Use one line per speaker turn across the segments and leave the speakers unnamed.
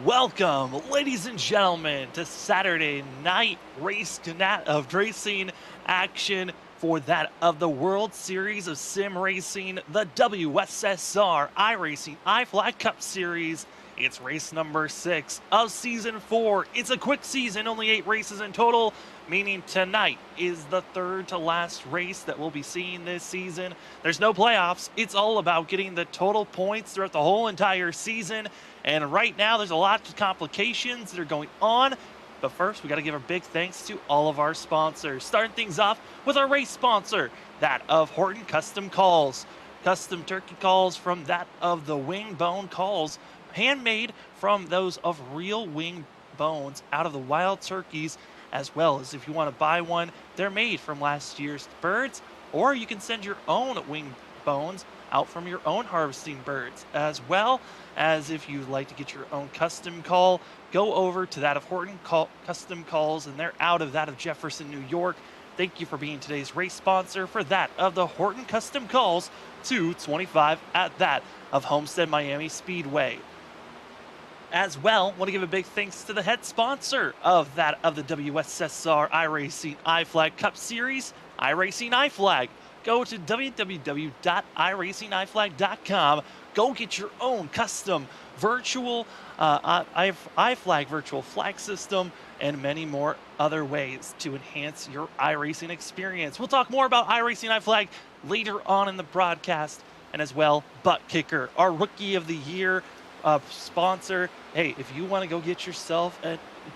Welcome, ladies and gentlemen, to Saturday night of racing action for that of the World Series of Sim Racing, the WSSR iRacingiFlag Cup Series. It's race number 6 of season 4. It's a quick season, only 8 races in total, meaning tonight is the third to last race that we'll be seeing this season. There's no playoffs. It's all about getting the total points throughout the whole entire season. And right now, there's a lot of complications that are going on. But first, we got to give a big thanks to all of our sponsors. Starting things off with our race sponsor, that of Horton Custom Calls. Custom turkey calls from that of the wing bone calls, handmade from those of real wing bones out of the wild turkeys, as well as if you want to buy one, they're made from last year's birds, or you can send your own wing bones out from your own harvesting birds, as well as if you'd like to get your own custom call, go over to that of Custom Calls, and they're out of that of Jefferson, New York. Thank you for being today's race sponsor for that of the Horton Custom Calls 225 at that of Homestead Miami Speedway. As well, want to give a big thanks to the head sponsor of that of the WSSR iRacingiFlag Cup Series, iRacingiFlag. Go to www.iRacingiFlag.com. Go get your own custom virtual iFlag virtual flag system and many more other ways to enhance your iRacing experience. We'll talk more about iRacingiFlag later on in the broadcast, and as well, ButtKicker, our Rookie of the Year sponsor. Hey, if you want to go get yourself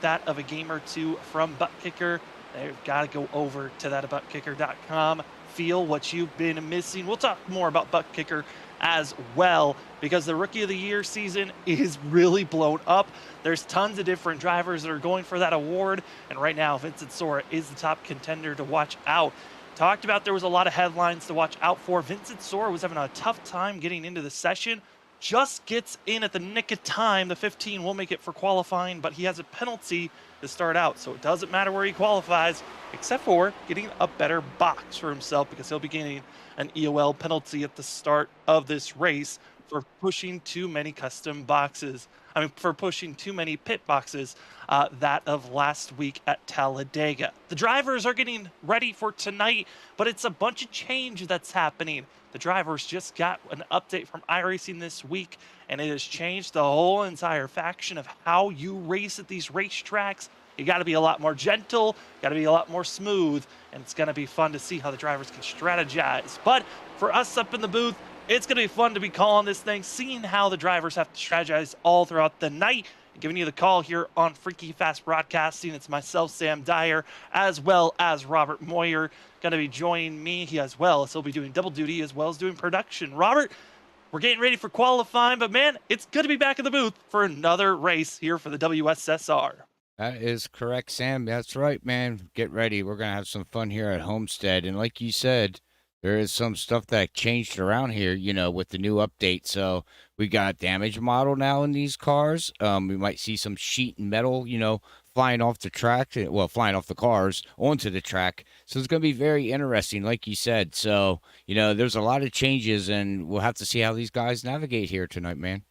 that of a game or two from ButtKicker, you've got to go over to that ButtKicker.com. Feel what you've been missing. We'll talk more about ButtKicker as well, because the Rookie of the Year season is really blown up. There's tons of different drivers that are going for that award, and right now Vincent Sora is the top contender to watch out. Talked about there was a lot of headlines to watch out for. Vincent Sora was having a tough time getting into the session, just gets in at the nick of time. The 15 will make it for qualifying, but he has a penalty to start out, so it doesn't matter where he qualifies, except for getting a better box for himself, because he'll be getting an EOL penalty at the start of this race for pushing too many custom boxes. For pushing too many pit boxes, that of last week at Talladega. The drivers are getting ready for tonight, but it's a bunch of change that's happening. The drivers just got an update from iRacing this week, and it has changed the whole entire faction of how you race at these racetracks. You got to be a lot more gentle, got to be a lot more smooth, and it's going to be fun to see how the drivers can strategize. But for us up in the booth, it's going to be fun to be calling this thing, seeing how the drivers have to strategize all throughout the night, and giving you the call here on Freaky Fast Broadcasting. It's myself, Sam Dyer, as well as Robert Moyer, going to be joining me as well. So he'll be doing double duty as well as doing production. Robert, we're getting ready for qualifying, but man, it's good to be back in the booth for another race here for the WSSR.
That is correct, Sam. That's right, man. Get ready. We're going to have some fun here at Homestead. And like you said, there is some stuff that changed around here, with the new update. So we got damage model now in these cars. We might see some sheet and metal, flying off the track, flying off the cars onto the track. So it's going to be very interesting, like you said. So, there's a lot of changes, and we'll have to see how these guys navigate here tonight, man.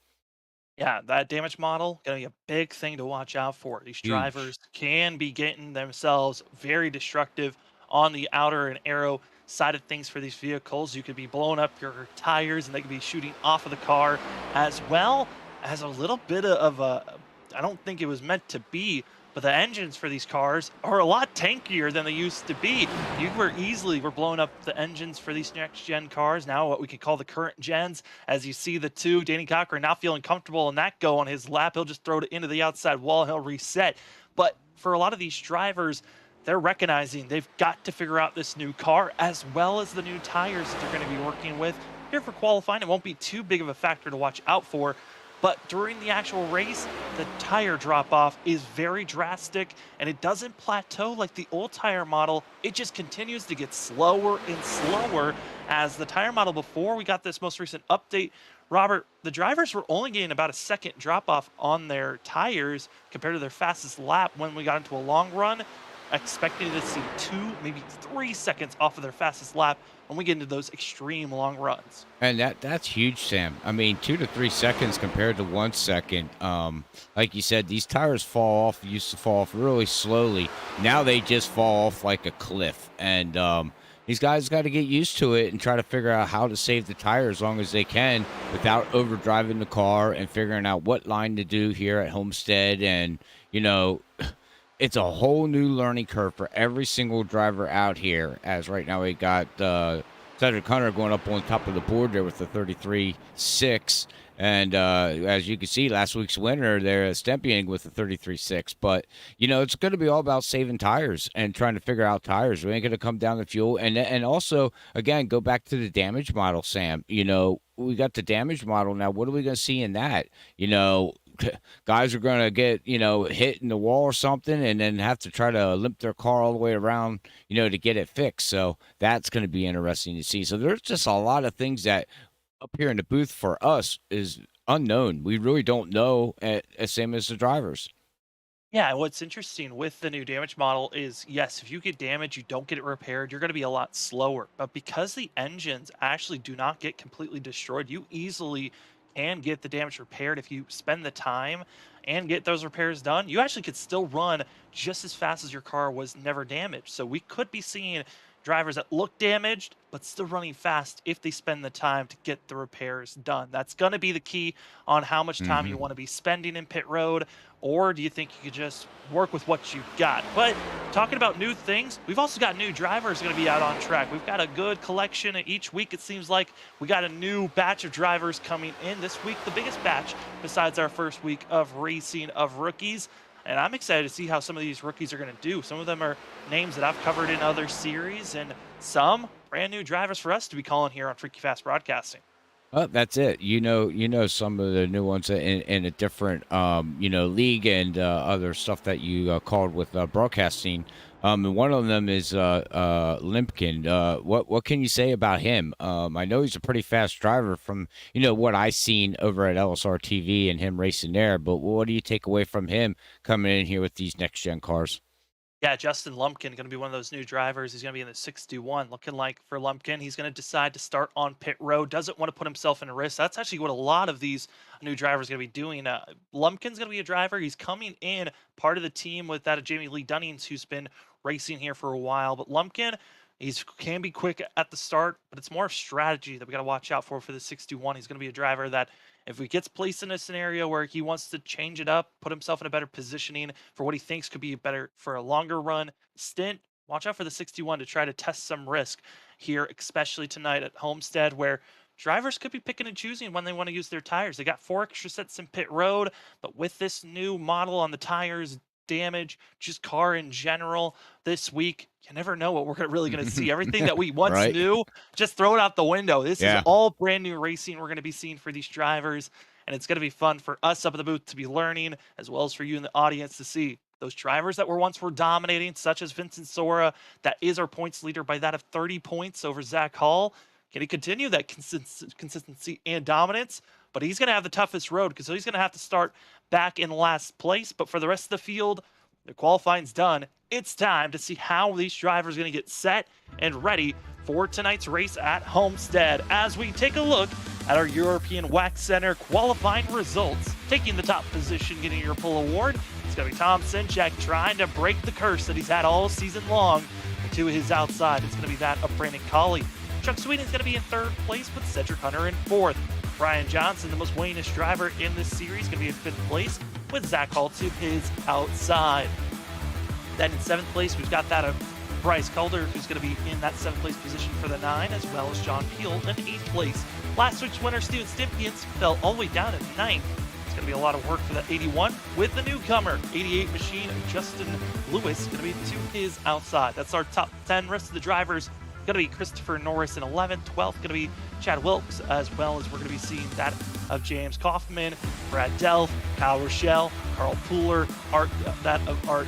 Yeah, that damage model gonna be a big thing to watch out for. These
Huge.
drivers can be getting themselves very destructive on the outer and aero side of things for these vehicles. You could be blowing up your tires, and they could be shooting off of the car, as well as a little bit of a, I don't think it was meant to be, but the engines for these cars are a lot tankier than they used to be. We're blowing up the engines for these next gen cars, now what we could call the current gens. As you see the two, Danny Cochran now feeling comfortable in that go on his lap. He'll just throw it into the outside wall, he'll reset. But for a lot of these drivers, they're recognizing they've got to figure out this new car, as well as the new tires that they're going to be working with. Here for qualifying, it won't be too big of a factor to watch out for, but during the actual race, the tire drop-off is very drastic, and it doesn't plateau like the old tire model. It just continues to get slower and slower, as the tire model before we got this most recent update. Robert, the drivers were only getting about a second drop-off on their tires compared to their fastest lap when we got into a long run, expecting to see 2, maybe 3 seconds off of their fastest lap when we get into those extreme long runs.
And that's huge, Sam. 2 to 3 seconds compared to 1 second. Like you said, these tires used to fall off really slowly. Now they just fall off like a cliff. And these guys got to get used to it and try to figure out how to save the tire as long as they can without overdriving the car, and figuring out what line to do here at Homestead. And, it's a whole new learning curve for every single driver out here, as right now we got Cedric Hunter going up on top of the board there with the 33.6. And as you can see, last week's winner there, Stempian with the 33.6. But, it's going to be all about saving tires and trying to figure out tires. We ain't going to come down the fuel. And also, again, go back to the damage model, Sam. We got the damage model now. What are we going to see in that? Guys are going to get, hit in the wall or something and then have to try to limp their car all the way around, to get it fixed. So that's going to be interesting to see. So there's just a lot of things that up here in the booth for us is unknown. We really don't know, same as the drivers.
Yeah, what's interesting with the new damage model is, yes, if you get damage, you don't get it repaired, you're going to be a lot slower. But because the engines actually do not get completely destroyed, you easily can get the damage repaired if you spend the time and get those repairs done. You actually could still run just as fast as your car was never damaged. So we could be seeing drivers that look damaged but still running fast if they spend the time to get the repairs done. That's going to be the key on how much time you
Hmm.
want to be spending in pit road, or do you think you could just work with what you've got? But talking about new things, we've also got new drivers going to be out on track. We've got a good collection, and each week it seems like we got a new batch of drivers coming in. This week, the biggest batch besides our first week of racing of rookies. And I'm excited to see how some of these rookies are going to do. Some of them are names that I've covered in other series, and some brand new drivers for us to be calling here on Freaky Fast Broadcasting.
Oh, that's it. Some of the new ones in a different, league and other stuff that you called with broadcasting. And one of them is Limpkin. What can you say about him? I know he's a pretty fast driver from what I seen over at LSR TV and him racing there. But what do you take away from him coming in here with these next gen cars?
Yeah, Justin Lumpkin going to be one of those new drivers. He's going to be in the 61. Looking like for Lumpkin, he's going to decide to start on pit road. Doesn't want to put himself in a risk. That's actually what a lot of these new drivers are going to be doing. Lumpkin's going to be a driver. He's coming in part of the team with that of Jamie Lee Dunnings, who's been racing here for a while. But Lumpkin, he's can be quick at the start, but it's more strategy that we got to watch out for the 61. He's going to be a driver that if he gets placed in a scenario where he wants to change it up, put himself in a better positioning for what he thinks could be better for a longer run stint, watch out for the 61 to try to test some risk here, especially tonight at Homestead, where drivers could be picking and choosing when they want to use their tires. They got 4 extra sets in pit road, but with this new model on the tires, damage, just car in general this week, you never know what we're really going to see. Everything that we once
Right?
knew, just throw it out the window. This is
Yeah.
all brand new racing we're going to be seeing for these drivers, and it's going to be fun for us up at the booth to be learning, as well as for you in the audience to see those drivers that were dominating, such as Vincent Sora, that is our points leader by that of 30 points over Zach Hall. Can he continue that consistency and dominance? But he's going to have the toughest road because he's going to have to start back in last place. But for the rest of the field, the qualifying's done. It's time to see how these drivers are going to get set and ready for tonight's race at Homestead as we take a look at our European Wax Center qualifying results. Taking the top position, getting your pull award, it's going to be Tom Sinchak trying to break the curse that he's had all season long. To his outside, it's going to be that of Brandon Colley. Chuck Sweeten's going to be in 3rd place with Cedric Hunter in 4th. Brian Johnson, the most winning driver in this series, going to be in 5th place with Zach Hall to his outside. Then in 7th place, we've got that of Bryce Calder, who's going to be in that 7th place position for the 9, as well as John Peel in 8th place. Last week's winner, Steven Stimpians, fell all the way down at 9th. It's going to be a lot of work for that 81 with the newcomer, 88 machine, Justin Lewis, going to be to his outside. That's our top 10. Rest of the drivers going to be Christopher Norris in 11th. 12th going to be Chad Wilkes, as well as we're going to be seeing that of James Kaufman, Brad Delph, Kyle Rochelle, Carl Pooler, that of Art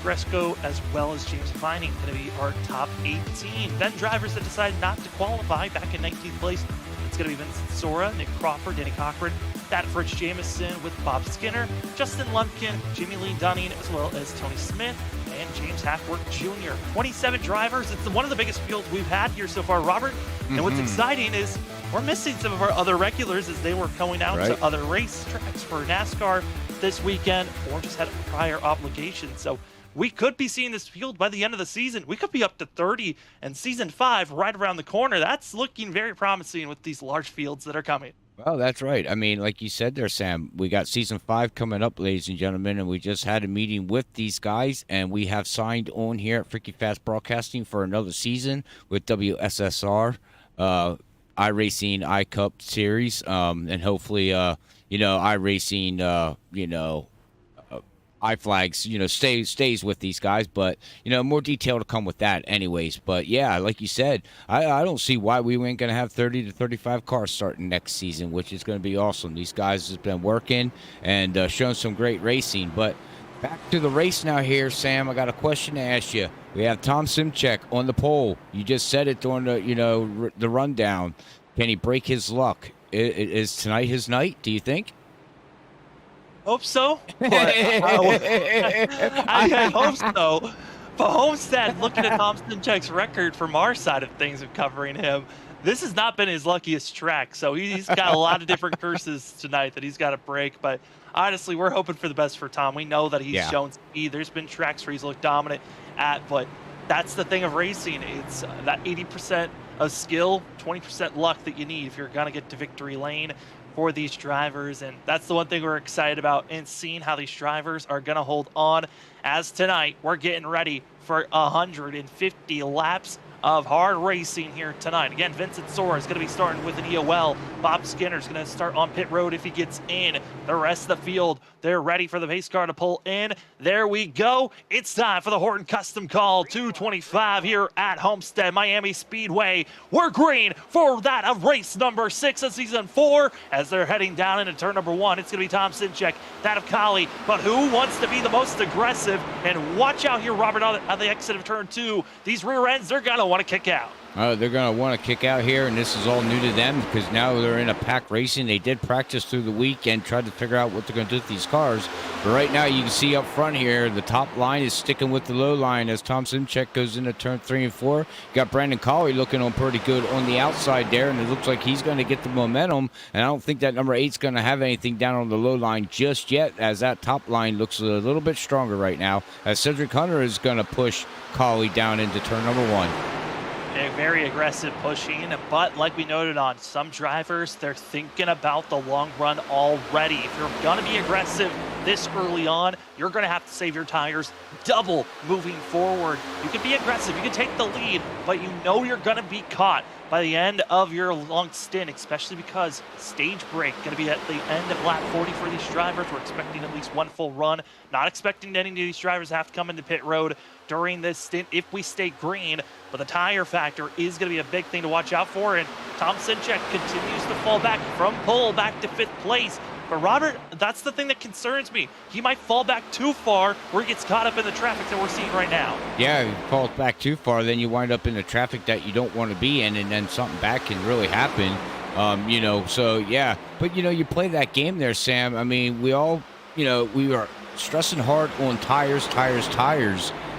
Gresco, as well as James Vining, going to be our top 18. Then drivers that decided not to qualify back in 19th place, it's going to be Vincent Sora, Nick Crawford, Danny Cochran, that for Rich Jamison with Bob Skinner, Justin Lumpkin, Jamie Lee Dunning, as well as Tony Smith, and James Hackworth Jr. 27 drivers. It's one of the biggest fields we've had here so far, Robert. And what's exciting is we're missing some of our other regulars as they were going out to other race tracks for NASCAR this weekend or just had prior obligations. So we could be seeing this field by the end of the season. We could be up to 30 and season 5 right around the corner. That's looking very promising with these large fields that are coming.
Well, that's right. I mean, like you said there, Sam, we got season 5 coming up, ladies and gentlemen, and we just had a meeting with these guys, and we have signed on here at Freaky Fast Broadcasting for another season with WSSR iRacing iCup series, and hopefully, iRacing, iFlags, stays with these guys. But more detail to come with that, anyways. But yeah, like you said, I don't see why we ain't gonna have 30 to 35 cars starting next season, which is gonna be awesome. These guys have been working and showing some great racing. But back to the race now here, Sam. I got a question to ask you. We have Tom Simchek on the pole. You just said it during the rundown. Can he break his luck? Is tonight his night, do you think?
Hope so. But I hope so. But Homestead, looking at Thompson Check's record from our side of things of covering him, this has not been his luckiest track. So he's got a lot of different curses tonight that he's got to break. But honestly, we're hoping for the best for Tom. We know that he's shown speed. There's been tracks where he's looked dominant at, but that's the thing of racing. It's that 80% of skill, 20% luck that you need if you're going to get to victory lane for these drivers. And that's the one thing we're excited about, and seeing how these drivers are going to hold on, as tonight we're getting ready for 150 laps of hard racing here tonight. Again, Vincent Sora is going to be starting with an EOL. Bob Skinner is going to start on pit road if he gets in. The rest of the field, they're ready for the pace car to pull in. There we go. It's time for the Horton Custom Call 225 here at Homestead Miami Speedway. We're green for that of race number 6 of season 4 as they're heading down into turn number 1. It's going to be Tom Sinchek, that of Kali, but who wants to be the most aggressive? And watch out here, Robert, on the exit of turn 2. These rear ends, they're going to want to kick out.
They're going to want to kick out here, and this is all new to them because now they're in a pack racing. They did practice through the week and tried to figure out what they're going to do with these cars. But right now, you can see up front here, the top line is sticking with the low line as Tom Simchek goes into turn 3 and 4. You got Brandon Colley looking on pretty good on the outside there, and it looks like he's going to get the momentum. And I don't think that number 8's going to have anything down on the low line just yet, as that top line looks a little bit stronger right now, as Cedric Hunter is going to push Colley down into turn number 1.
A very aggressive pushing, but like we noted on some drivers, they're thinking about the long run already. If you're going to be aggressive this early on, you're going to have to save your tires double moving forward. You can be aggressive, you can take the lead, but you know you're going to be caught by the end of your long stint, especially because stage break going to be at the end of lap 40 for these drivers. We're expecting at least one full run. Not expecting any of these drivers to have to come into pit road during this stint if we stay green, but the tire factor is going to be a big thing to watch out for. And Tom Sinchek continues to fall back from pole back to 5th place. But Robert, that's the thing that concerns me. He might fall back too far where he gets caught up in the traffic that we're seeing right now.
Yeah, if he falls back too far, then you wind up in the traffic that you don't want to be in, and then something bad can really happen. So yeah. But, you play that game there, Sam. I mean, we all, we are stressing hard on tires.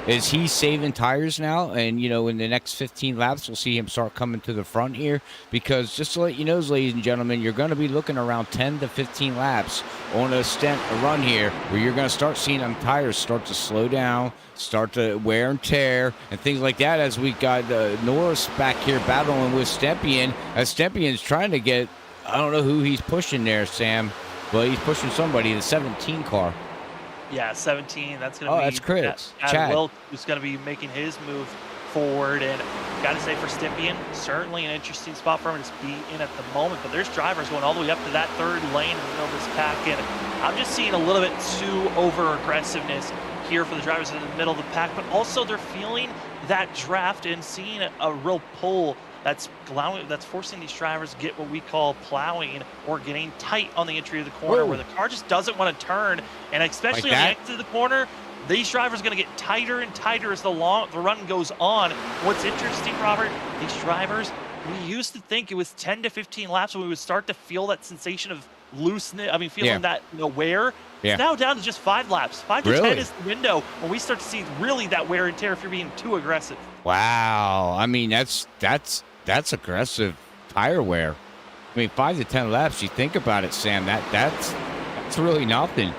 Is he saving tires now? And, in the next 15 laps, we'll see him start coming to the front here. Because just to let you know, ladies and gentlemen, you're going to be looking around 10 to 15 laps on a run here where you're going to start seeing them tires start to slow down, start to wear and tear, and things like that, as we got Norris back here battling with Stepien. As Stepien's trying to get, I don't know who he's pushing there, Sam, but he's pushing somebody, the 17 car.
Yeah, 17. That's going to be
that's Chris.
Chad Wilk, who's going to be making his move forward. And got to say, for Stipien, certainly an interesting spot for him to be in at the moment. But there's drivers going all the way up to that 3rd lane in the middle of this pack. And I'm just seeing a little bit too over-aggressiveness here for the drivers in the middle of the pack. But also they're feeling that draft and seeing a real pull that's forcing these drivers to get what we call plowing, or getting tight on the entry of the corner. Whoa. Where the car just doesn't want to turn. And especially like on the exit of the corner, these drivers are going to get tighter and tighter as the run goes on. What's interesting, Robert, these drivers, we used to think it was 10 to 15 laps when we would start to feel that sensation of looseness. I mean, feeling that wear.
Yeah.
It's now down to just 5 laps. 5 to
really?
10 is the window when we start to see really that wear and tear if you're being too aggressive.
Wow. I mean, that's aggressive tire wear. I mean, 5 to 10 laps, you think about it, Sam, that's really nothing.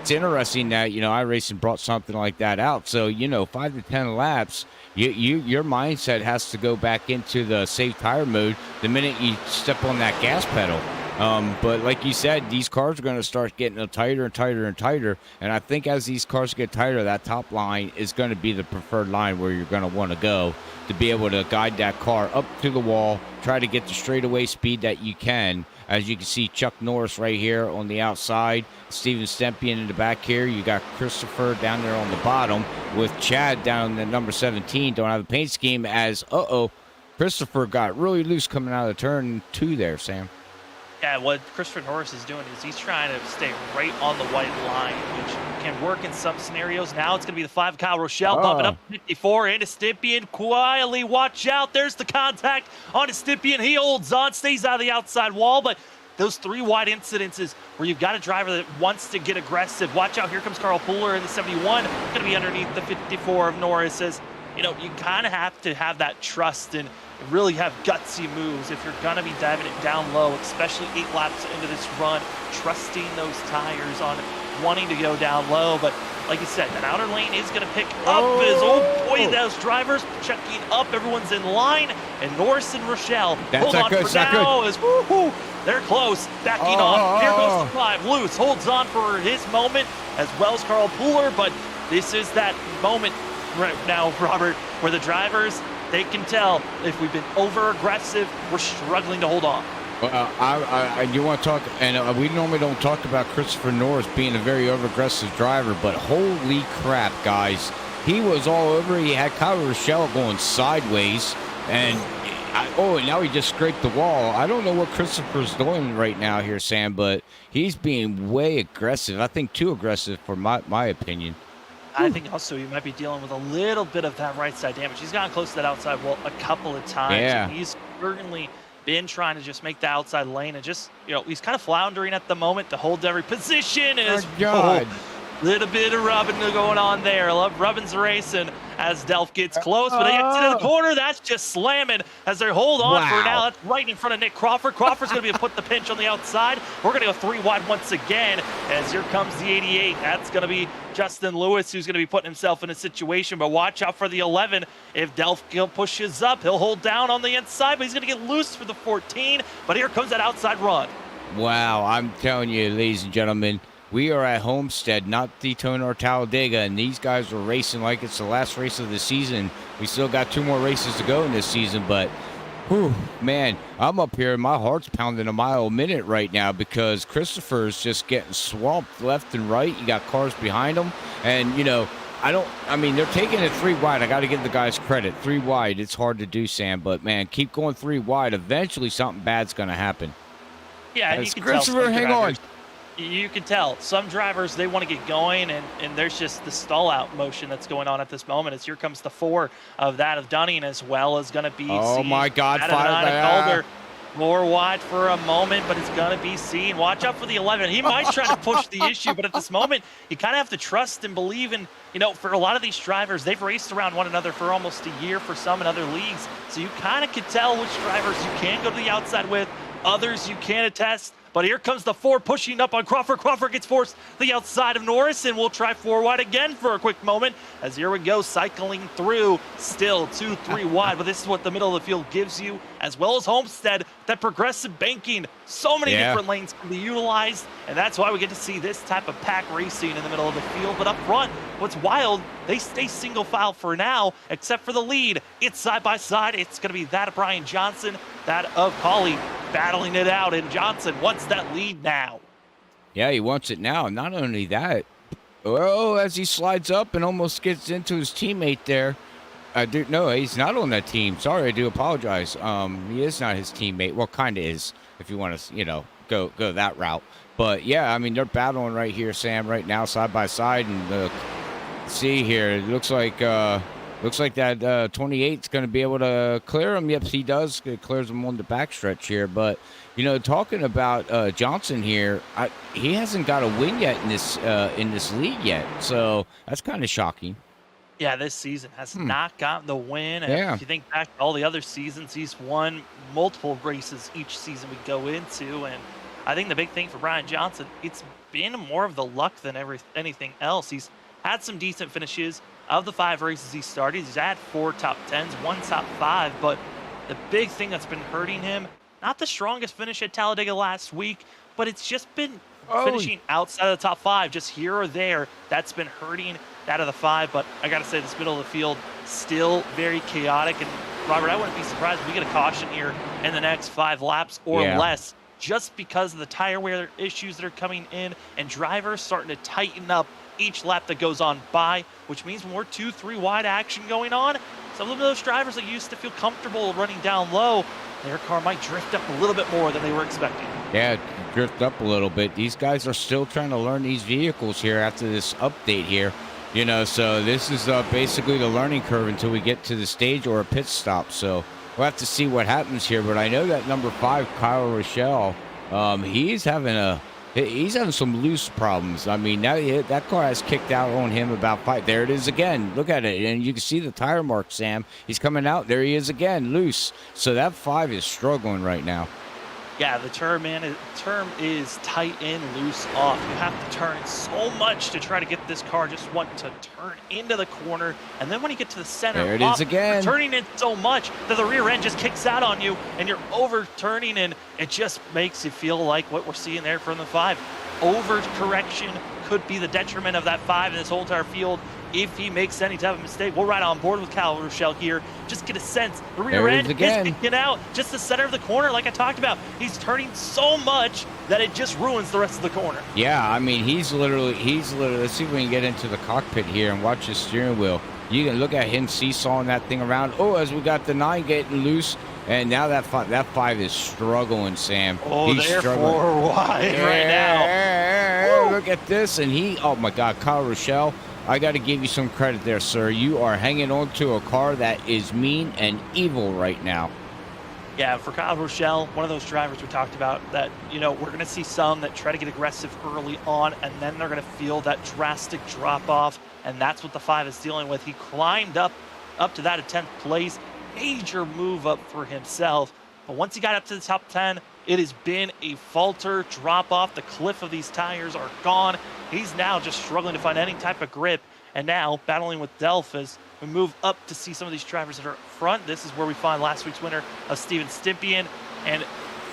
It's interesting that, iRacing brought something like that out. So, 5 to 10 laps, your mindset has to go back into the safe tire mode the minute you step on that gas pedal. But like you said, these cars are going to start getting tighter and tighter and tighter. And I think as these cars get tighter, that top line is going to be the preferred line where you're going to want to go to be able to guide that car up to the wall, try to get the straightaway speed that you can. As you can see, Chuck Norris right here on the outside, Steven Stempien in the back here. You got Christopher down there on the bottom with Chad down at number 17. Don't have a paint scheme as, Christopher got really loose coming out of turn 2 there, Sam.
Yeah, what Christopher Norris is doing is he's trying to stay right on the white line, which can work in some scenarios. Now it's going to be the 5 Kyle Rochelle bumping up 54 into Stempien. Quietly, watch out. There's the contact on Stempien. He holds on, stays out of the outside wall, but those 3 wide incidences where you've got a driver that wants to get aggressive. Watch out. Here comes Carl Pooler in the 71. Going to be underneath the 54 of Norris. As you know, you kind of have to have that trust and really have gutsy moves if you're going to be diving it down low, especially 8 laps into this run, trusting those tires on wanting to go down low. But like you said, that outer lane is going to pick up as, oh boy, those drivers checking up. Everyone's in line, and Norris and Rochelle hold on for now as woo-hoo, they're close, backing off. Here goes the 5, loose, holds on for his moment, as well as Carl Pooler. But this is that moment right now, Robert, where the drivers, they can tell if we've been over aggressive, we're struggling to hold on.
You want to talk, and we normally don't talk about Christopher Norris being a very over aggressive driver, but holy crap, guys, he was all over. He had Kyle Rochelle going sideways, and now he just scraped the wall. I don't know what Christopher's doing right now here, Sam, but he's being way aggressive. I think too aggressive for my opinion.
I think also he might be dealing with a little bit of that right side damage. He's gotten close to that outside wall a couple of times.
Yeah.
And he's certainly been trying to just make the outside lane and just, he's kind of floundering at the moment to hold every position. And little bit of rubbing going on there. Rubbin's racing as Delph gets close, but they get to the corner. That's just slamming as they hold on for now. That's right in front of Nick Crawford. Crawford's going to be put the pinch on the outside. We're going to go 3 wide once again as here comes the 88. That's going to be Justin Lewis, who's going to be putting himself in a situation, but watch out for the 11. If Delph pushes up, he'll hold down on the inside, but he's going to get loose for the 14. But here comes that outside run.
Wow, I'm telling you, ladies and gentlemen, we are at Homestead, not Daytona or Talladega, and these guys are racing like it's the last race of the season. We still got 2 more races to go in this season, but man, I'm up here and my heart's pounding a mile a minute right now because Christopher's just getting swamped left and right. You got cars behind him, and they're taking it 3 wide. I got to give the guys credit. 3 wide, it's hard to do, Sam, but man, keep going 3 wide. Eventually something bad's going to happen.
Yeah, and you can
Christopher, hang on.
You can tell some drivers, they want to get going, and there's just the stall out motion that's going on at this moment. As here comes the 4 of that of Dunning, as well as going to be
my God,
5 more wide for a moment, but it's going to be seen. Watch out for the 11. He might try to push the issue, but at this moment, you kind of have to trust and believe in, for a lot of these drivers, they've raced around one another for almost a year for some in other leagues. So you kind of can tell which drivers you can go to the outside with, others you can attest. But here comes the 4 pushing up on Crawford. Crawford gets forced to the outside of Norris, and we'll try 4 wide again for a quick moment. As here we go, cycling through, still 2, 3 wide. But this is what the middle of the field gives you, as well as Homestead, that progressive banking. So many different lanes can be utilized, and that's why we get to see this type of pack racing in the middle of the field. But up front, what's wild, they stay single file for now, except for the lead. It's side by side. It's going to be that of Brian Johnson, that of Colley, battling it out, and Johnson wants that lead now.
Yeah, he wants it now. Not only that, as he slides up and almost gets into his teammate there. No, he's not on that team. Sorry, I do apologize. He is not his teammate. Well, kind of is, if you want to, go that route. But yeah, I mean, they're battling right here, Sam, right now, side by side. And see here, it looks like that 28's going to be able to clear him. Yep, he does. It clears him on the backstretch here. But talking about Johnson here, he hasn't got a win yet in this league yet. So that's kind of shocking.
Yeah, this season has not gotten the win. And
Yeah.
if you think back to all the other seasons, he's won multiple races each season we go into. And I think the big thing for Brian Johnson, it's been more of the luck than anything else. He's had some decent finishes. Of the 5 races he started, he's had 4 top 10s, 1 top 5. But the big thing that's been hurting him, not the strongest finish at Talladega last week, but it's just been
Oh,
finishing outside of the top 5, just here or there. That's been hurting that of the 5, but I got to say, this middle of the field still very chaotic. And Robert, I wouldn't be surprised if we get a caution here in the next 5 laps or
yeah.
less, just because of the tire wear issues that are coming in and drivers starting to tighten up each lap that goes on by, which means more 2-3 wide action going on. Some of those drivers that used to feel comfortable running down low, their car might drift up a little bit more than they were expecting.
Yeah, drift up a little bit. These guys are still trying to learn these vehicles here after this update here. So this is basically the learning curve until we get to the stage or a pit stop. So we'll have to see what happens here. But I know that number 5, Kyle Rochelle, he's having some loose problems. I mean, now that car has kicked out on him about 5. There it is again. Look at it. And you can see the tire mark, Sam. He's coming out. There he is again, loose. So that 5 is struggling right now.
Yeah, the term is tight in, loose off. You have to turn so much to try to get this car just want to turn into the corner. And then when you get to the center,
there it is again.
Turning it so much that the rear end just kicks out on you and you're overturning, and it just makes you feel like what we're seeing there from the 5. Overcorrection could be the detriment of that 5 in this whole entire field. If he makes any type of mistake, we're right on board with Kyle Rochelle here. Just get a sense. The rear end is kicking out. Just the center of the corner, like I talked about. He's turning so much that it just ruins the rest of the corner.
Yeah, I mean, he's literally, let's see if we can get into the cockpit here and watch his steering wheel. You can look at him seesawing that thing around. Oh, as we got the 9 getting loose. And now that 5 is struggling, Sam.
Oh,
he's
they're
struggling
4 wide right now.
Look at this. And oh my God, Kyle Rochelle, I got to give you some credit there, sir. You are hanging on to a car that is mean and evil right now.
Yeah, for Kyle Rochelle, one of those drivers we talked about that, we're going to see some that try to get aggressive early on, and then they're going to feel that drastic drop off. And that's what the 5 is dealing with. He climbed up to that 10th place. Major move up for himself. But once he got up to the top 10, it has been a falter, drop off. The cliff of these tires are gone. He's now just struggling to find any type of grip. And now battling with Delph as we move up to see some of these drivers that are up front. This is where we find last week's winner of Steven Stympian. And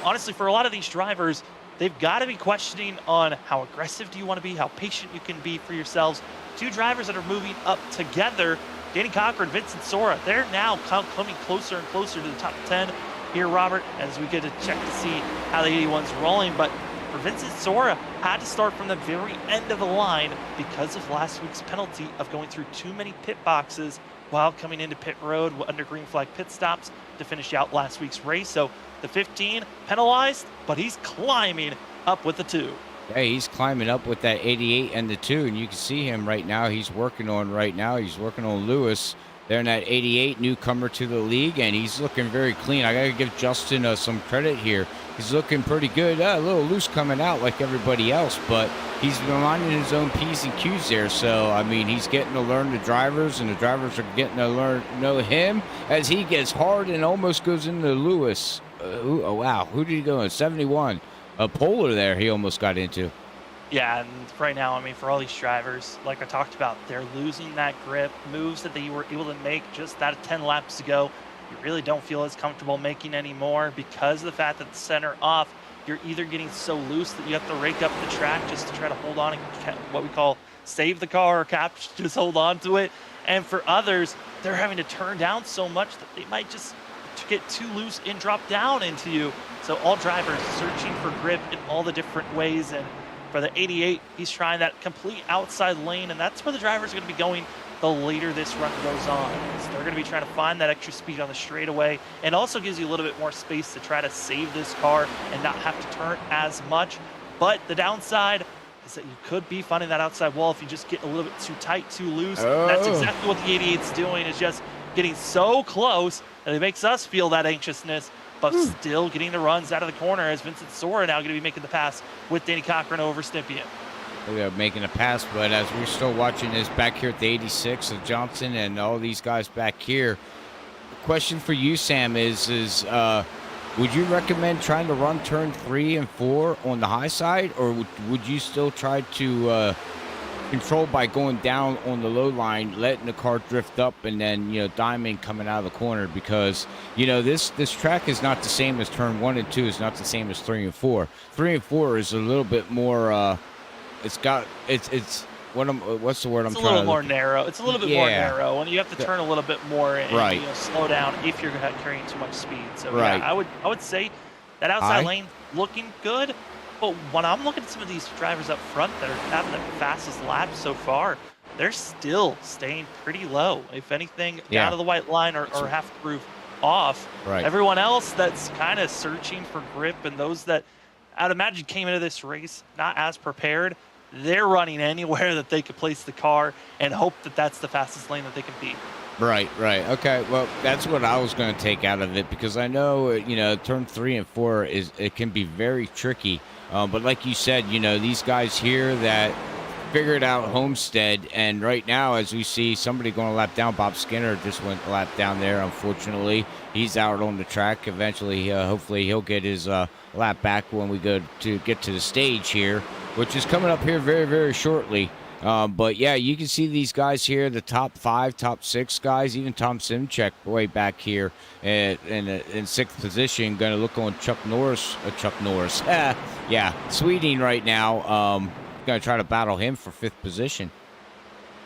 honestly, for a lot of these drivers, they've got to be questioning on how aggressive do you want to be, how patient you can be for yourselves. 2 drivers that are moving up together, Danny Cochran, Vincent Sora, they're now coming closer and closer to the top 10 here, Robert, as we get to check to see how the 81's rolling. But for Vincent Sora, had to start from the very end of the line because of last week's penalty of going through too many pit boxes while coming into pit road under green flag pit stops to finish out last week's race. So the 15 penalized, but he's climbing up with the 2.
Yeah, he's climbing up with that 88 and the 2, and you can see him right now. He's working on Lewis. They're in that 88, newcomer to the league, and he's looking very clean. I got to give Justin some credit here. He's looking pretty good. A little loose coming out like everybody else, but he's reminding his own P's and Q's there. So, I mean, he's getting to learn the drivers, and the drivers are getting to know him as he gets hard and almost goes into Lewis. Oh, wow. Who did he go in? 71. A Polar there he almost got into.
Yeah, and right now, I mean, for all these drivers, like I talked about, they're losing that grip. Moves that they were able to make just that 10 laps ago, you really don't feel as comfortable making anymore because of the fact that the center off, you're either getting so loose that you have to rake up the track just to try to hold on and what we call save the car or just hold on to it. And for others, they're having to turn down so much that they might just get too loose and drop down into you. So all drivers searching for grip in all the different ways. And for the 88, he's trying that complete outside lane, and that's where the drivers are going to be going the later this run goes on. So they're going to be trying to find that extra speed on the straightaway, and also gives you a little bit more space to try to save this car and not have to turn as much. But the downside is that you could be finding that outside wall if you just get a little bit too tight, too loose.
Oh.
That's exactly what the 88's doing, is just getting so close that it makes us feel that anxiousness, but still getting the runs out of the corner as Vincent Sora now going to be making the pass with Danny Cochran over Stympian.
We are making a pass, but as we're still watching this back here at the 86 of Johnson and all these guys back here, the question for you, Sam, is would you recommend trying to run turn 3 and 4 on the high side, or would you still try to control by going down on the low line, letting the car drift up, and then diamond coming out of the corner, because this track is not the same as turn 1 and 2. Is not the same as 3 and 4. 3 and 4 is a little bit more. It's what's the word I'm
It's a
trying
little
to
more
look-
narrow. It's a little bit more
Yeah.
narrow, and you have to turn a little bit more and
Right.
slow down if you're carrying too much speed. So
Right.
yeah, I would say that outside lane looking good. But when I'm looking at some of these drivers up front that are having the fastest laps so far, they're still staying pretty low. If anything,
Yeah.
down to the white line or half groove off.
Right.
Everyone else that's kind of searching for grip, and those that I'd imagine came into this race not as prepared, they're running anywhere that they could place the car and hope that that's the fastest lane that they can beat.
Right. Okay. Well, that's what I was going to take out of it, because I know, turn 3 and 4 it can be very tricky. But like you said, these guys here that figured out Homestead, and right now, as we see, somebody going a lap down. Bob Skinner just went a lap down there. Unfortunately, he's out on the track. Eventually, hopefully, he'll get his lap back when we get to the stage here, which is coming up here very, very shortly. But yeah, you can see these guys here, the top 5, top 6 guys, even Tom Simchek way back here in 6th position, going to look on Chuck Norris. Yeah, Sweeting right now. Going to try to battle him for 5th position.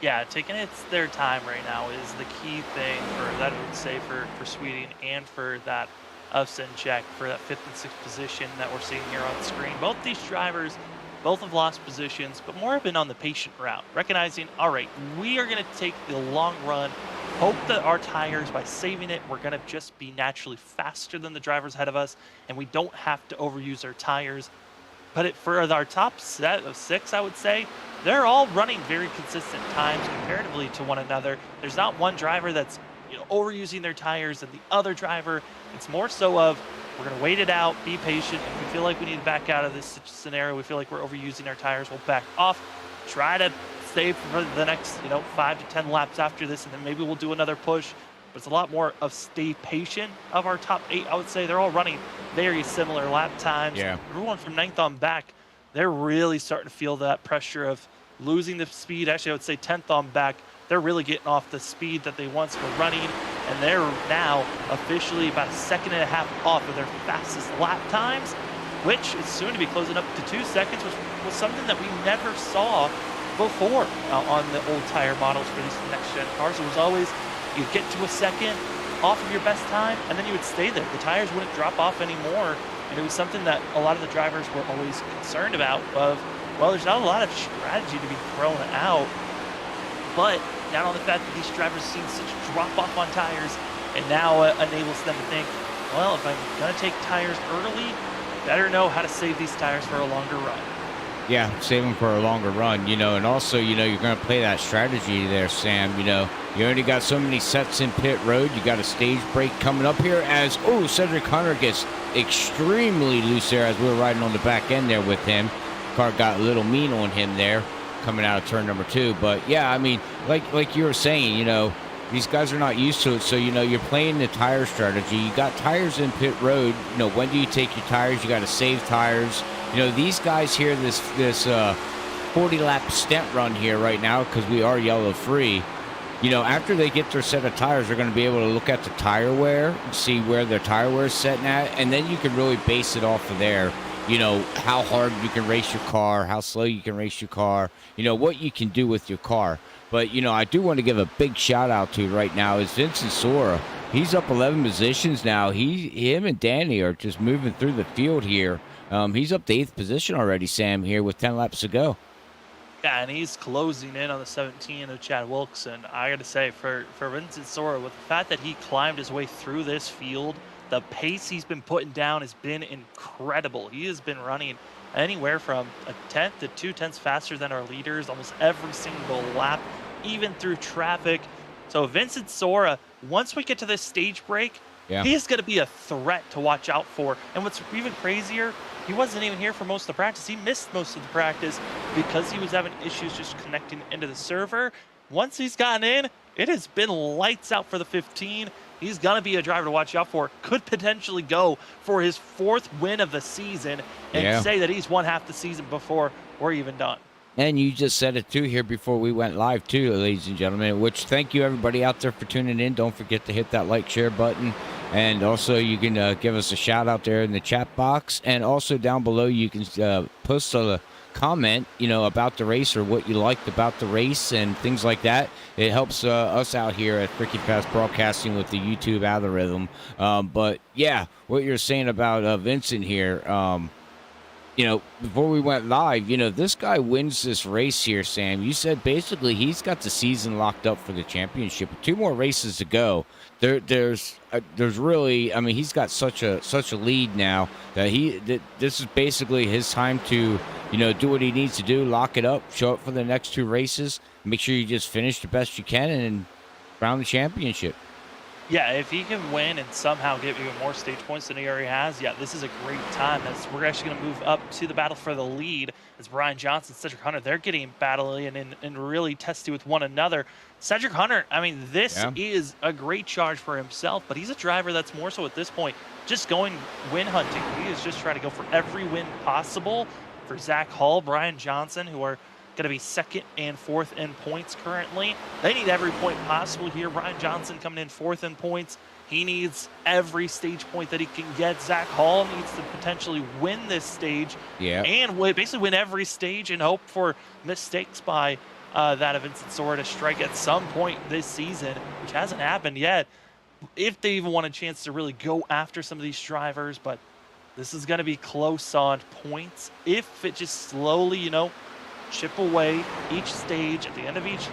Yeah, taking their time right now is the key thing for that, I would say, for Sweeting and for that of Simchek for that 5th and 6th position that we're seeing here on screen. Both these drivers, both have lost positions, but more have been on the patient route, recognizing, all right, we are going to take the long run, hope that our tires, by saving it, we're going to just be naturally faster than the drivers ahead of us, and we don't have to overuse our tires. But for our top set of 6, I would say, they're all running very consistent times comparatively to one another. There's not one driver that's overusing their tires and the other driver. It's more so of, we're going to wait it out, be patient. If we feel like we need to back out of this scenario, we feel like we're overusing our tires, we'll back off, try to save for the next 5 to 10 laps after this, and then maybe we'll do another push. But it's a lot more of stay patient. Of our top 8, I would say they're all running very similar lap times.
Yeah.
Everyone from 9th on back, they're really starting to feel that pressure of losing the speed. Actually, I would say 10th on back, they're really getting off the speed that they once were running, and they're now officially about a 1.5 seconds off of their fastest lap times, which is soon to be closing up to 2 seconds, which was something that we never saw before on the old tire models for these next-gen cars. It was always, you'd get to a second off of your best time, and then you would stay there. The tires wouldn't drop off anymore, and it was something that a lot of the drivers were always concerned about of, well, there's not a lot of strategy to be thrown out, but down on the fact that these drivers have seen such drop-off on tires, and now enables them to think, well, if I'm going to take tires early, better know how to save these tires for a longer run.
Yeah, save them for a longer run, and also, you're going to play that strategy there, Sam. You only got so many sets in pit road. You got a stage break coming up here as, Cedric Hunter gets extremely loose there as we were riding on the back end there with him. Car got a little mean on him there coming out of turn number 2. But yeah, I mean, like you were saying, these guys are not used to it. So, you're playing the tire strategy. You got tires in pit road. When do you take your tires? You got to save tires. These guys here, this 40-lap stint run here right now, because we are yellow free, after they get their set of tires, they're going to be able to look at the tire wear and see where their tire wear is setting at, and then you can really base it off of there. How hard you can race your car, how slow you can race your car, what you can do with your car. But, I do want to give a big shout out to right now is Vincent Sora. He's up 11 positions now. Him and Danny are just moving through the field here. He's up to 8th position already, Sam, here with 10 laps to go.
Yeah, and he's closing in on the 17 of Chad Wilkson. I got to say, for Vincent Sora, with the fact that he climbed his way through this field, the pace he's been putting down has been incredible. He has been running anywhere from a 10th to 2 tenths faster than our leaders almost every single lap, even through traffic. So Vincent Sora, once we get to this stage break, he's going to be a threat to watch out for. And what's even crazier, he wasn't even here for most of the practice. He missed most of the practice because he was having issues just connecting into the server. Once he's gotten in, it has been lights out for the 15. He's going to be a driver to watch out for. Could potentially go for his 4th win of the season and say that he's won half the season before we're even done.
And you just said it too here before we went live too, ladies and gentlemen, which thank you everybody out there for tuning in. Don't forget to hit that like, share button. And also you can give us a shout out there in the chat box. And also down below, you can post a comment, about the race or what you liked about the race and things like that. It helps us out here at Freaky Fast Broadcasting with the YouTube algorithm. But yeah, what you're saying about Vincent here, before we went live, this guy wins this race here, Sam. You said basically he's got the season locked up for the championship. 2 more races to go. There's really, I mean, he's got such a lead now that this is basically his time to, do what he needs to do, lock it up, show up for the next 2 races, make sure you just finish the best you can and crown the championship.
Yeah, if he can win and somehow get even more stage points than he already has, yeah, this is a great time. As we're actually going to move up to the battle for the lead as Brian Johnson, Cedric Hunter, they're getting battling and really testy with one another. Cedric Hunter, I mean, this is a great charge for himself, but he's a driver that's more so at this point just going win hunting. He is just trying to go for every win possible. For Zach Hall, Brian Johnson, who are going to be 2nd and 4th in points currently. They need every point possible here. Brian Johnson coming in 4th in points. He needs every stage point that he can get. Zach Hall needs to potentially win this stage and basically win every stage and hope for mistakes by that of Vincent Sora to strike at some point this season, which hasn't happened yet, if they even want a chance to really go after some of these drivers. But this is going to be close on points. If it just slowly, chip away each stage at the end of each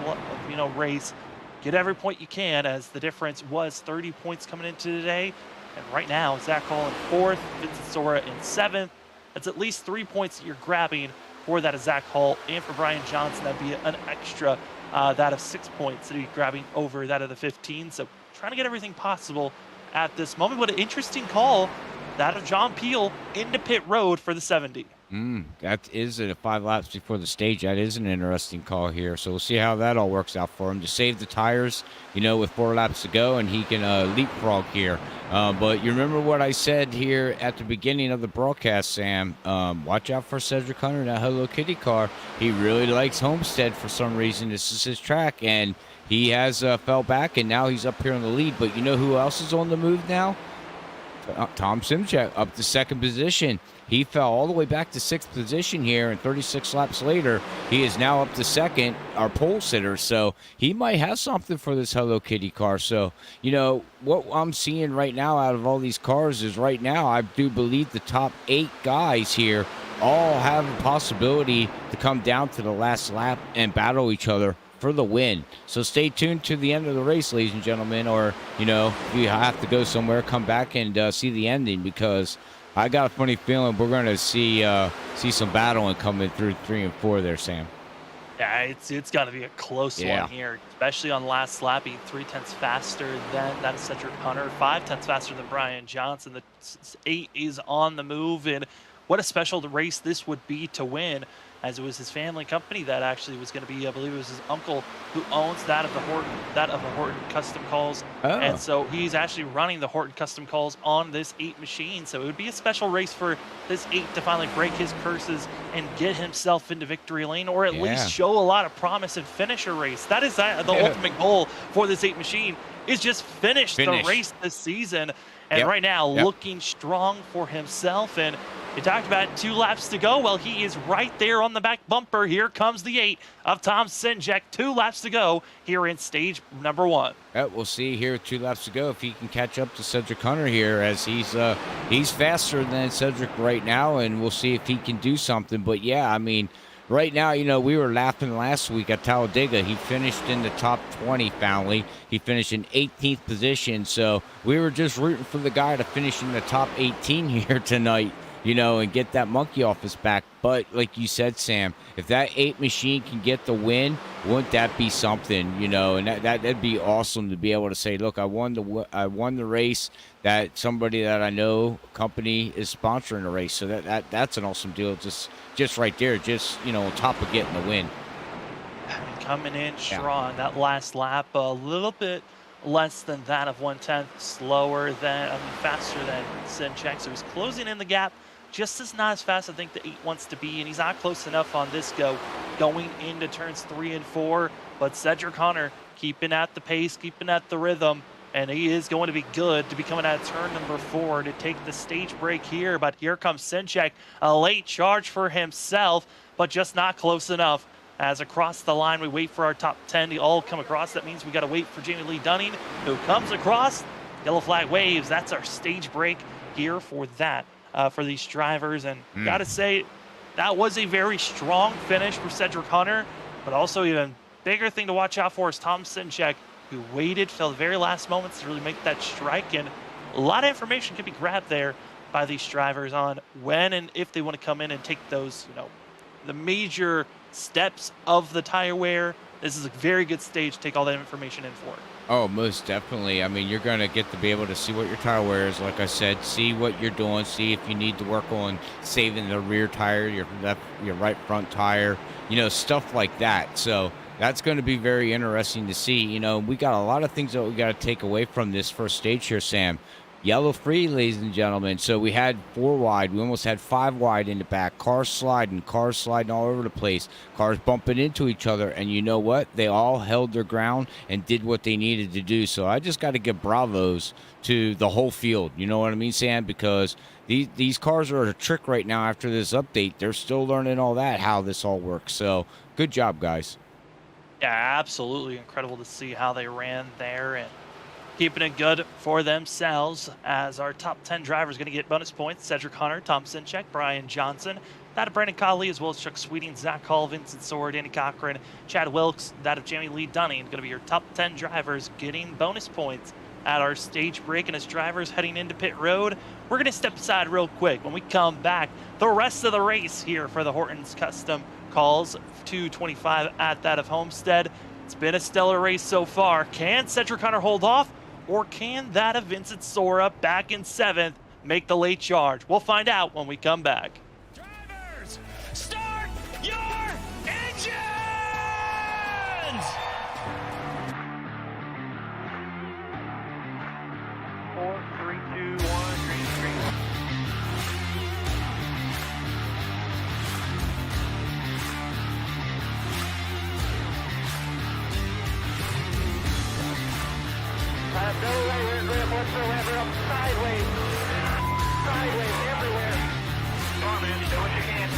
race, get every point you can, as the difference was 30 points coming into today. And right now, Zach Hall in 4th, Vincent Sora in 7th. That's at least 3 points that you're grabbing for that of Zach Hall, and for Brian Johnson, that'd be an extra that of 6 points that he'd be grabbing over that of the 15. So trying to get everything possible at this moment. But an interesting call, that of John Peel into pit road for the 70.
That is at 5 laps before the stage. That is an interesting call here. So we'll see how that all works out for him to save the tires, with 4 laps to go, and he can leapfrog here. But you remember what I said here at the beginning of the broadcast, Sam. Watch out for Cedric Hunter in that Hello Kitty car. He really likes Homestead for some reason. This is his track, and he has fell back, and now he's up here in the lead. But you know who else is on the move now? Tom Simchak up to 2nd position. He fell all the way back to 6th position here, and 36 laps later, he is now up to 2nd, our pole sitter. So he might have something for this Hello Kitty car. So, what I'm seeing right now out of all these cars is right now, I do believe the top 8 guys here all have a possibility to come down to the last lap and battle each other for the win. So stay tuned to the end of the race, ladies and gentlemen, or, if you have to go somewhere, come back and see the ending, because I got a funny feeling we're going to see some battling coming through 3 and 4 there, Sam.
Yeah, it's got to be a close one here, especially on last lap. Being 3/10 faster than that Cedric Hunter, 5/10 faster than Brian Johnson. The 8 is on the move, and what a special race this would be to win, as it was his family company that actually was going to be, I believe it was his uncle who owns that of the Horton Custom Calls. And so he's actually running the Horton Custom Calls on this 8 machine. So it would be a special race for this 8 to finally break his curses and get himself into victory lane, or at least show a lot of promise and finish a race. That is the ultimate goal for this 8 machine, is just finish the race this season. And right now, looking strong for himself. And you talked about 2 laps to go. Well, he is right there on the back bumper. Here comes the 8 of Tom Sinjek. 2 laps to go here in stage number 1.
Yeah, we'll see here 2 laps to go if he can catch up to Cedric Hunter here, as he's faster than Cedric right now, and we'll see if he can do something. But yeah, I mean, right now, we were laughing last week at Talladega. He finished in the top 20 finally. He finished in 18th position. So we were just rooting for the guy to finish in the top 18 here tonight, and get that monkey off his back. But like you said, Sam, if that 8 machine can get the win, wouldn't that be something, and that'd be awesome to be able to say, look, I won the race, that somebody that I know, company, is sponsoring the race. So that's an awesome deal. Just right there, on top of getting the win.
Coming in strong. That last lap, a little bit less than that of 1/10, faster than Sinchek. So he's closing in the gap just is not as fast I think the 8 wants to be, and he's not close enough on this going into turns 3 and 4. But Cedric Hunter keeping at the pace, keeping at the rhythm, and he is going to be good to be coming out of turn number 4 to take the stage break here. But here comes Sinchek, a late charge for himself, but just not close enough. As across the line, we wait for our top 10 to all come across. That means we got to wait for Jamie Lee Dunning, who comes across. Yellow flag waves. That's our stage break here for that, for these drivers. And got to say, that was a very strong finish for Cedric Hunter, but also even bigger thing to watch out for is Tom Sinchek, who waited till the very last moments to really make that strike. And a lot of information can be grabbed there by these drivers on when and if they want to come in and take those, the major steps of the tire wear. This is a very good stage to take all that information in for.
Oh, most definitely. I mean, you're going to get to be able to see what your tire wear is, like I said, see what you're doing, see if you need to work on saving the rear tire, your right front tire, stuff like that. So that's going to be very interesting to see. We got a lot of things that we got to take away from this first stage here, Sam. Yellow free, ladies and gentlemen. So we had 4 wide. We almost had 5 wide in the back. Cars sliding all over the place. Cars bumping into each other. And you know what? They all held their ground and did what they needed to do. So I just got to give bravos to the whole field. You know what I mean, Sam? Because these cars are a trick right now after this update. They're still learning all that, how this all works. So good job, guys.
Yeah, absolutely incredible to see how they ran there and keeping it good for themselves, as our top 10 drivers going to get bonus points. Cedric Hunter, Tom Sinchek, Brian Johnson, that of Brandon Colley, as well as Chuck Sweeting, Zach Hall, Vincent Sword, Danny Cochran, Chad Wilkes, that of Jamie Lee Dunning. Going to be your top 10 drivers getting bonus points at our stage break. And as drivers heading into pit road, we're going to step aside real quick. When we come back, the rest of the race here for the Horton's Custom Calls 225 at that of Homestead. It's been a stellar race so far. Can Cedric Hunter hold off? Or can that of Vincent Sora back in 7th make the late charge? We'll find out when we come back.
Drivers, start your engines!
4, 3, 2, 1, green screen.
No rear grip whatsoever, up sideways everywhere. Come on, man, do what you can.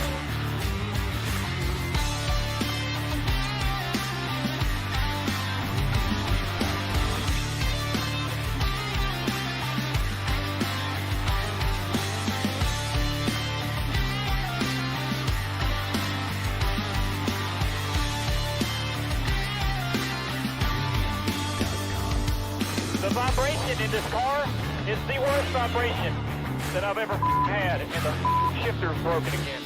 The vibration in this car is the worst vibration that I've ever had, and the shifter's broken again.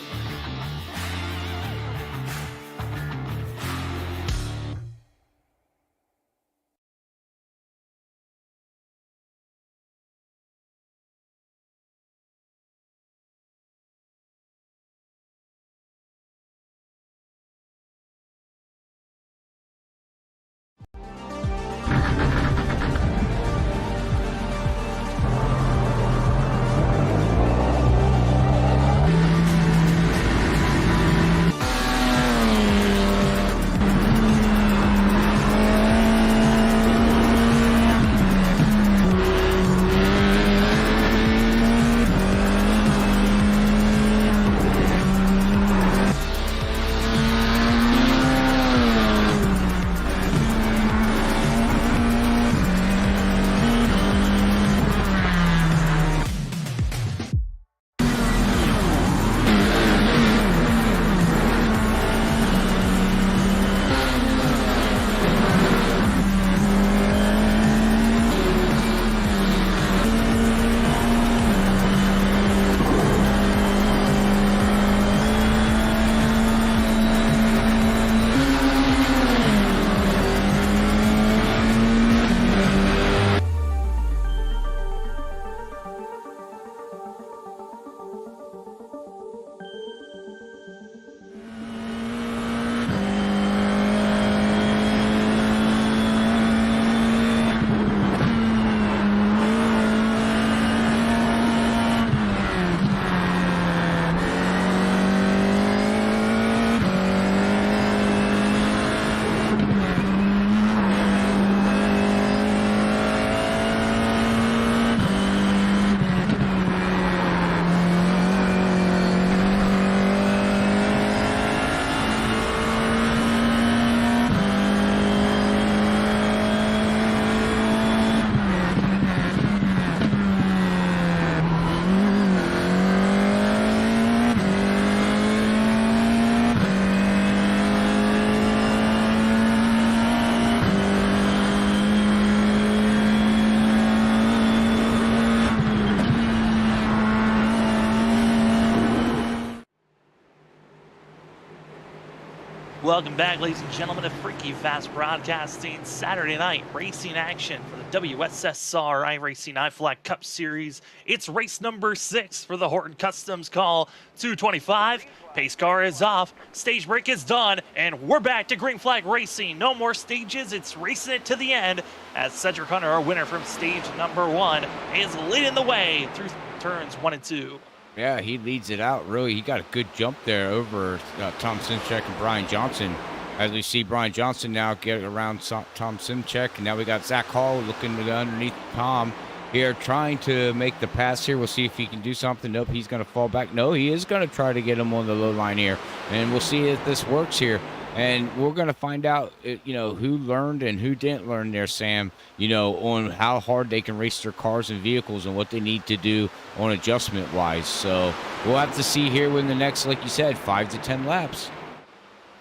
Welcome back, ladies and gentlemen, to Freaky Fast Broadcasting Saturday night racing action for the WSSR iRacingiFlag Cup Series. It's race number 6 for the Horton Customs Call 225. Pace car is off, stage break is done, and we're back to green flag racing. No more stages, it's racing it to the end as Cedric Hunter, our winner from stage number 1, is leading the way through turns 1 and 2.
Yeah, he leads it out, really. He got a good jump there over Tom Simchek and Brian Johnson. As we see Brian Johnson now get around Tom Simchek, and now we got Zach Hall looking underneath Tom here, trying to make the pass here. We'll see if he can do something. Nope, he's going to fall back. No, he is going to try to get him on the low line here, and we'll see if this works here. And we're going to find out, who learned and who didn't learn there, Sam, on how hard they can race their cars and vehicles and what they need to do on adjustment-wise. So we'll have to see here in the next, like you said, 5 to 10 laps.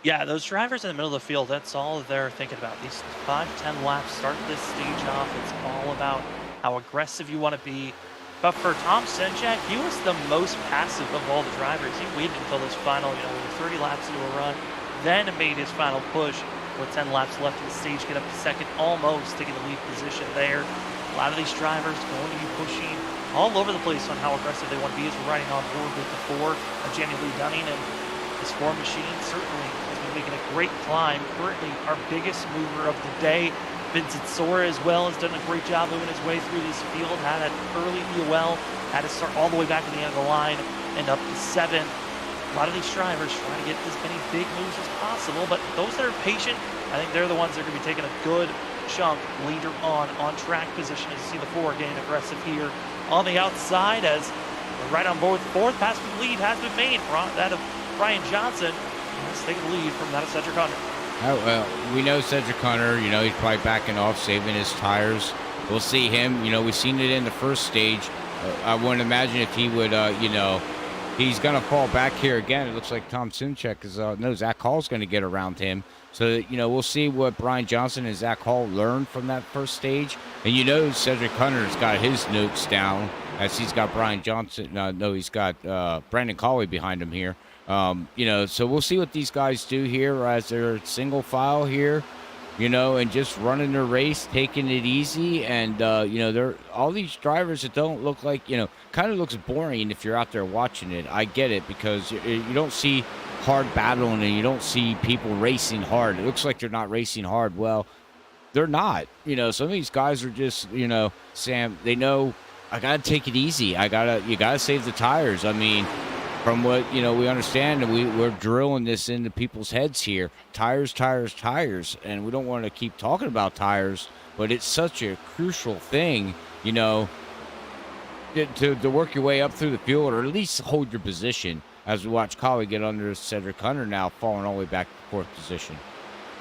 Yeah, those drivers in the middle of the field, that's all they're thinking about. These 5 to 10 laps, start this stage off. It's all about how aggressive you want to be. But for Tom Simchek, he was the most passive of all the drivers. He waited until this final, 30 laps into a run, then made his final push with 10 laps left in the stage, get up to second, almost taking the lead position there. A lot of these drivers going to be pushing all over the place on how aggressive they want to be as we're riding on board with the 4 of Jamie Lee Dunning, and this 4 machine certainly has been making a great climb. Currently our biggest mover of the day. Vincent Sora as well has done a great job moving his way through this field, had an early EOL, had to start all the way back to the end of the line and up to 7. A lot of these drivers trying to get as many big moves as possible, but those that are patient, I think they're the ones that are going to be taking a good chunk later on track position. As you see the 4 getting aggressive here on the outside as we're right on board with the 4th. Pass from the lead has been made for that of Brian Johnson. Let's take the lead from that of Cedric Hunter.
Oh, well, we know Cedric Hunter, he's probably backing off, saving his tires. We'll see him. We've seen it in the first stage. I wouldn't imagine if he would, he's going to fall back here again. It looks like Tom Simchek is, Zach Hall's going to get around him. So, we'll see what Brian Johnson and Zach Hall learned from that first stage. And Cedric Hunter's got his notes down as he's got Brian Johnson. He's got Brandon Colley behind him here. So we'll see what these guys do here as they're single file here, and just running their race, taking it easy. And, they're all these drivers that don't look like, kind of looks boring if you're out there watching it. I get it because you don't see hard battling and you don't see people racing hard. It looks like they're not racing hard. Well, they're not. Some of these guys are just, Sam, they know I got to take it easy. You got to save the tires. I mean, from what, we understand, and we're drilling this into people's heads here. Tires, tires, tires. And we don't want to keep talking about tires, but it's such a crucial thing, to work your way up through the field or at least hold your position as we watch Colley get under Cedric Hunter now, falling all the way back to 4th position.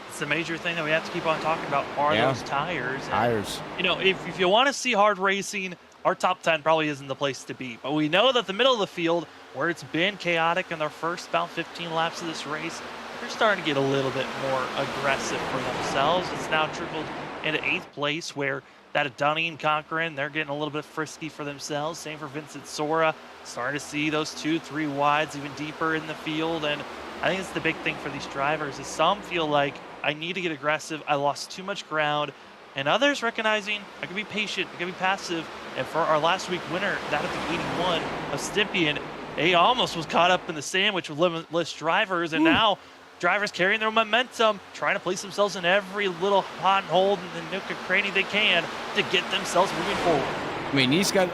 It's the major thing that we have to keep on talking about are those tires. And,
tires.
If you want to see hard racing, our top 10 probably isn't the place to be. But we know that the middle of the field, where it's been chaotic in their first about 15 laps of this race, they're starting to get a little bit more aggressive for themselves. It's now trickled into 8th place, where that of Dunning and Cochran, they're getting a little bit frisky for themselves. Same for Vincent Sora. Starting to see those 2-3 wides even deeper in the field. And I think it's the big thing for these drivers is some feel like I need to get aggressive. I lost too much ground. And others recognizing I can be patient, I can be passive. And for our last week winner, that of the 81 of Stympian, he almost was caught up in the sandwich with limitless drivers. And now drivers carrying their momentum, trying to place themselves in every little hot and hold and the nook and cranny they can to get themselves moving forward.
I mean, these guys,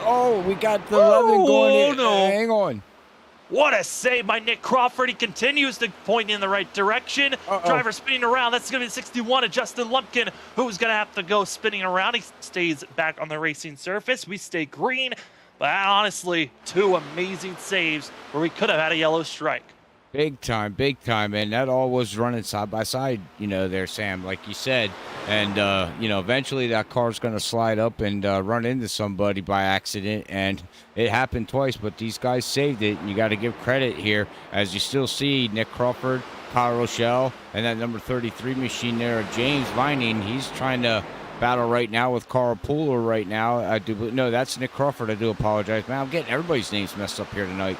we got the 11 going in.
No.
Hang on.
What a save by Nick Crawford. He continues to point in the right direction. Driver spinning around. That's going to be 61 of Justin Lumpkin, who's going to have to go spinning around. He stays back on the racing surface. We stay green. But honestly, 2 amazing saves where we could have had a yellow strike.
Big time. And that all was running side by side, there, Sam, like you said. And, eventually that car's going to slide up and run into somebody by accident. And it happened twice, but these guys saved it. And you got to give credit here as you still see Nick Crawford, Kyle Rochelle, and that number 33 machine there, James Vining. He's trying to battle right now with Carl Pooler right now. No, that's Nick Crawford. I do apologize, man. I'm getting everybody's names messed up here tonight.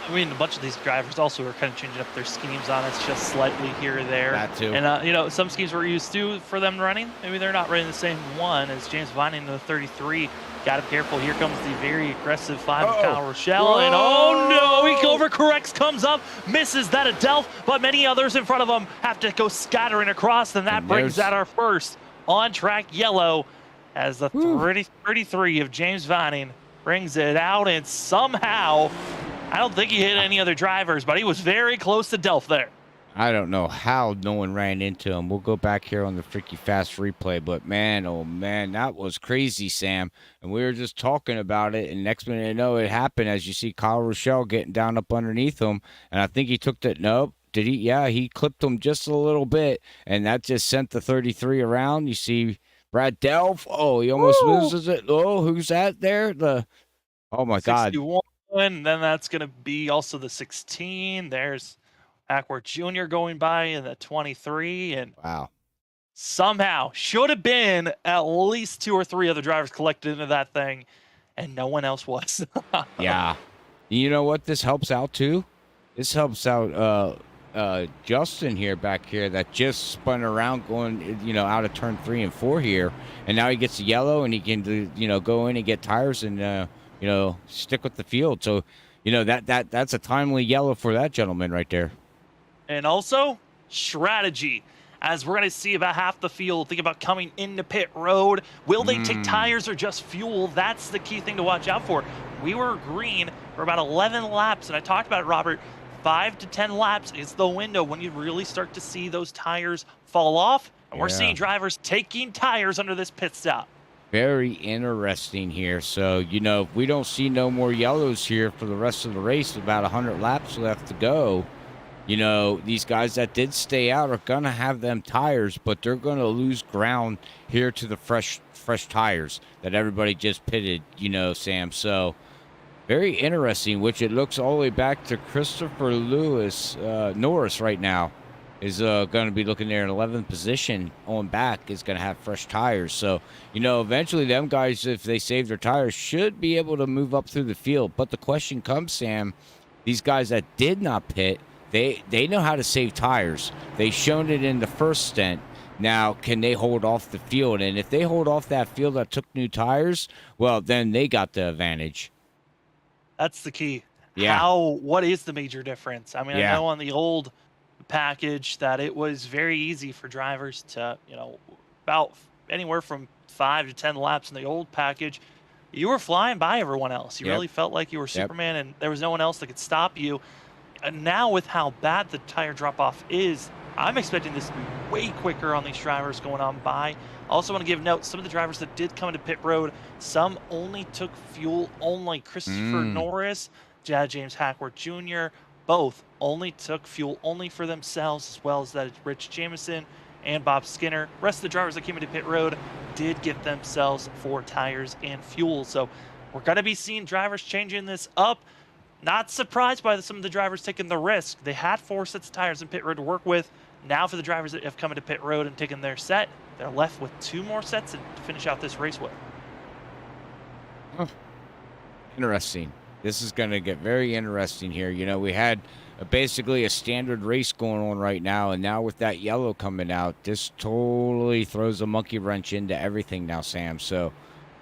I mean, a bunch of these drivers also are kind of changing up their schemes on us just slightly here or there.
That too.
And, some schemes we're used to for them running, maybe they're not running the same one as James Vining in the 33. Got him careful. Here comes the very aggressive 5 of Kyle Rochelle. And oh no, he overcorrects, comes up, misses that Adelph, but many others in front of him have to go scattering across. And that brings out our first on-track yellow as the 33 of James Vining brings it out. And somehow, I don't think he hit any other drivers, but he was very close to Delph there.
I don't know how no one ran into him. We'll go back here on the freaky fast replay, but man, oh man, that was crazy, Sam. And we were just talking about it, and next minute you know it happened as you see Kyle Rochelle getting down up underneath him, and I think he took that. Nope. Did he? Yeah, he clipped him just a little bit, and that just sent the 33 around. You see Brad Delph. Oh, he almost loses it. Oh, who's that there? Oh my
61, and then that's going to be also the 16. There's Hackworth Jr. going by in the 23, and
wow,
somehow should have been at least 2 or 3 other drivers collected into that thing, and no one else was.
Yeah. You know what this helps out too? This helps out Justin here back here that just spun around going, out of turn 3 and 4 here, and now he gets the yellow and he can go in and get tires and stick with the field. So that's a timely yellow for that gentleman right there.
And also, strategy. As we're going to see about half the field think about coming into pit road. Will they take tires or just fuel? That's the key thing to watch out for. We were green for about 11 laps, and I talked about it, Robert. 5 to 10 laps is the window when you really start to see those tires fall off. And we're seeing drivers taking tires under this pit stop.
Very interesting here. So, if we don't see no more yellows here for the rest of the race, about 100 laps left to go. These guys that did stay out are going to have them tires, but they're going to lose ground here to the fresh tires that everybody just pitted, Sam. So very interesting, which it looks all the way back to Christopher Norris right now is going to be looking there in 11th position on back, is going to have fresh tires. So, eventually them guys, if they save their tires, should be able to move up through the field. But the question comes, Sam, these guys that did not pit, They know how to save tires. They've shown it in the first stint. Now, can they hold off the field? And if they hold off that field that took new tires, well, then they got the advantage.
That's the key.
Yeah.
What is the major difference? I mean, I know on the old package that it was very easy for drivers to, about anywhere from 5 to 10 laps in the old package, you were flying by everyone else. You really felt like you were Superman, and there was no one else that could stop you. And now with how bad the tire drop-off is, I'm expecting this to be way quicker on these drivers going on by. Also want to give note, some of the drivers that did come into pit road, some only took fuel only. Christopher Norris, James Hackworth Jr., both only took fuel only for themselves, as well as that Rich Jamison and Bob Skinner. Rest of the drivers that came into pit road did get themselves 4 tires and fuel. So we're going to be seeing drivers changing this up. Not surprised by some of the drivers taking the risk. They had 4 sets of tires in pit road to work with. Now for the drivers that have come into pit road and taken their set, they're left with 2 more sets to finish out this race with.
Interesting. This is going to get very interesting here. We had basically a standard race going on right now, and now with that yellow coming out, this totally throws a monkey wrench into everything now, Sam. So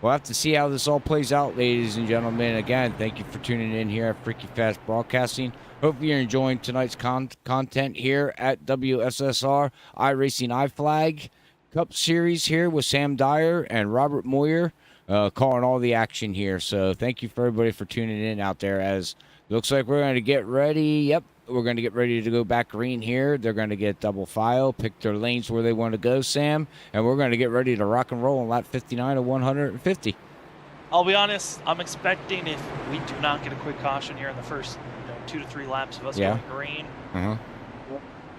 we'll have to see how this all plays out, ladies and gentlemen. Again, thank you for tuning in here at Freaky Fast Broadcasting. Hope you're enjoying tonight's content here at WSSR iRacingiFlag Cup Series here with Sam Dyer and Robert Moyer calling all the action here. So thank you for everybody for tuning in out there, as looks like we're going to get ready. Yep, we're going to get ready to go back green here. They're going to get double file, pick their lanes where they want to go, Sam, and we're going to get ready to rock and roll on lap 59 of 150.
I'll be honest, I'm expecting if we do not get a quick caution here in the first 2 to 3 laps of us going green,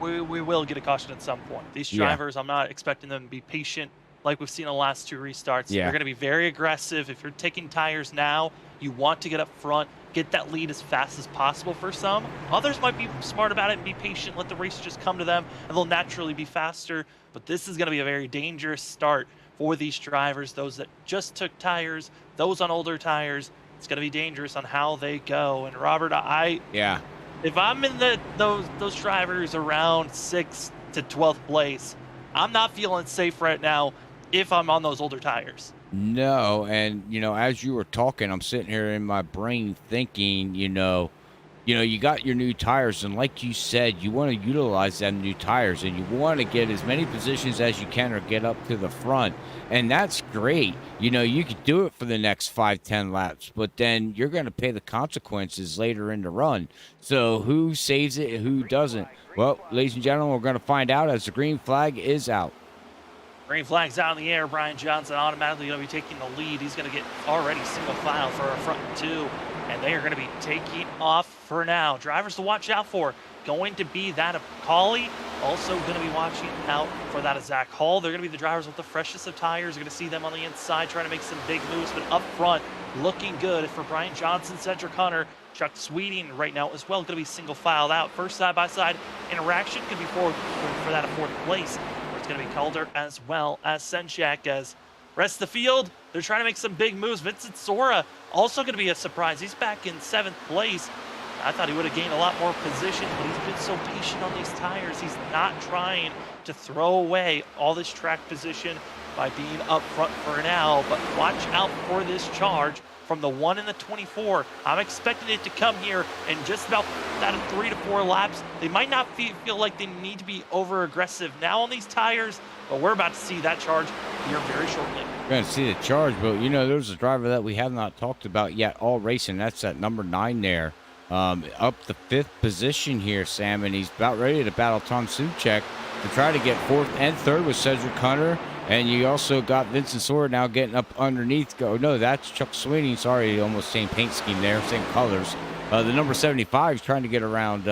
we will get a caution at some point. These drivers, I'm not expecting them to be patient like we've seen in the last 2 restarts. They're going to be very aggressive. If you're taking tires now, you want to get up front, get that lead as fast as possible for some. Others might be smart about it and be patient, let the race just come to them, and they'll naturally be faster. But this is going to be a very dangerous start for these drivers, those that just took tires, those on older tires. It's It's going to be dangerous on how they go. And Robert,
Yeah.
if I'm in those drivers around 6th to 12th place, I'm not feeling safe right now if I'm on those older tires.
No, and as you were talking, I'm sitting here in my brain thinking, you got your new tires, and like you said, you want to utilize them new tires, and you want to get as many positions as you can or get up to the front, and that's great. You could do it for the next 5-10 laps, but then you're going to pay the consequences later in the run. So who saves it and who doesn't? Well, ladies and gentlemen, we're going to find out as the green flag is out.
Green flag's out in the air. Brian Johnson automatically going to be taking the lead. He's going to get already single file for a front two, and they are going to be taking off for now. Drivers to watch out for going to be that of Colley. Also going to be watching out for that of Zach Hall. They're going to be the drivers with the freshest of tires. You're going to see them on the inside trying to make some big moves, but up front, looking good for Brian Johnson, Cedric Hunter, Chuck Sweeting right now as well. Going to be single filed out. First side-by-side interaction could be for that of 4th place. It's going to be Calder as well as Senchak. As rest of the field, they're trying to make some big moves. Vincent Sora also going to be a surprise. He's back in 7th place. I thought he would have gained a lot more position, but he's been so patient on these tires. He's not trying to throw away all this track position by being up front for now. But watch out for this charge from the 1 and the 24. I'm expecting it to come here in just about that of 3 to 4 laps. They might not feel like they need to be over aggressive now on these tires, but we're about to see that charge here very shortly.
We're going to see the charge, but there's a driver that we have not talked about yet all racing. That's at number 9 there. Up the 5th position here, Sam, and he's about ready to battle Tom Suchek to try to get 4th and 3rd with Cedric Hunter. And you also got Vincent Sora now getting up underneath. No, that's Chuck Sweeney. Sorry, almost same paint scheme there, same colors. The number 75 is trying to get around,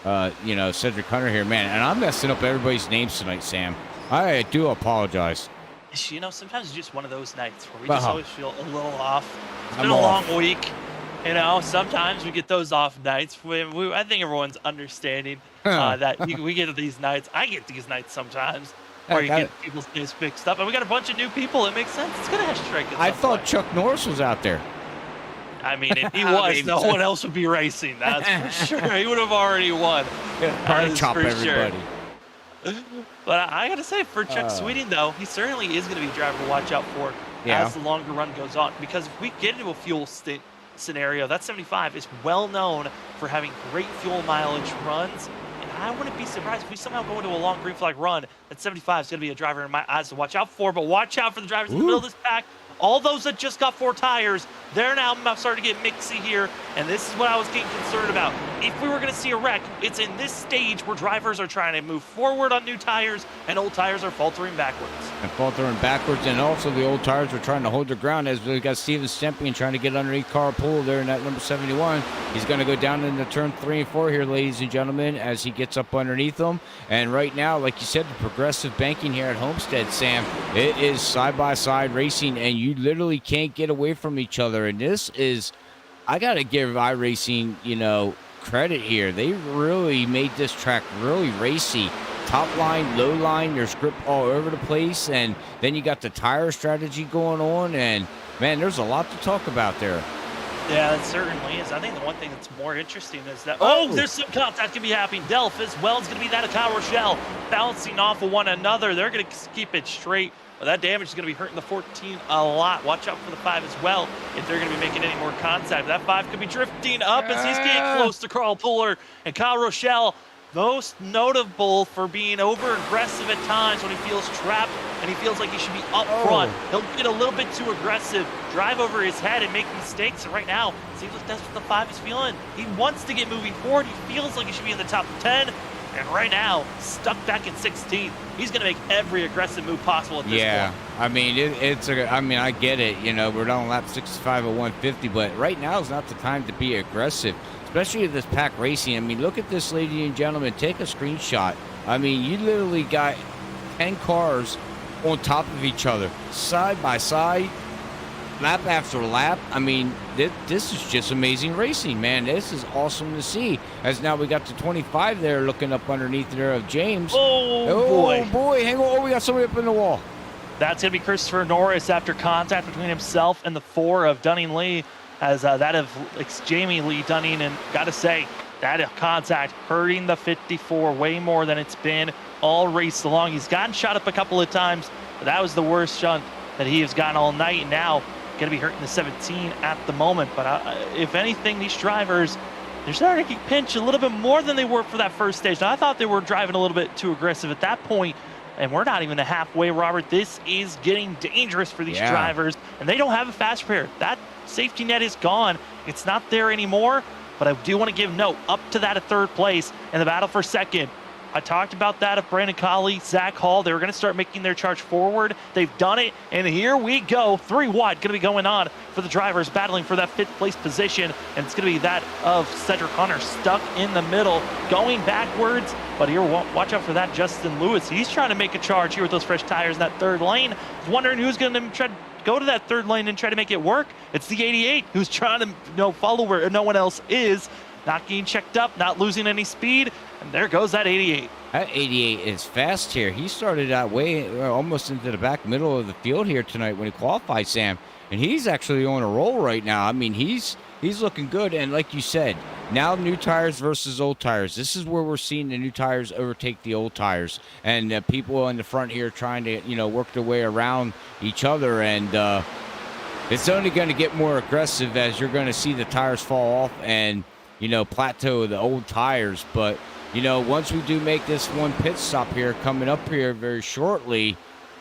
Cedric Hunter here, man. And I'm messing up everybody's names tonight, Sam. I do apologize.
Sometimes it's just one of those nights where we just always feel a little off. It's been a
off.
long week. Sometimes we get those off nights. I think everyone's understanding that we get these nights. I get these nights sometimes. Where you get people's names mixed up. And we got a bunch of new people. It makes sense. It's going to strike at
I
some
thought
point.
Chuck Norris was out there.
I mean, if he was, no one else would be racing. That's for sure. He would have already won.
Trying to chop everybody.
Sure. But I got to say, for Chuck Sweeting, though, he certainly is going to be a driver to watch out for as the longer run goes on. Because if we get into a fuel stint scenario, that 75 is well known for having great fuel mileage runs. I wouldn't be surprised if we somehow go into a long green flag run. That 75 is going to be a driver in my eyes to watch out for. But watch out for the drivers in the middle of this pack. All those that just got 4 tires, they're now starting to get mixy here. And this is what I was getting concerned about. If we were going to see a wreck, it's in this stage where drivers are trying to move forward on new tires and old tires are faltering backwards.
And also the old tires are trying to hold their ground as we got Steven Stempian trying to get underneath Carl Poole there in that number 71. He's going to go down into turn 3 and 4 here, ladies and gentlemen, as he gets up underneath them. And right now, like you said, the progressive banking here at Homestead, Sam, it is side-by-side racing, and you literally can't get away from each other. And this is, I got to give iRacing, credit here. They really made this track really racy. Top line, low line, there's grip all over the place, and then you got the tire strategy going on, and man, there's a lot to talk about there.
Yeah, it certainly is. I think the one thing that's more interesting is that, there's some contact going to be happening. Delph as well is going to be that of Kyle Rochelle bouncing off of one another. They're going to keep it straight. Well, that damage is going to be hurting the 14 a lot. Watch out for the 5 as well if they're going to be making any more contact. That 5 could be drifting up as he's getting close to Carl Puller. And Kyle Rochelle, most notable for being over-aggressive at times when he feels trapped and he feels like he should be up front. He'll get a little bit too aggressive, drive over his head and make mistakes. And right now, it seems like that's what the 5 is feeling. He wants to get moving forward. He feels like he should be in the top 10. And right now, stuck back in 16th. He's going to make every aggressive move possible at this point.
Yeah, I mean, I get it. We're on lap 65 of 150, but right now is not the time to be aggressive, especially with this pack racing. I mean, look at this, ladies and gentlemen. Take a screenshot. I mean, you literally got 10 cars on top of each other, side by side, lap after lap. I mean, this is just amazing racing, man. This is awesome to see. As now we got the 25 there looking up underneath there of James.
Oh
boy. Hang on. We got somebody up in the wall.
That's going to be Christopher Norris after contact between himself and the 4 of Dunning Lee. as that of Jamie Lee Dunning, and got to say, that contact hurting the 54 way more than it's been all race long. He's gotten shot up a couple of times, but that was the worst shunt that he has gotten all night, and now going to be hurting the 17 at the moment. But if anything, these drivers, they're starting to pinch a little bit more than they were for that first stage. Now, I thought they were driving a little bit too aggressive at that point, and we're not even halfway, Robert. This is getting dangerous for these drivers, and they don't have a fast repair. That safety net is gone. It's not there anymore, but I do want to give note up to that at third place in the battle for second. I talked about that of Brandon Colley, Zach Hall. They were going to start making their charge forward. They've done it, and here we go. 3 wide going to be going on for the drivers battling for that 5th place position, and it's going to be that of Cedric Hunter stuck in the middle, going backwards. But here, watch out for that Justin Lewis. He's trying to make a charge here with those fresh tires in that 3rd lane. Wondering who's going to try to go to that 3rd lane and try to make it work. It's the 88 who's trying to follow where no one else is. Not getting checked up, not losing any speed, and there goes that 88.
That 88 is fast here. He started out way almost into the back middle of the field here tonight when he qualified, Sam, and he's actually on a roll right now. I mean, he's looking good, and like you said, now new tires versus old tires. This is where we're seeing the new tires overtake the old tires, and people in the front here trying to work their way around each other, and it's only going to get more aggressive as you're going to see the tires fall off and plateau the old tires. But once we do make this one pit stop here coming up here very shortly,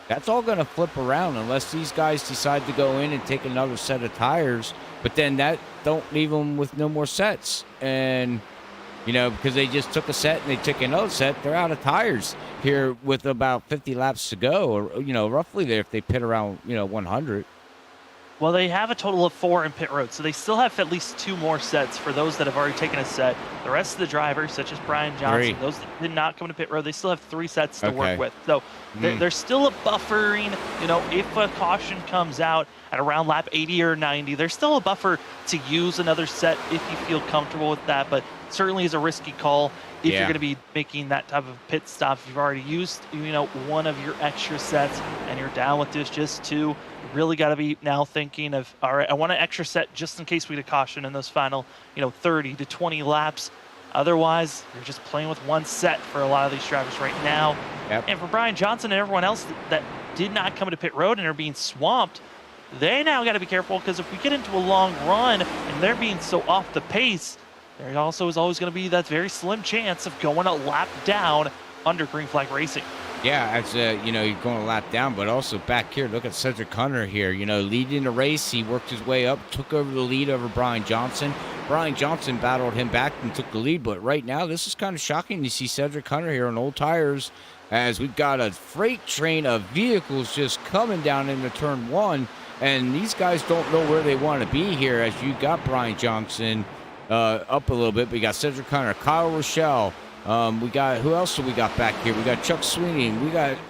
that's all going to flip around unless these guys decide to go in and take another set of tires. But then that don't leave them with no more sets, and because they just took a set and they took another set, they're out of tires here with about 50 laps to go, or roughly there if they pit around 100.
Well, they have a total of 4 in pit road, so they still have at least 2 more sets for those that have already taken a set. The rest of the drivers, such as Brian Johnson,
3.
those that did not come to pit road, they still have 3 sets to work with. So there's still a buffering, if a caution comes out at around lap 80 or 90, there's still a buffer to use another set if you feel comfortable with that, but certainly is a risky call if you're going to be making that type of pit stop. If you've already used, one of your extra sets and you're down with just 2, you really got to be now thinking of, all right, I want an extra set just in case we get a caution in those final, 30 to 20 laps. Otherwise, you're just playing with 1 set for a lot of these drivers right now. And for Brian Johnson and everyone else that did not come to pit road and are being swamped, they now got to be careful, because if we get into a long run and they're being so off the pace, there also is always going to be that very slim chance of going a lap down under green flag racing.
Yeah, as you're going a lap down, but also back here, look at Cedric Hunter here, leading the race. He worked his way up, took over the lead over Brian Johnson. Brian Johnson battled him back and took the lead, but right now this is kind of shocking to see Cedric Hunter here on old tires, as we've got a freight train of vehicles just coming down into turn 1, and these guys don't know where they want to be here, as you got Brian Johnson up a little bit, but we got Cedric Hunter, Kyle Rochelle. We got, who else do we got back here? We got Chuck Sweeney.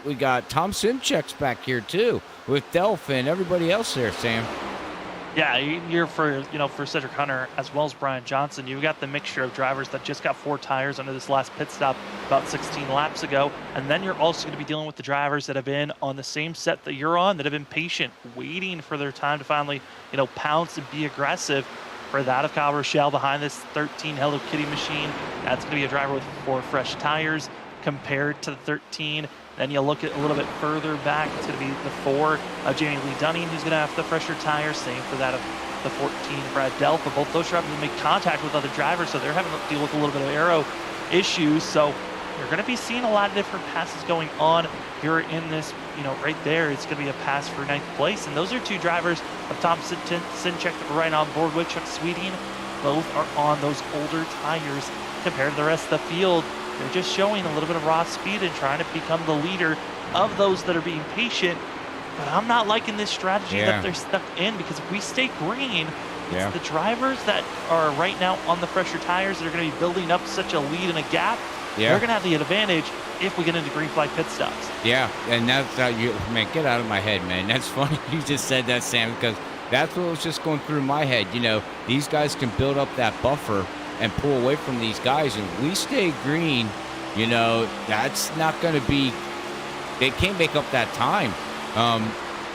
We got Tom Simchek's back here too, with Delph and everybody else there, Sam.
Yeah, you're for Cedric Hunter as well as Brian Johnson. You've got the mixture of drivers that just got 4 tires under this last pit stop about 16 laps ago, and then you're also going to be dealing with the drivers that have been on the same set that you're on, that have been patient, waiting for their time to finally pounce and be aggressive. For that of Kyle Rochelle behind this 13 Hello Kitty machine, that's going to be a driver with 4 fresh tires compared to the 13. Then you look at a little bit further back, it's going to be the 4 of Jamie Lee Dunning, who's going to have the fresher tires. Same for that of the 14 Brad Delph. But both those drivers make contact with other drivers, so they're having to deal with a little bit of aero issues. So you're going to be seeing a lot of different passes going on here in this, right there. It's going to be a pass for 9th place. And those are 2 drivers of Tom Sinchek that we're right on board with. Chuck Sweeting, both are on those older tires compared to the rest of the field. They're just showing a little bit of raw speed and trying to become the leader of those that are being patient. But I'm not liking this strategy that they're stuck in, because if we stay green, it's the drivers that are right now on the fresher tires that are going to be building up such a lead and a gap. They're going to have the advantage if we get into green flag pit stops. Yeah,
and that's how man, get out of my head, man. That's funny you just said that, Sam, because that's what was just going through my head. These guys can build up that buffer and pull away from these guys, and if we stay green, that's not going to be, they can't make up that time.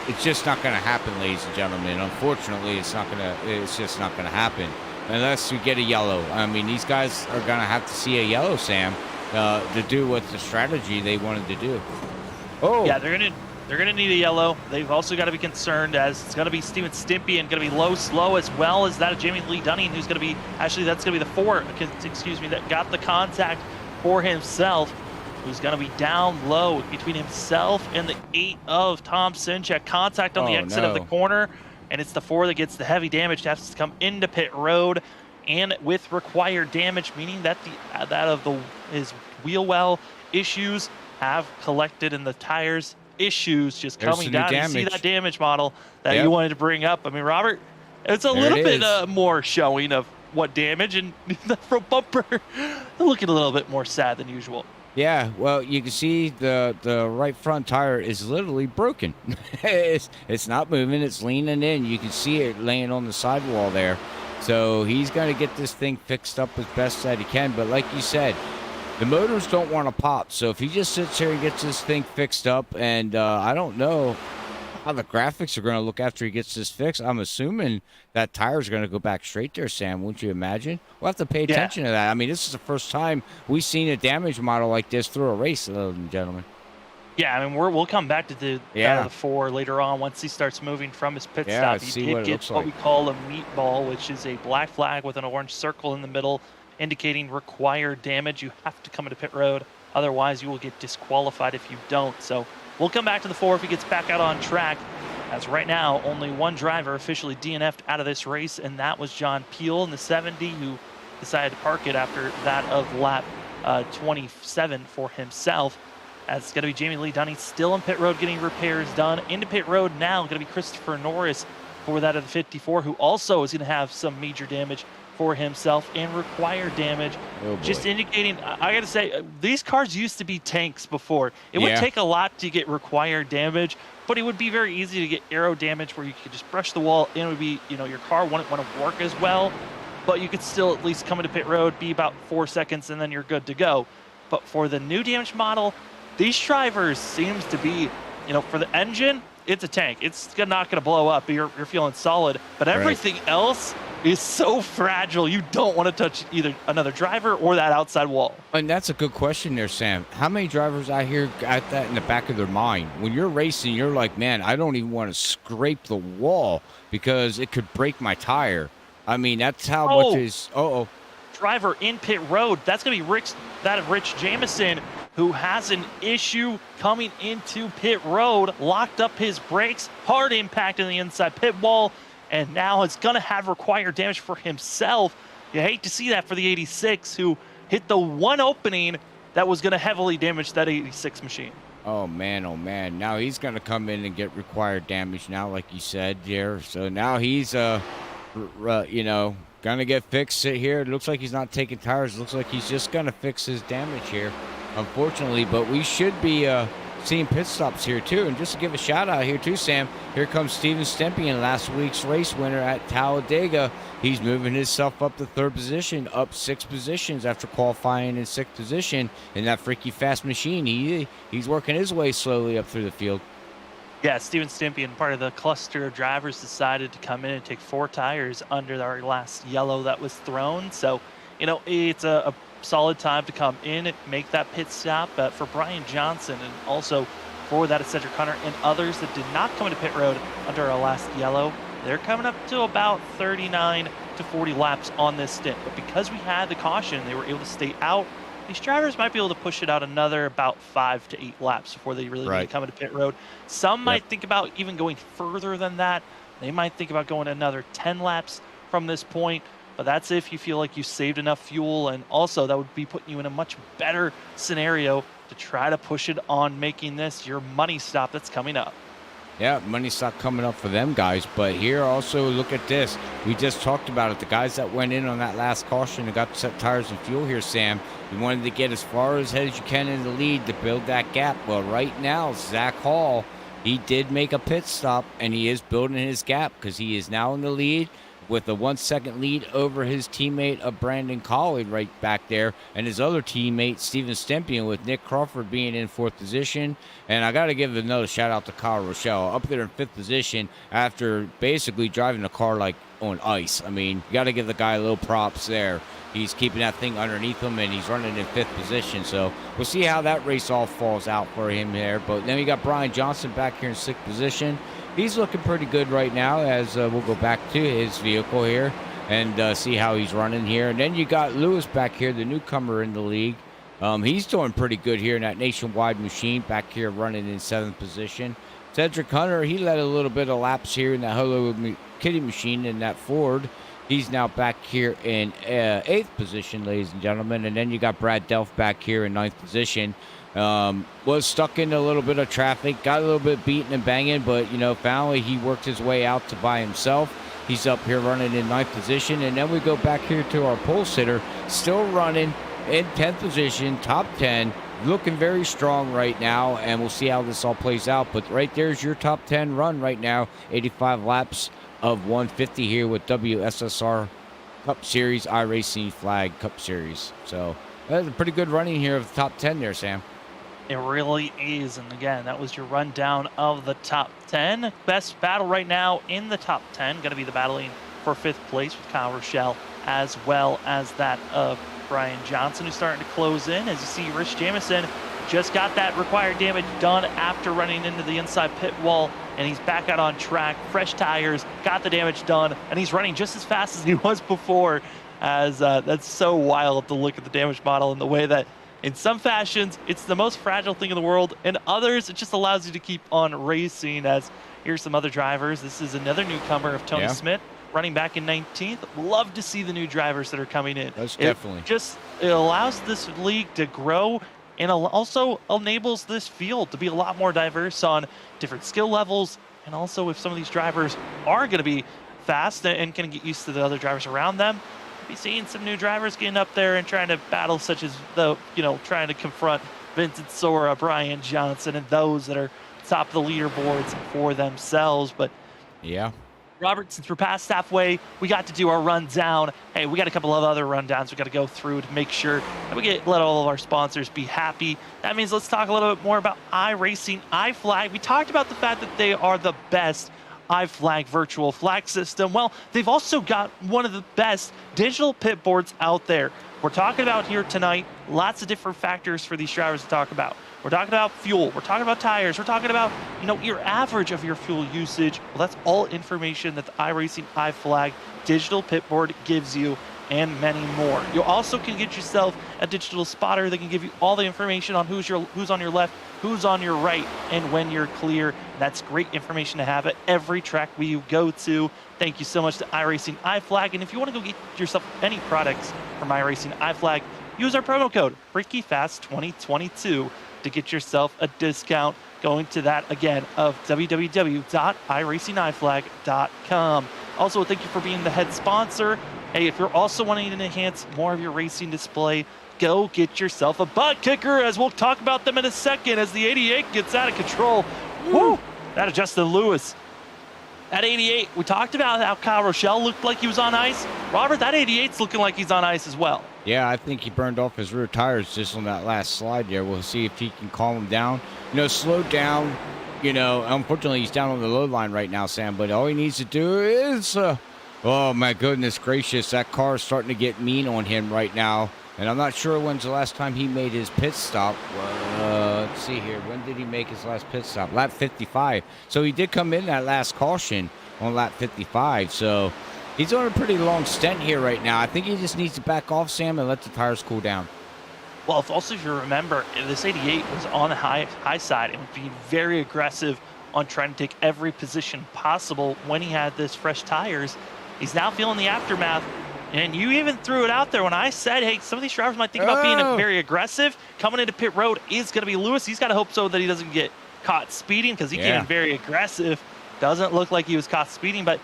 it's just not going to happen, ladies and gentlemen. Unfortunately, it's just not going to happen unless we get a yellow. I mean, these guys are going to have to see a yellow, Sam, to do what the strategy they wanted to do. Oh,
Yeah, they're gonna need a yellow. They've also got to be concerned as it's gonna be Steven Stimpy and gonna be low slow as well as that of Jamie Lee Dunning, who's gonna be that's gonna be the 4. Excuse me, that got the contact for himself. Who's gonna be down low between himself and the 8 of Tom Sinchek. Contact on the exit of the corner, and it's the 4 that gets the heavy damage. Has to come into pit road, and with required damage, meaning that his wheel well issues have collected in the tires issues just coming down. You see that damage model that you wanted to bring up. I mean, Robert, it's a little bit more showing of what damage, and the front bumper looking a little bit more sad than usual.
Yeah, well, you can see the right front tire is literally broken. it's not moving. It's leaning in. You can see it laying on the sidewall there. So he's going to get this thing fixed up as best that he can. But like you said, the motors don't want to pop. So if he just sits here and gets this thing fixed up, and I don't know how the graphics are going to look after he gets this fixed. I'm assuming that tire is going to go back straight there, Sam. Wouldn't you imagine? We'll have to pay attention to that. I mean, this is the first time we've seen a damage model like this through a race, ladies and gentlemen.
Yeah, I mean, we'll come back to the 4 later on once he starts moving from his pit stop. He did get what we call a meatball, which is a black flag with an orange circle in the middle indicating required damage. You have to come into pit road. Otherwise, you will get disqualified if you don't. So we'll come back to the 4 if he gets back out on track. As right now, only one driver officially DNF'd out of this race, and that was John Peel in the 70, who decided to park it after that of lap 27 for himself. As it's going to be Jamie Lee Dunning still in pit road getting repairs done. Into pit road now, going to be Christopher Norris for that of the 54, who also is going to have some major damage for himself and required damage. Just indicating, I gotta say, these cars used to be tanks before. It would take a lot to get required damage, but it would be very easy to get aero damage where you could just brush the wall and it would be, your car wouldn't want to work as well, but you could still at least come into pit road, be about 4 seconds, and then you're good to go. But for the new damage model, these drivers seems to be, for the engine, it's a tank. It's not going to blow up. You're feeling solid, but everything else is so fragile. You don't want to touch either another driver or that outside wall.
And that's a good question there, Sam. How many drivers out here got that in the back of their mind? When you're racing, you're like, man, I don't even want to scrape the wall because it could break my tire. I mean, that's how much is...
Driver in pit road. That's going to be that of Rich Jamison, who has an issue coming into pit road, locked up his brakes, hard impact in the inside pit wall, and now it's going to have required damage for himself. You hate to see that for the 86, who hit the one opening that was going to heavily damage that 86 machine.
Oh, man, oh, man. Now he's going to come in and get required damage now, like you said there. So now he's, going to get fixed here. It looks like he's not taking tires. It looks like he's just going to fix his damage here, unfortunately. But we should be seeing pit stops here, too. And just to give a shout-out here, too, Sam, here comes Steven Stempian, last week's race winner at Talladega. He's moving himself up to 3rd position, up 6 positions after qualifying in 6th position in that freaky fast machine. He's working his way slowly up through the field.
Yeah, Steven Stimpian, part of the cluster of drivers, decided to come in and take 4 tires under our last yellow that was thrown. So, it's a solid time to come in and make that pit stop. But for Brian Johnson and also for that of Cedric Hunter and others that did not come into pit road under our last yellow, they're coming up to about 39 to 40 laps on this stint. But because we had the caution, they were able to stay out. These drivers might be able to push it out another about 5 to 8 laps before they really need to come into pit road. Some might think about even going further than that. They might think about going another 10 laps from this point, but that's if you feel like you saved enough fuel, and also that would be putting you in a much better scenario to try to push it on making this your money stop that's coming up.
Yeah, money stop coming up for them guys. But here also, look at this. We just talked about it. The guys that went in on that last caution and got to set tires and fuel here, Sam, you wanted to get as far ahead as you can in the lead to build that gap. Well, right now, Zach Hall, he did make a pit stop, and he is building his gap because he is now in the lead with a 1 second lead over his teammate of Brandon Colley right back there, and his other teammate Steven Stempion with Nick Crawford being in 4th position. And I got to give another shout out to Kyle Rochelle up there in 5th position after basically driving the car like on ice. I mean, you got to give the guy a little props there. He's keeping that thing underneath him, and he's running in 5th position. So we'll see how that race all falls out for him there. But then we got Brian Johnson back here in 6th position. He's looking pretty good right now, as we'll go back to his vehicle here and see how he's running here. And then you got Lewis back here, the newcomer in the league. He's doing pretty good here in that Nationwide machine back here running in 7th position. Cedric Hunter, he led a little bit of laps here in that Hello Kitty machine in that Ford. He's now back here in 8th position, ladies and gentlemen. And then you got Brad Delph back here in 9th position. Was stuck in a little bit of traffic, got a little bit beaten and banging, but, you know, finally he worked his way out to by himself. He's up here running in 9th position. And then we go back here to our pole sitter, still running in 10th position, top 10. Looking very strong right now, and we'll see how this all plays out. But right there's your top 10 run right now. 85 laps of 150 here with WSSR Cup Series iRacingiFlag Cup Series. So that's a pretty good running here of the top 10 there, Sam.
It really is. And again, that was your rundown of the top 10. Best battle right now in the top 10. Going to be the battling for 5th place with Kyle Rochelle, as well as that of Brian Johnson, who's starting to close in. As you see, Rich Jamison just got that required damage done after running into the inside pit wall, and he's back out on track. Fresh tires, got the damage done, and he's running just as fast as he was before. As that's so wild to look at the damage model and the way that in some fashions it's the most fragile thing in the world, and others it just allows you to keep on racing. As here's some other drivers. This is another newcomer of Tony Smith, running back in 19th. Love to see the new drivers that are coming in.
That's definitely.
It allows this league to grow, and also enables this field to be a lot more diverse on different skill levels. And also, if some of these drivers are going to be fast and can get used to the other drivers around them, we'll be seeing some new drivers getting up there and trying to battle, such as trying to confront Vincent Sora, Brian Johnson, and those that are top of the leaderboards for themselves. But
yeah,
Robert, since we're past halfway, we got to do our rundown. Hey, we got a couple of other rundowns we got to go through to make sure that we let all of our sponsors be happy. That means let's talk a little bit more about iRacingiFlag. We talked about the fact that they are the best iFlag virtual flag system. Well, they've also got one of the best digital pit boards out there. We're talking about here tonight lots of different factors for these drivers to talk about. We're talking about fuel. We're talking about tires. We're talking about, your average of your fuel usage. Well, that's all information that the iRacingiFlag digital pit board gives you, and many more. You also can get yourself a digital spotter that can give you all the information on who's on your left, who's on your right, and when you're clear. That's great information to have at every track we go to. Thank you so much to iRacingiFlag. And if you want to go get yourself any products from iRacingiFlag, use our promo code FreakyFast2022 to get yourself a discount. Going to that again of www.iracingiflag.com. Also, thank you for being the head sponsor. Hey, if you're also wanting to enhance more of your racing display, go get yourself a ButtKicker, as we'll talk about them in a second as the 88 gets out of control. Woo! That is Justin Lewis. At 88, we talked about how Kyle Rochelle looked like he was on ice. Robert, that 88's looking like he's on ice as well.
Yeah, I think he burned off his rear tires just on that last slide there. We'll see if he can calm him down. Slow down. Unfortunately, he's down on the low line right now, Sam, but all he needs to do is, oh my goodness gracious, that car is starting to get mean on him right now. And I'm not sure when's the last time he made his pit stop. Let's see here. When did he make his last pit stop? Lap 55. So he did come in that last caution on lap 55. So he's on a pretty long stint here right now. I think he just needs to back off, Sam, and let the tires cool down.
Well, if you remember, this 88 was on the high side and was being very aggressive on trying to take every position possible when he had this fresh tires. He's now feeling the aftermath. And you even threw it out there when I said, hey, some of these drivers might think about being very aggressive. Coming into pit road is going to be Lewis. He's got to hope so that he doesn't get caught speeding, because he came in very aggressive. Doesn't look like he was caught speeding, but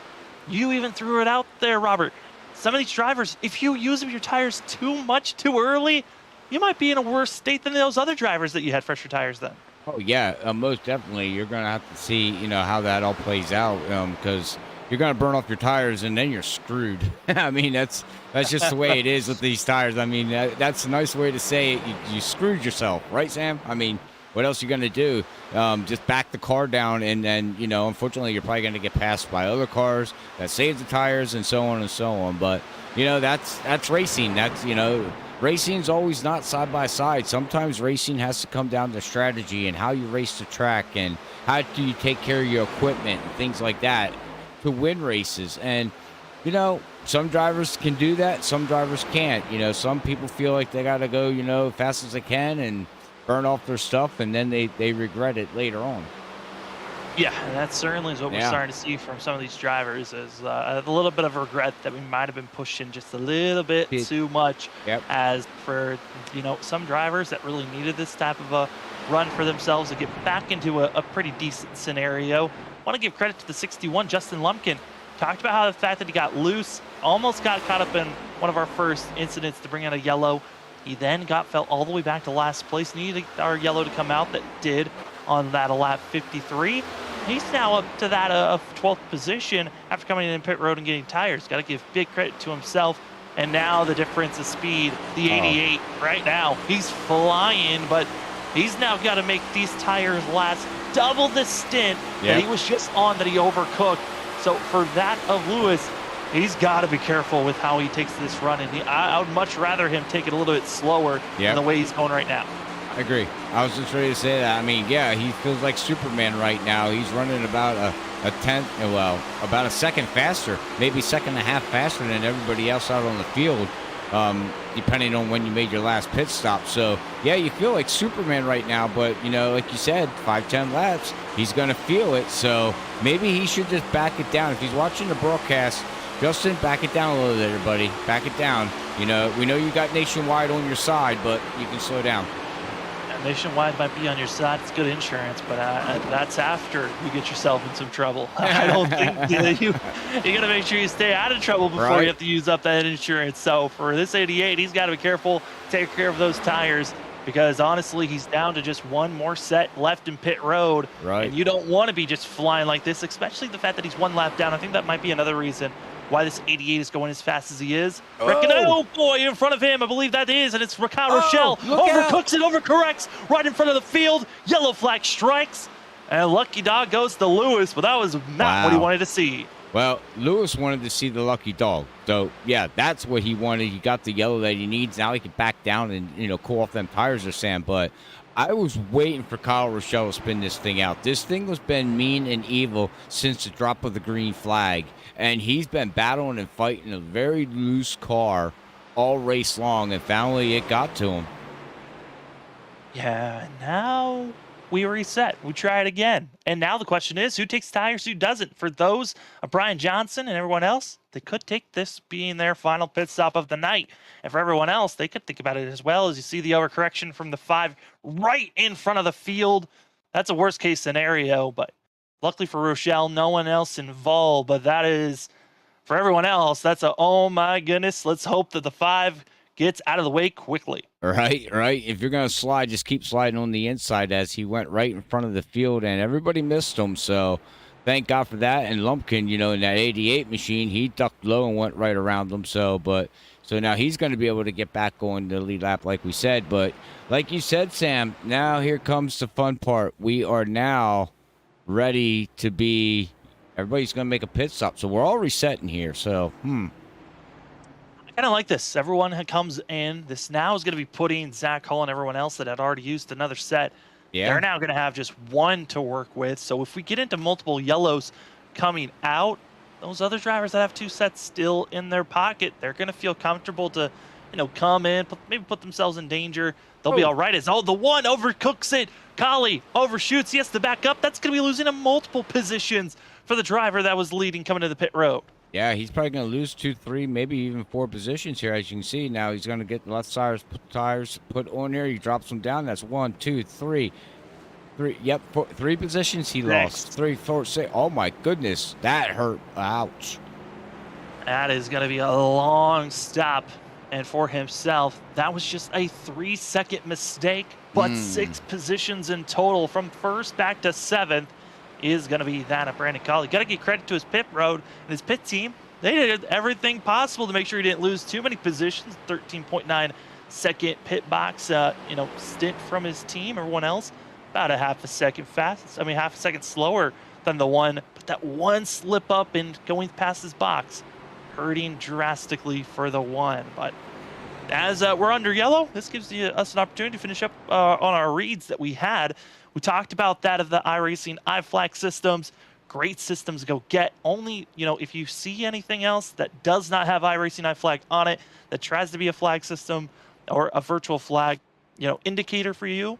you even threw it out there, Robert. Some of these drivers, if you use your tires too much too early, you might be in a worse state than those other drivers that you had fresher tires then.
Oh, yeah, most definitely. You're going to have to see, how that all plays out, because you're going to burn off your tires, and then you're screwed. I mean, that's just the way it is with these tires. I mean, that's a nice way to say it. You screwed yourself, right, Sam? I mean, what else are you going to do? Just back the car down, and then, you know, unfortunately, you're probably going to get passed by other cars that save the tires and so on and so on. But, you know, that's racing. That's, you know, racing's always not side by side. Sometimes racing has to come down to strategy and how you race the track and how do you take care of your equipment and things like that to win races. And, you know, some drivers can do that. Some drivers can't. You know, some people feel like they got to go, you know, fast as they can and burn off their stuff, and then they regret it later on.
Yeah, and that certainly is what we're starting to see from some of these drivers, is a little bit of regret that we might have been pushing just a little bit too much.
Yep.
As for, you know, some drivers that really needed this type of a run for themselves to get back into a pretty decent scenario. I want to give credit to the 61, Justin Lumpkin. Talked about how the fact that he got loose, almost got caught up in one of our first incidents to bring out a yellow. He then fell all the way back to last place. Needed our yellow to come out, that did on that lap 53. He's now up to that of 12th position after coming in pit road and getting tires. Got to give big credit to himself. And now the difference of speed, the 88 right now, he's flying, but he's now got to make these tires last double the stint that he was just on, that he overcooked. So for that of Lewis, he's got to be careful with how he takes this run. And I would much rather him take it a little bit slower than the way he's going right now.
I agree. I was just ready to say that. I mean, yeah, he feels like Superman right now. He's running about a tenth, well, about a second faster, maybe second and a half faster than everybody else out on the field, depending on when you made your last pit stop. So, yeah, you feel like Superman right now, but, you know, like you said, 5-10 laps, he's going to feel it. So maybe he should just back it down. If he's watching the broadcast, Justin, back it down a little bit, buddy. Back it down. You know, we know you got Nationwide on your side, but you can slow down.
Nationwide might be on your side. It's good insurance, but that's after you get yourself in some trouble. I don't think you got to make sure you stay out of trouble before you have to use up that insurance. So for this 88, he's got to be careful, take care of those tires, because honestly, he's down to just one more set left in pit road.
Right.
And you don't want to be just flying like this, especially the fact that he's one lap down. I think that might be another reason why this 88 is going as fast as he is. Oh boy, in front of him, I believe that is, and it's Raquel Rochelle. Overcooks it, overcorrects, right in front of the field. Yellow flag strikes, and lucky dog goes to Lewis, but that was not what he wanted to see.
Well, Lewis wanted to see the lucky dog. So, yeah, that's what he wanted. He got the yellow that he needs. Now he can back down and, you know, cool off them tires or Sam. But I was waiting for Kyle Rochelle to spin this thing out. This thing has been mean and evil since the drop of the green flag. And he's been battling and fighting a very loose car all race long, and finally it got to him.
Yeah, now we reset. We try it again. And now the question is, who takes tires, who doesn't? For those of Brian Johnson and everyone else, they could take this being their final pit stop of the night. And for everyone else, they could think about it as well. As you see the overcorrection from the 5 right in front of the field. That's a worst case scenario, but luckily for Rochelle, no one else involved. But that is, for everyone else, that's a, oh my goodness, let's hope that the 5 gets out of the way quickly.
Right. If you're going to slide, just keep sliding on the inside, as he went right in front of the field, and everybody missed him. So thank God for that. And Lumpkin, you know, in that 88 machine, he ducked low and went right around them. So now he's going to be able to get back going the lead lap, like we said. But like you said, Sam, now here comes the fun part. We are now ready to be, everybody's going to make a pit stop. So we're all resetting here. So,
I kind of like this. Everyone comes in. This now is going to be putting Zach Hull and everyone else that had already used another set.
Yeah.
They're now going to have just one to work with. So if we get into multiple yellows coming out, those other drivers that have 2 sets still in their pocket, they're going to feel comfortable to, you know, come in, maybe put themselves in danger. They'll be all right. As the 1 overcooks it. Kali overshoots. He has to back up. That's going to be losing him multiple positions for the driver that was leading coming to the pit road.
Yeah, he's probably going to lose 2, 3, maybe even 4 positions here, as you can see. Now he's going to get left tires put on there. He drops them down. That's 1, 2, 3. 3. Yep, 3 positions he lost. 3, 4, 6. Oh my goodness, that hurt. Ouch.
That is going to be a long stop. And for himself, that was just a 3-second mistake, but 6 positions in total from 1st back to 7th. is going to be that of Brandon Colley. Got to give credit to his pit road and his pit team. They did everything possible to make sure he didn't lose too many positions. 13.9 second pit box, stint from his team. Everyone else about a half a second half a second slower than the one. But that one slip up and going past his box, hurting drastically for the one. But as we're under yellow, this gives us an opportunity to finish up on our reads that we had. We talked about that of the iRacing iFlag systems. Great systems to go get. Only, if you see anything else that does not have iRacing iFlag on it, that tries to be a flag system or a virtual flag, indicator for you,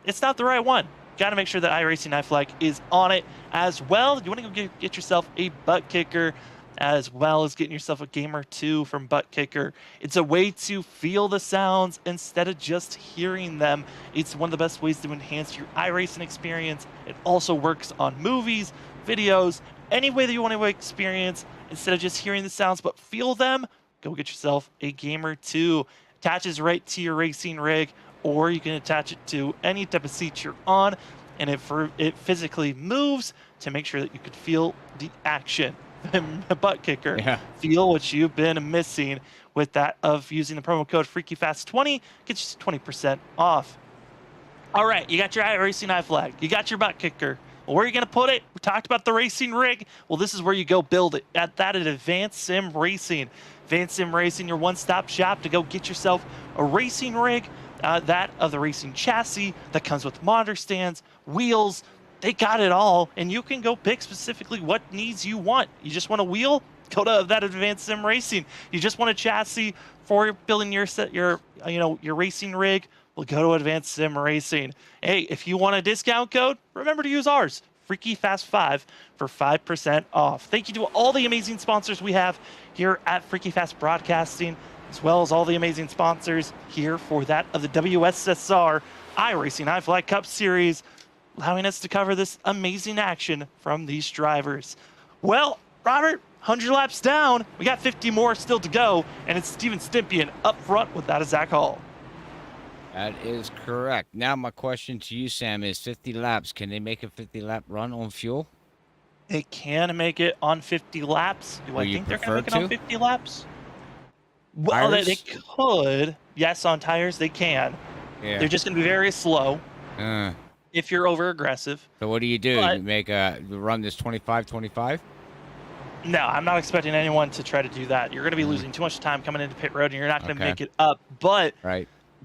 it's not the right one. Got to make sure that iRacing iFlag is on it as well. You want to go get yourself a ButtKicker, as well as getting yourself a Gamer 2 from ButtKicker. It's a way to feel the sounds instead of just hearing them. It's one of the best ways to enhance your iRacing experience. It also works on movies, videos, any way that you want to experience. Instead of just hearing the sounds but feel them, go get yourself a Gamer 2. Attaches right to your racing rig, or you can attach it to any type of seat you're on, and it physically moves to make sure that you could feel the action. ButtKicker.
Yeah.
Feel what you've been missing with that of using the promo code FreakyFast20. Gets you 20% off. All right, you got your iRacing iFlag. You got your ButtKicker. Well, where are you going to put it? We talked about the racing rig. Well, this is where you go build it. At Advanced Sim Racing. Advanced Sim Racing, your one-stop shop to go get yourself a racing rig. That of the racing chassis that comes with monitor stands, wheels. They got it all, and you can go pick specifically what needs you want. You just want a wheel? Go to that Advanced Sim Racing. You just want a chassis for building your racing rig? Well, go to Advanced Sim Racing. Hey, if you want a discount code, remember to use ours, FreakyFast5, for 5% off. Thank you to all the amazing sponsors we have here at Freaky Fast Broadcasting, as well as all the amazing sponsors here for that of the WSSR iRacing iFlag Cup Series, allowing us to cover this amazing action from these drivers. Well, Robert, 100 laps down. We got 50 more still to go, and it's Steven Stimpian up front with that of Zach Hall.
That is correct. Now my question to you, Sam, is 50 laps. Can they make a 50-lap run on fuel?
They can make it on 50 laps. Do I think they're going to make it on 50 laps? Well, they could. Yes, on tires, they can.
Yeah.
They're just going to be very slow if you're over-aggressive.
So what do? You make run this 25-25?
No, I'm not expecting anyone to try to do that. You're going to be losing too much time coming into pit road, and you're not going to make it up. But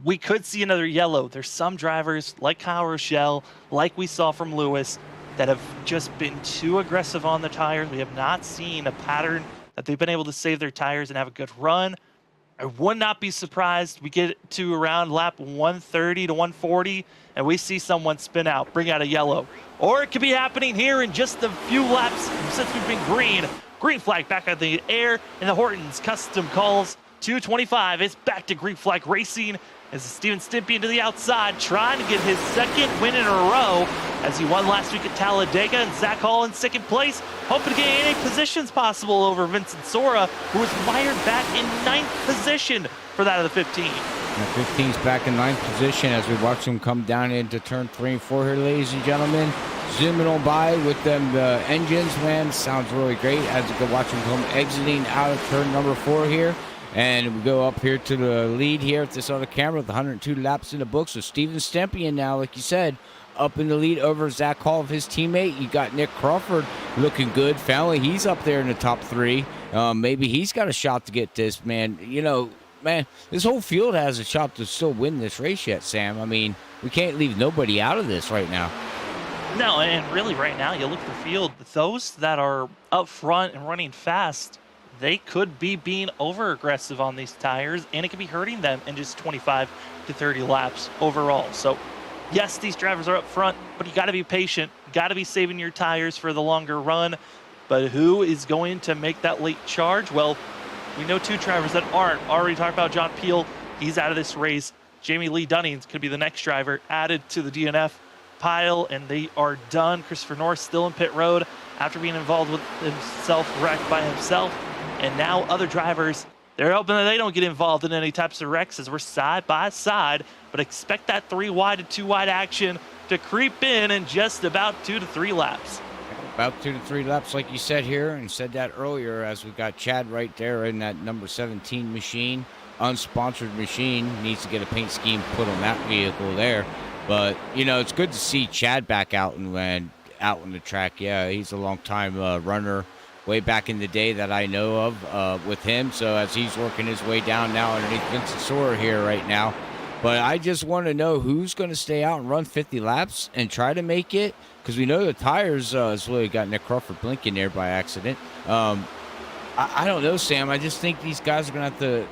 we could see another yellow. There's some drivers, like Kyle Rochelle, like we saw from Lewis, that have just been too aggressive on the tires. We have not seen a pattern that they've been able to save their tires and have a good run. I would not be surprised we get to around lap 130 to 140 and we see someone spin out, bring out a yellow. Or it could be happening here in just a few laps since we've been green. Green flag back out the air, and the Horton's custom calls 225. It's back to green flag racing as Steven Stimpian to the outside, trying to get his second win in a row as he won last week at Talladega, and Zach Hall in second place, hoping to get any positions possible over Vincent Sora, who was wired back in 9th position for that of the 15.
The 15's back in 9th position as we watch him come down into turn 3 and 4 here, ladies and gentlemen. Zooming on by with them engines, man, sounds really great as you can watch him come exiting out of turn number 4 here. And we go up here to the lead here at this other camera with 102 laps in the book. So Steven Stimpian now, like you said, up in the lead over Zach Hall of his teammate. You got Nick Crawford looking good. Finally, he's up there in the top 3. Maybe he's got a shot to get this, man. You know, man, this whole field has a shot to still win this race yet, Sam. I mean, we can't leave nobody out of this right now.
No, and really right now, you look at the field, those that are up front and running fast, they could be being over-aggressive on these tires, and it could be hurting them in just 25 to 30 laps overall. So, yes, these drivers are up front, but you got to be patient. You got to be saving your tires for the longer run. But who is going to make that late charge? Well, we know 2 drivers that aren't. Already talked about John Peel. He's out of this race. Jamie Lee Dunnings could be the next driver added to the DNF pile, and they are done. Christopher North still in pit road after being involved with himself, wrecked by himself. And now other drivers, they're hoping that they don't get involved in any types of wrecks as we're side by side. But expect that 3 wide to 2 wide action to creep in just about 2 to 3 laps.
About 2 to 3 laps, like you said here, and said that earlier, as we got Chad right there in that number 17 machine, unsponsored machine, needs to get a paint scheme put on that vehicle there. But, you know, it's good to see Chad back out and out on the track. Yeah, he's a long-time runner, way back in the day that I know of with him. So as he's working his way down now underneath Vincent Sora here right now. But I just want to know who's going to stay out and run 50 laps and try to make it, because we know the tires has really got Nick Crawford blinking there by accident. I don't know, Sam. I just think these guys are going to have to,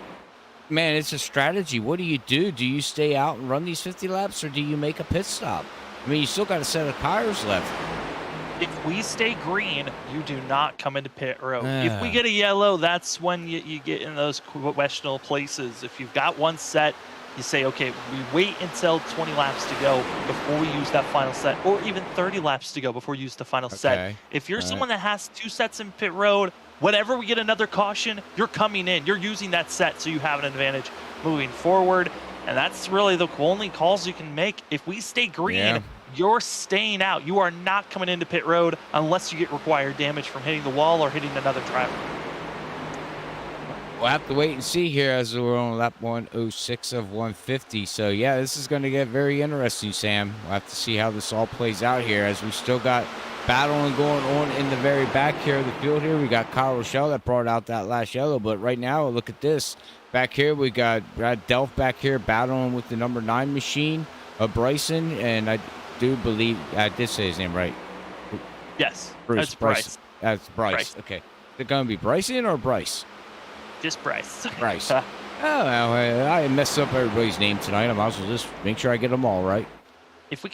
man, it's a strategy. What do? Do you stay out and run these 50 laps, or do you make a pit stop? I mean, you still got a set of tires left.
If we stay green, you do not come into pit road. If we get a yellow, that's when you get in those questionable places. If you've got one set, you say, okay, we wait until 20 laps to go before we use that final set, or even 30 laps to go before we use the final set. If you're someone that has 2 sets in pit road, whenever we get another caution, you're coming in. You're using that set so you have an advantage moving forward. And that's really the only calls you can make. If we stay green, you're staying out. You are not coming into pit road unless you get required damage from hitting the wall or hitting another driver.
We'll have to wait and see here as we're on lap 106 of 150. So, yeah, this is going to get very interesting, Sam. We'll have to see how this all plays out here as we still got battling going on in the very back here of the field here. We got Kyle Rochelle that brought out that last yellow. But right now, look at this. Back here, we got Brad Delph back here battling with the number 9 machine of Bryson. And I do believe I did say his name right.
Yes,
Bruce.
that's Bryce.
That's Bryce. Okay. Is it going to be Bryson or Bryce?
Just Bryce.
Bryce. Oh, well, I messed up everybody's name tonight. I might as well just make sure I get them all right.
If we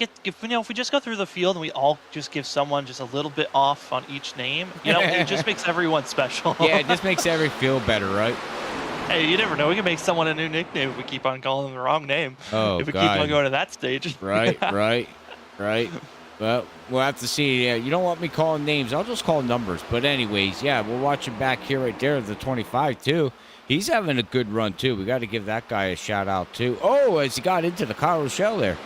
just go through the field and we all just give someone just a little bit off on each name, it just makes everyone special.
Yeah, it just makes every feel better, right?
Hey, you never know. We can make someone a new nickname if we keep on calling them the wrong name.
Oh,
if we
God.
keep on going to that stage.
Right. Well, we'll have to see. Yeah, you don't want me calling names. I'll just call numbers. But anyways, yeah, we're watching back here right there, the 25, too. He's having a good run, too. We got to give that guy a shout-out, too. Oh, as he got into the Kyle Rochelle there.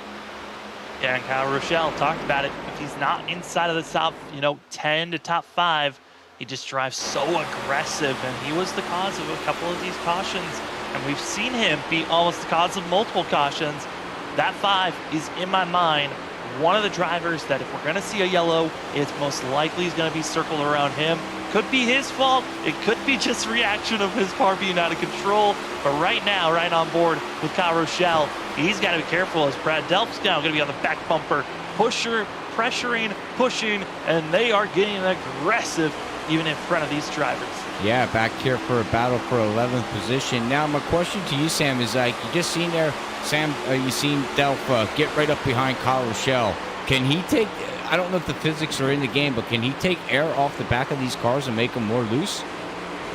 Yeah, and Kyle Rochelle talked about it. If he's not inside of the top, 10 to top 5, he just drives so aggressive. And he was the cause of a couple of these cautions. And we've seen him be almost the cause of multiple cautions. That 5 is, in my mind, one of the drivers that if we're going to see a yellow, it's most likely is going to be circled around him. Could be his fault. It could be just reaction of his car being out of control. But right now, right on board with Kyle Rochelle, he's got to be careful as Brad Delph's now going to be on the back bumper. Pressuring, pushing, and they are getting aggressive even in front of these drivers.
Yeah, back here for a battle for 11th position. Now, my question to you, Sam, is like you just seen there, Sam, you seen Delph get right up behind Kyle Rochelle. Can he take, I don't know if the physics are in the game, but can he take air off the back of these cars and make them more loose?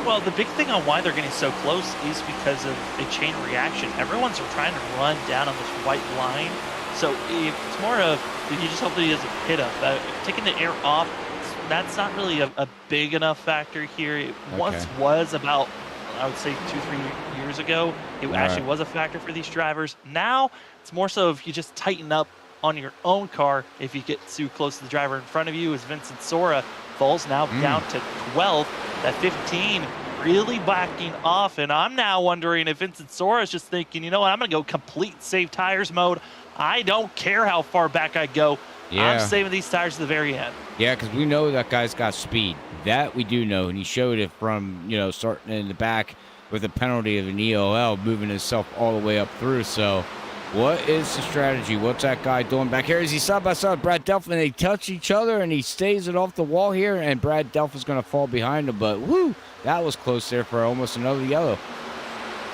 Well, the big thing on why they're getting so close is because of a chain reaction. Everyone's trying to run down on this white line. So it's more of, you just hope that he doesn't hit him. Taking the air off, that's not really a big enough factor here. It once was about, I would say 2-3 years ago. It actually was a factor for these drivers. Now it's more so if you just tighten up on your own car. If you get too close to the driver in front of you, as Vincent Sora falls now down to 12th. That 15 really backing off. And I'm now wondering if Vincent Sora is just thinking, you know what, I'm going to go complete save tires mode. I don't care how far back I go. I'm saving these tires to the very end.
Yeah, because we know that guy's got speed. That we do know, and he showed it from, starting in the back with a penalty of an EOL, moving himself all the way up through. So what is the strategy? What's that guy doing back here? Is he side by side with Brad Delph, and they touch each other, and he stays it off the wall here, and Brad Delph is going to fall behind him. But, whoo, that was close there for almost another yellow.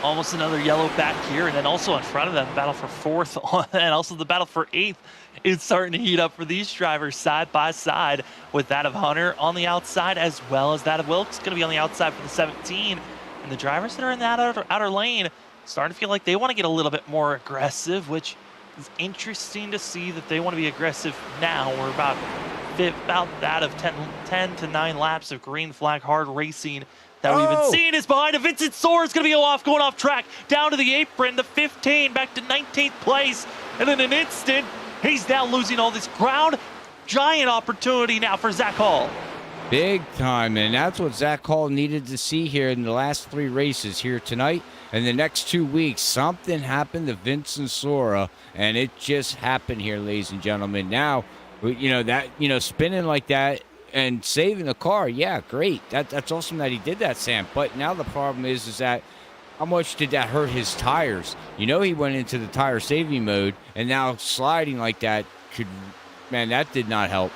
Almost another yellow back here, and then also in front of them, battle for 4th, and also the battle for 8th is starting to heat up for these drivers side by side with that of Hunter on the outside, as well as that of Wilkes going to be on the outside for the 17. And the drivers that are in that outer lane starting to feel like they want to get a little bit more aggressive, which is interesting to see that they want to be aggressive now. We're about that of 10 to 9 laps of green flag hard racing that we've been seeing is behind. Vincent Sora is going to be going off track, down to the apron, the 15, back to 19th place. And in an instant, he's now losing all this ground. giant opportunity now for Zach Hall.
Big time, and that's what Zach Hall needed to see here in the last 3 races here tonight. And the next 2 weeks, something happened to Vincent Sora, and it just happened here, ladies and gentlemen. Now, spinning like that and saving the car, yeah, great. That's awesome that he did that, Sam. But now the problem is that how much did that hurt his tires? He went into the tire saving mode, and now sliding like that that did not help.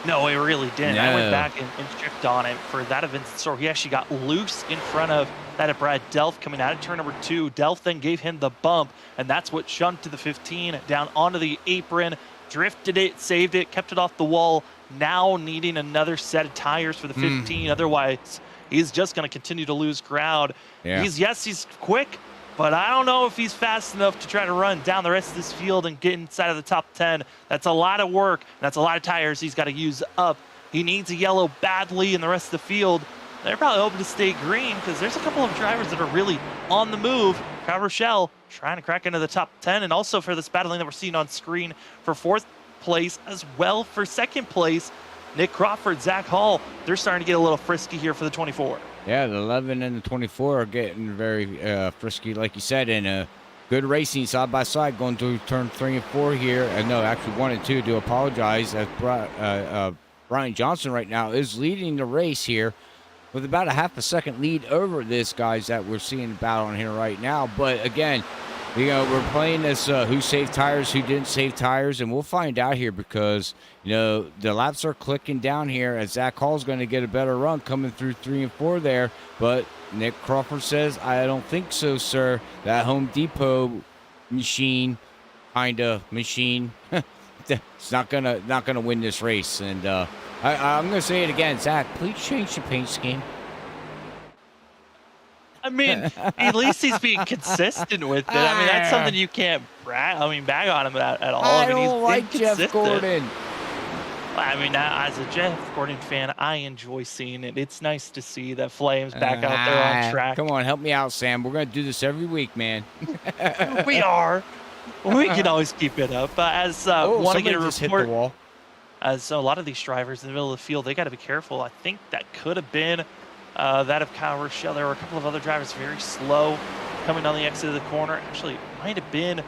No, it really didn't.
No.
I went back and checked on it for that event. So he actually got loose in front of that of Brad Delph coming out of turn number 2. Delph then gave him the bump, and that's what shunted the 15 down onto the apron, drifted it, saved it, kept it off the wall. Now needing another set of tires for the 15. Otherwise, he's just going to continue to lose ground.
Yeah.
He's quick, but I don't know if he's fast enough to try to run down the rest of this field and get inside of the top 10. That's a lot of work. That's a lot of tires he's got to use up. He needs a yellow badly in the rest of the field. They're probably hoping to stay green because there's a couple of drivers that are really on the move. Kyle Rochelle trying to crack into the top 10, and also for this battling that we're seeing on screen for 4th place as well for 2nd place. Nick Crawford, Zach Hall, they're starting to get a little frisky here for the 24.
Yeah, the 11 and the 24 are getting very frisky, like you said, and good racing side by side going through turn 3 and 4 here. No, actually 1 and 2. Do apologize. As Brian Johnson right now is leading the race here with about a half a second lead over this guys that we're seeing battling here right now. But again, we're playing this who saved tires, who didn't save tires, and we'll find out here because, the laps are clicking down here as Zach Hall's going to get a better run coming through 3 and 4 there. But Nick Crawford says, I don't think so, sir. That Home Depot machine, it's not gonna win this race. And I'm going to say it again, Zach, please change the paint scheme.
I mean, at least he's being consistent with it. I mean, that's something you can't bag on him at all.
I
mean, he's
don't like
been
Jeff
consistent.
Gordon.
I mean, as a Jeff Gordon fan, I enjoy seeing it. It's nice to see the Flames back out there on track.
Come on, help me out, Sam. We're going to do this every week, man.
We are. We can always keep it up. As want to get a
just hit the
report,
wall.
as a lot of these drivers in the middle of the field, they got to be careful. I think that could have been that of Kyle Rochelle. There were a couple of other drivers very slow coming on the exit of the corner. Actually, it might have been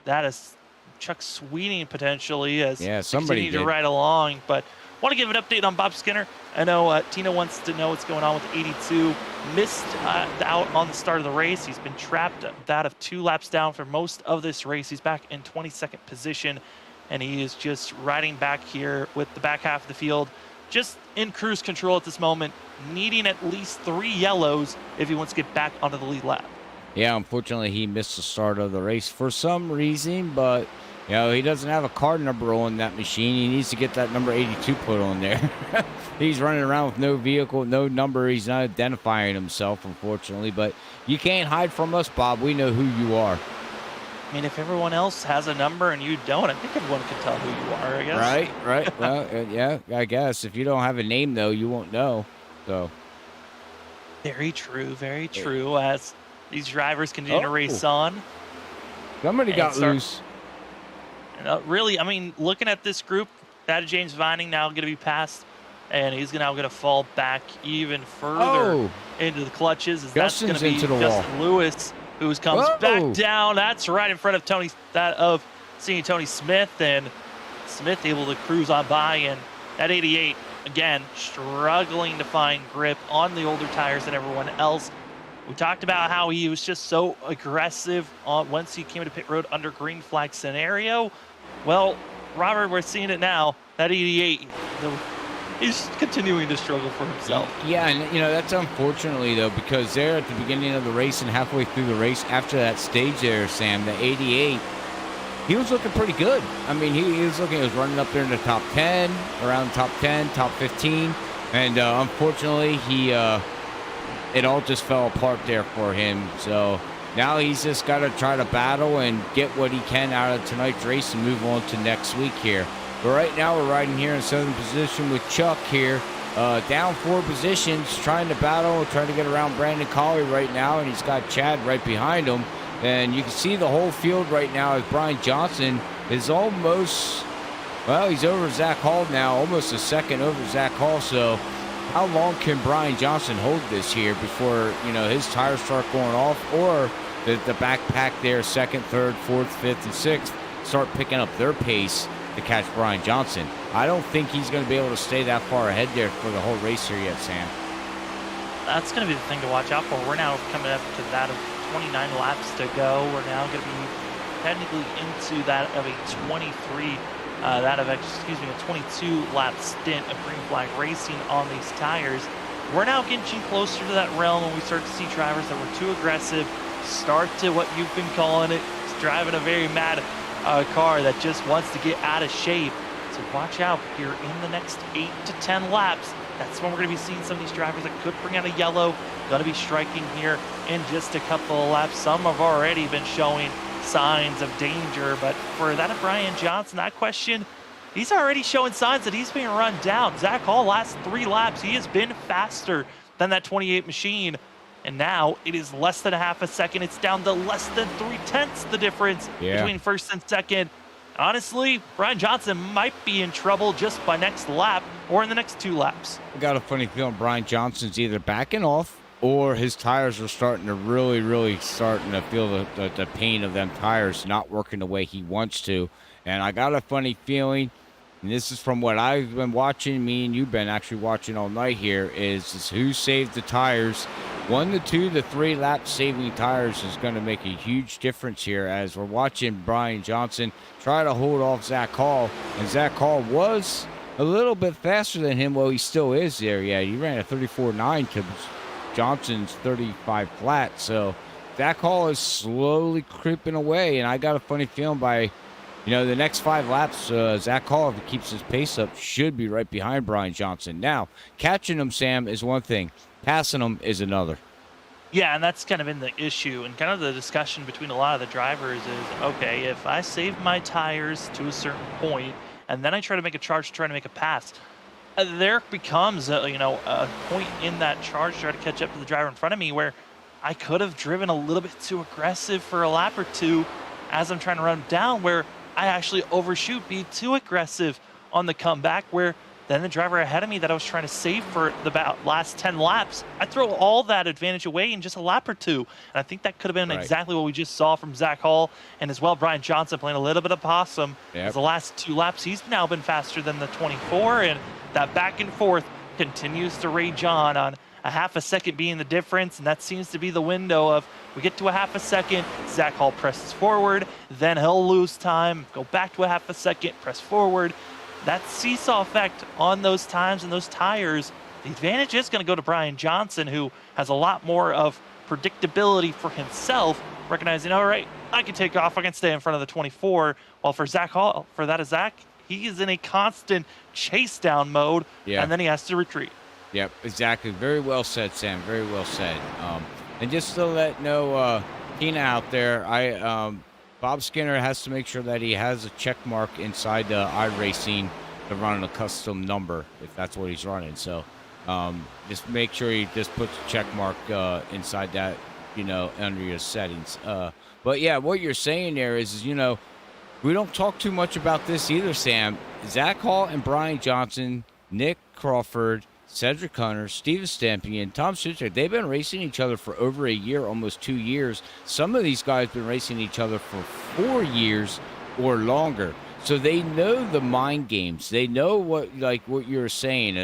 that as Chuck Sweeney potentially as
somebody
continued to ride along. But want to give an update on Bob Skinner. I know Tina wants to know what's going on with 82. Missed out on the start of the race. He's been trapped that of 2 laps down for most of this race. He's back in 22nd position, and he is just riding back here with the back half of the field, just in cruise control at this moment, needing at least 3 yellows if he wants to get back onto the lead lap.
Yeah, unfortunately, he missed the start of the race for some reason, but he doesn't have a car number on that machine. He needs to get that number 82 put on there. He's running around with no vehicle, no number. He's not identifying himself, unfortunately. But you can't hide from us, Bob. We know who you are.
I mean, if everyone else has a number and you don't, I think everyone can tell who you are, I guess.
Right. Well, yeah, I guess. If you don't have a name, though, you won't know. So.
Very true. As these drivers continue to race on.
Somebody got loose.
Really, I mean, looking at this group, that of James Vining now going to be passed, and he's now going to fall back even further into the clutches. That's going to be Justin Lewis, who comes back down. That's right in front of Tony Smith, and Smith able to cruise on by, and that 88, again, struggling to find grip on the older tires than everyone else. We talked about how he was just so aggressive once he came to pit road under green flag scenario. Well, Robert, we're seeing it now. That 88, he's continuing to struggle for himself.
Yeah, and that's unfortunately though, because there at the beginning of the race and halfway through the race after that stage there, Sam, the 88, he was looking pretty good. I mean, he was running up there in the top 10, around the top 10, top 15, and unfortunately it all just fell apart there for him. So now he's just got to try to battle and get what he can out of tonight's race and move on to next week here. But right now we're riding here in 7th position with Chuck here, down 4 positions, trying to battle, trying to get around Brandon Colley right now, and he's got Chad right behind him. And you can see the whole field right now as Brian Johnson is almost Well, he's over Zach Hall now, almost a second over Zach Hall. So how long can Brian Johnson hold this here before, his tires start going off, or the backpack there, second, third, fourth, fifth, and sixth, start picking up their pace to catch Brian Johnson? I don't think he's going to be able to stay that far ahead there for the whole race here yet, Sam.
That's going to be the thing to watch out for. We're now coming up to that of 29 laps to go. We're now going to be technically into that of a 23, a 22 lap stint of green flag racing on these tires. We're now getting closer to that realm when we start to see drivers that were too aggressive start to what you've been calling it, driving a very mad car that just wants to get out of shape. So watch out here in the next 8 to 10 laps. That's when we're going to be seeing some of these drivers that could bring out a yellow. Going to be striking here in just a couple of laps. Some have already been showing signs of danger, but for that of Brian Johnson, that question, he's already showing signs that he's being run down. Zach Hall, last 3 laps, he has been faster than that 28 machine. And now it is less than a half a second. It's down to less than 3/10 the difference between first and second. Honestly, Brian Johnson might be in trouble just by next lap or in the next 2 laps.
I got a funny feeling Brian Johnson's either backing off or his tires are starting to really starting to feel the pain of them tires not working the way he wants to. And I got a funny feeling, and this is from what I've been watching, me and you've been actually watching all night here, is who saved the tires. 1 to 2 to 3 lap saving tires is going to make a huge difference here as we're watching Brian Johnson try to hold off Zach Hall. And Zach Hall was a little bit faster than him. Well, he still is there. Yeah, he ran a 34.9 to Johnson's 35 flat. So Zach Hall is slowly creeping away. And I got a funny feeling by, the next 5 laps, Zach Hall, if he keeps his pace up, should be right behind Brian Johnson. Now, catching him, Sam, is one thing. Passing them is another.
Yeah, and that's kind of been the issue and kind of the discussion between a lot of the drivers is, okay, if I save my tires to a certain point and then I try to make a charge to try to make a pass, there becomes a point in that charge to try to catch up to the driver in front of me where I could have driven a little bit too aggressive for a lap or two as I'm trying to run down, where I actually overshoot, be too aggressive on the comeback, where then the driver ahead of me that I was trying to save for the last 10 laps, I throw all that advantage away in just a lap or two. And I think that could have been exactly what we just saw from Zach Hall. And as well, Brian Johnson playing a little bit of possum. As the last 2 laps, he's now been faster than the 24. And that back and forth continues to rage on a half a second being the difference. And that seems to be the window of we get to a half a second, Zach Hall presses forward, then he'll lose time, go back to a half a second, press forward. That seesaw effect on those times and those tires, the advantage is going to go to Brian Johnson, who has a lot more of predictability for himself, recognizing, all right, I can take off, I can stay in front of the 24. While for Zach Hall, for that is Zach, he is in a constant chase down mode, and then he has to retreat.
Yep, exactly. Very well said, Sam. Very well said. And just to let Tina out there, Bob Skinner has to make sure that he has a check mark inside the iRacing to run a custom number if that's what he's running. So just make sure he just puts a check mark inside that, under your settings. But yeah, what you're saying there is, we don't talk too much about this either, Sam. Zach Hall and Brian Johnson, Nick Crawford, Cedric Hunter, Steven Stampian, Tom Suchek, they've been racing each other for over a year, almost 2 years. Some of these guys have been racing each other for 4 years or longer. So they know the mind games. They know what you're saying.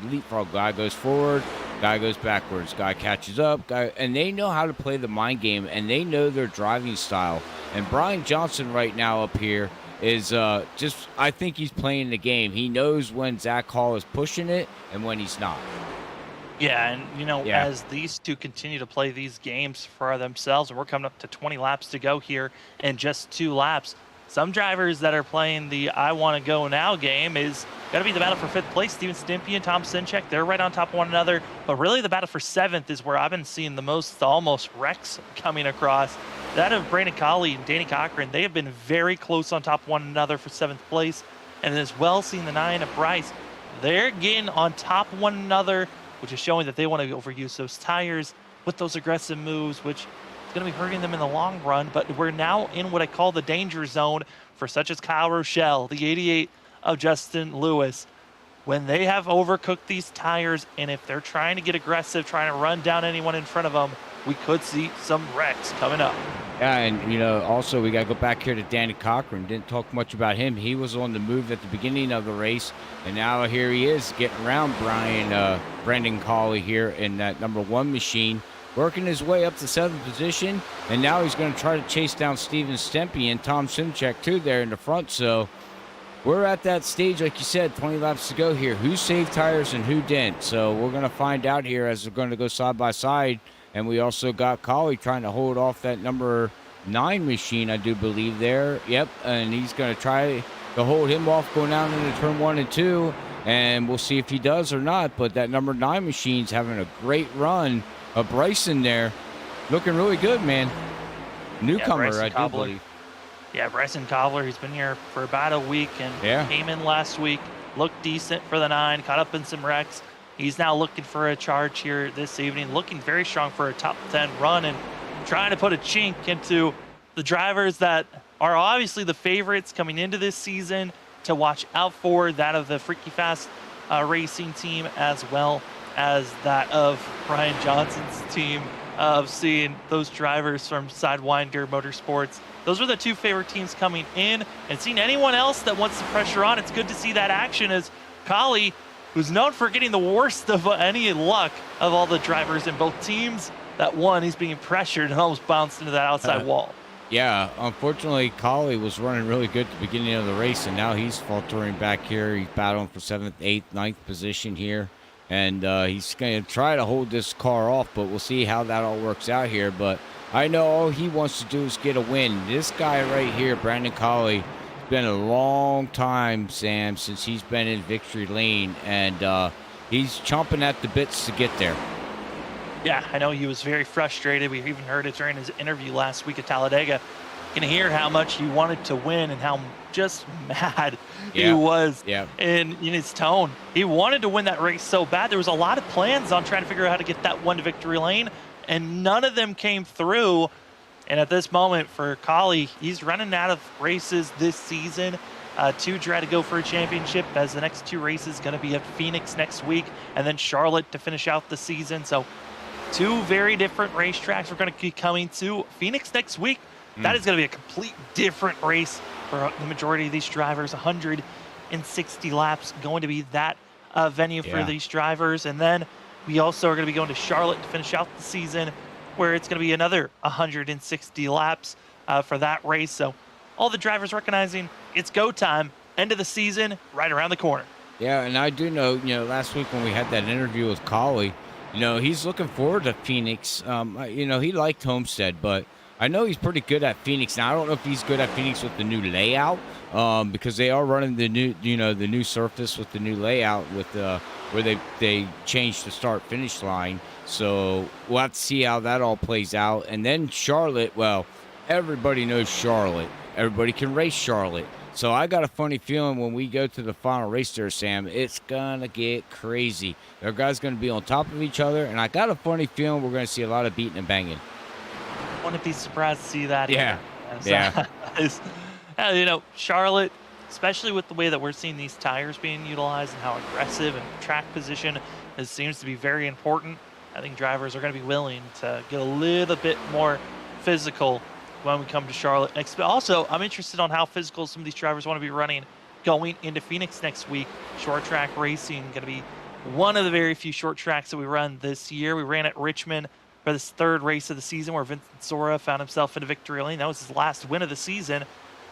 Leapfrog, guy goes forward, guy goes backwards, guy catches up, and they know how to play the mind game, and they know their driving style. And Brian Johnson right now up here is I think he's playing the game. He knows when Zach Hall is pushing it and when he's not.
Yeah, and as these two continue to play these games for themselves, and we're coming up to 20 laps to go here in just 2 laps, some drivers that are playing the I want to go now game is going to be the battle for 5th place. Steven Stimpy and Tom Sinchek, they're right on top of one another. But really the battle for 7th is where I've been seeing the most almost wrecks coming across. That of Brandon Colley and Danny Cochran, they have been very close on top of one another for 7th place. And as well seeing the 9 of Bryce, they're getting on top of one another, which is showing that they want to overuse those tires with those aggressive moves, which is going to be hurting them in the long run. But we're now in what I call the danger zone for such as Kyle Rochelle, the 88 of Justin Lewis. When they have overcooked these tires, and if they're trying to get aggressive, trying to run down anyone in front of them, we could see some wrecks coming up.
Yeah, and, also we got to go back here to Danny Cochran. Didn't talk much about him. He was on the move at the beginning of the race, and now here he is getting around Brandon Colley here in that number 1 machine, working his way up to 7th position, and now he's going to try to chase down Steven Stempy and Tom Simchek, too, there in the front. So we're at that stage, like you said, 20 laps to go here. Who saved tires and who didn't? So we're going to find out here as we're going to go side by side. And we also got Colley trying to hold off that number 9 machine, I do believe there. Yep, and he's going to try to hold him off going down into turn 1 and 2. And we'll see if he does or not. But that number 9 machine's having a great run. Bryson there looking really good, man. Newcomer,
Bryson
I do
Cobbler.
believe.
Yeah, Bryson Cobbler, he's been here for about a week and came in last week, looked decent for the 9, caught up in some wrecks. He's now looking for a charge here this evening, looking very strong for a top 10 run and trying to put a chink into the drivers that are obviously the favorites coming into this season to watch out for, that of the Freaky Fast racing team, as well as that of Brian Johnson's team, of seeing those drivers from Sidewinder Motorsports. Those are the 2 favorite teams coming in, and seeing anyone else that wants the pressure on, it's good to see that action as Colley, who's known for getting the worst of any luck of all the drivers in both teams, that one, he's being pressured and almost bounced into that outside wall.
Yeah, unfortunately, Colley was running really good at the beginning of the race, and now he's faltering back here. He's battling for 7th, 8th, 9th position here, and he's going to try to hold this car off, but we'll see how that all works out here. But I know all he wants to do is get a win. This guy right here, Brandon Colley, been a long time, Sam, since he's been in victory lane, and he's chomping at the bits to get there.
Yeah, I know he was very frustrated. We even heard it during his interview last week at Talladega. You can hear how much he wanted to win and how just mad he was in his tone. He wanted to win that race so bad. There was a lot of plans on trying to figure out how to get that one to victory lane, and none of them came through. And at this moment for Colley, he's running out of races this season to try to go for a championship, as the next 2 races going to be at Phoenix next week and then Charlotte to finish out the season. So 2 very different racetracks we're going to be coming to. Phoenix next week, that is going to be a complete different race for the majority of these drivers. 160 laps going to be that venue for these drivers. And then we also are going to be going to Charlotte to finish out the season, where it's going to be another 160 laps for that race. So all the drivers recognizing it's go time, end of the season, right around the corner.
Yeah, and I do know, last week when we had that interview with Colley, he's looking forward to Phoenix. He liked Homestead, but I know he's pretty good at Phoenix. Now, I don't know if he's good at Phoenix with the new layout, because they are running the new, the new surface with the new layout with where they changed the start-finish line. So we'll have to see how that all plays out. And then Charlotte, well, everybody knows Charlotte. Everybody can race Charlotte. So I got a funny feeling when we go to the final race there, Sam, it's going to get crazy. Our guys going to be on top of each other, and I got a funny feeling we're going to see a lot of beating and banging.
Wouldn't be surprised to see that.
Yeah.
Charlotte, especially with the way that we're seeing these tires being utilized and how aggressive and track position, it seems to be very important. I think drivers are going to be willing to get a little bit more physical when we come to Charlotte next. But also, I'm interested on how physical some of these drivers want to be running going into Phoenix next week. Short track racing going to be one of the very few short tracks that we run this year. We ran at Richmond for this 3rd race of the season, where Vincent Sora found himself in a victory lane. That was his last win of the season.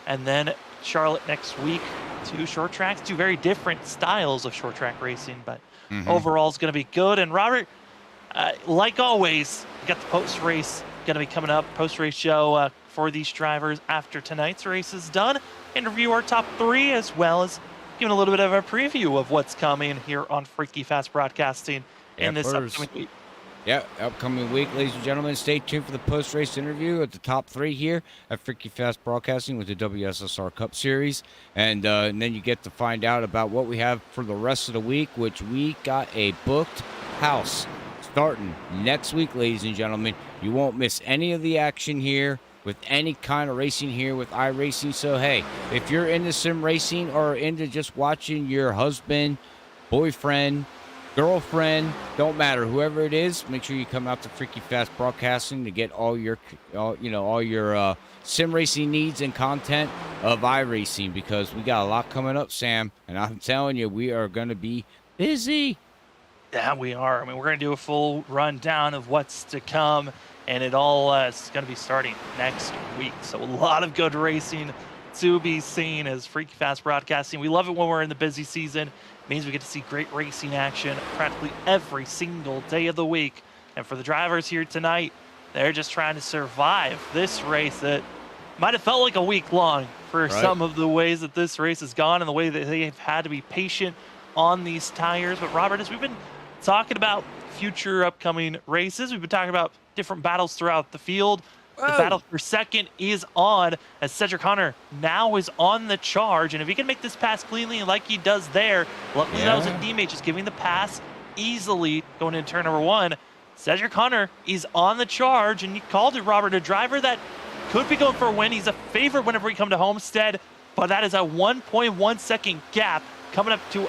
And then Charlotte next week, 2 short tracks, 2 very different styles of short track racing, but overall it's going to be good. And Robert, like always, we got the post-race going to be coming up, post-race show for these drivers after tonight's race is done. Interview our top 3, as well as giving a little bit of a preview of what's coming here on Freaky Fast Broadcasting in this upcoming week.
Yeah, upcoming week, ladies and gentlemen. Stay tuned for the post-race interview at the top 3 here at Freaky Fast Broadcasting with the WSSR Cup Series. And then you get to find out about what we have for the rest of the week, which we got a booked house. starting next week, ladies and gentlemen. You won't miss any of the action here with any kind of racing here with iRacing. So, hey, if you're into sim racing or into just watching your husband, boyfriend, girlfriend, don't matter, whoever it is, make sure you come out to Freaky Fast Broadcasting to get all your sim racing needs and content of iRacing, because we got a lot coming up, Sam, and I'm telling you, we are going to be busy.
Yeah, we are. I mean, we're going to do a full rundown of what's to come, and it all is going to be starting next week. So a lot of good racing to be seen as Freaky Fast Broadcasting. We love it when we're in the busy season. It means we get to see great racing action practically every single day of the week. And for the drivers here tonight, they're just trying to survive this race that might have felt like a week long for some of the ways that this race has gone and the way that they've had to be patient on these tires. But Robert, as we've been talking about future upcoming races, we've been talking about different battles throughout the field. The battle for second is on, as Cedric Hunter now is on the charge. And if he can make this pass cleanly like he does there, luckily that was a teammate just giving the pass easily going into turn number one. Cedric Hunter is on the charge, and you called it, Robert, a driver that could be going for a win. He's a favorite whenever we come to Homestead, but that is a 1.1 second gap coming up to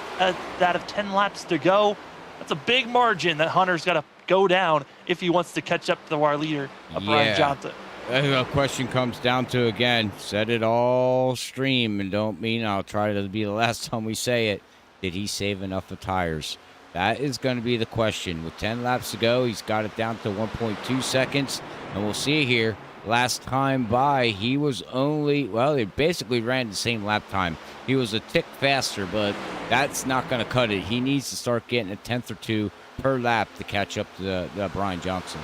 that of 10 laps to go. That's a big margin that Hunter's got to go down if he wants to catch up to our leader, Brian Johnson.
The question comes down to, again, said it all stream, and don't mean I'll try to be the last time we say it. Did he save enough of tires? That is going to be the question. With 10 laps to go, he's got it down to 1.2 seconds, and we'll see here. Last time by, he was only, well, they basically ran the same lap time. He was a tick faster, but that's not going to cut it. He needs to start getting a tenth or two per lap to catch up to Brian Johnson.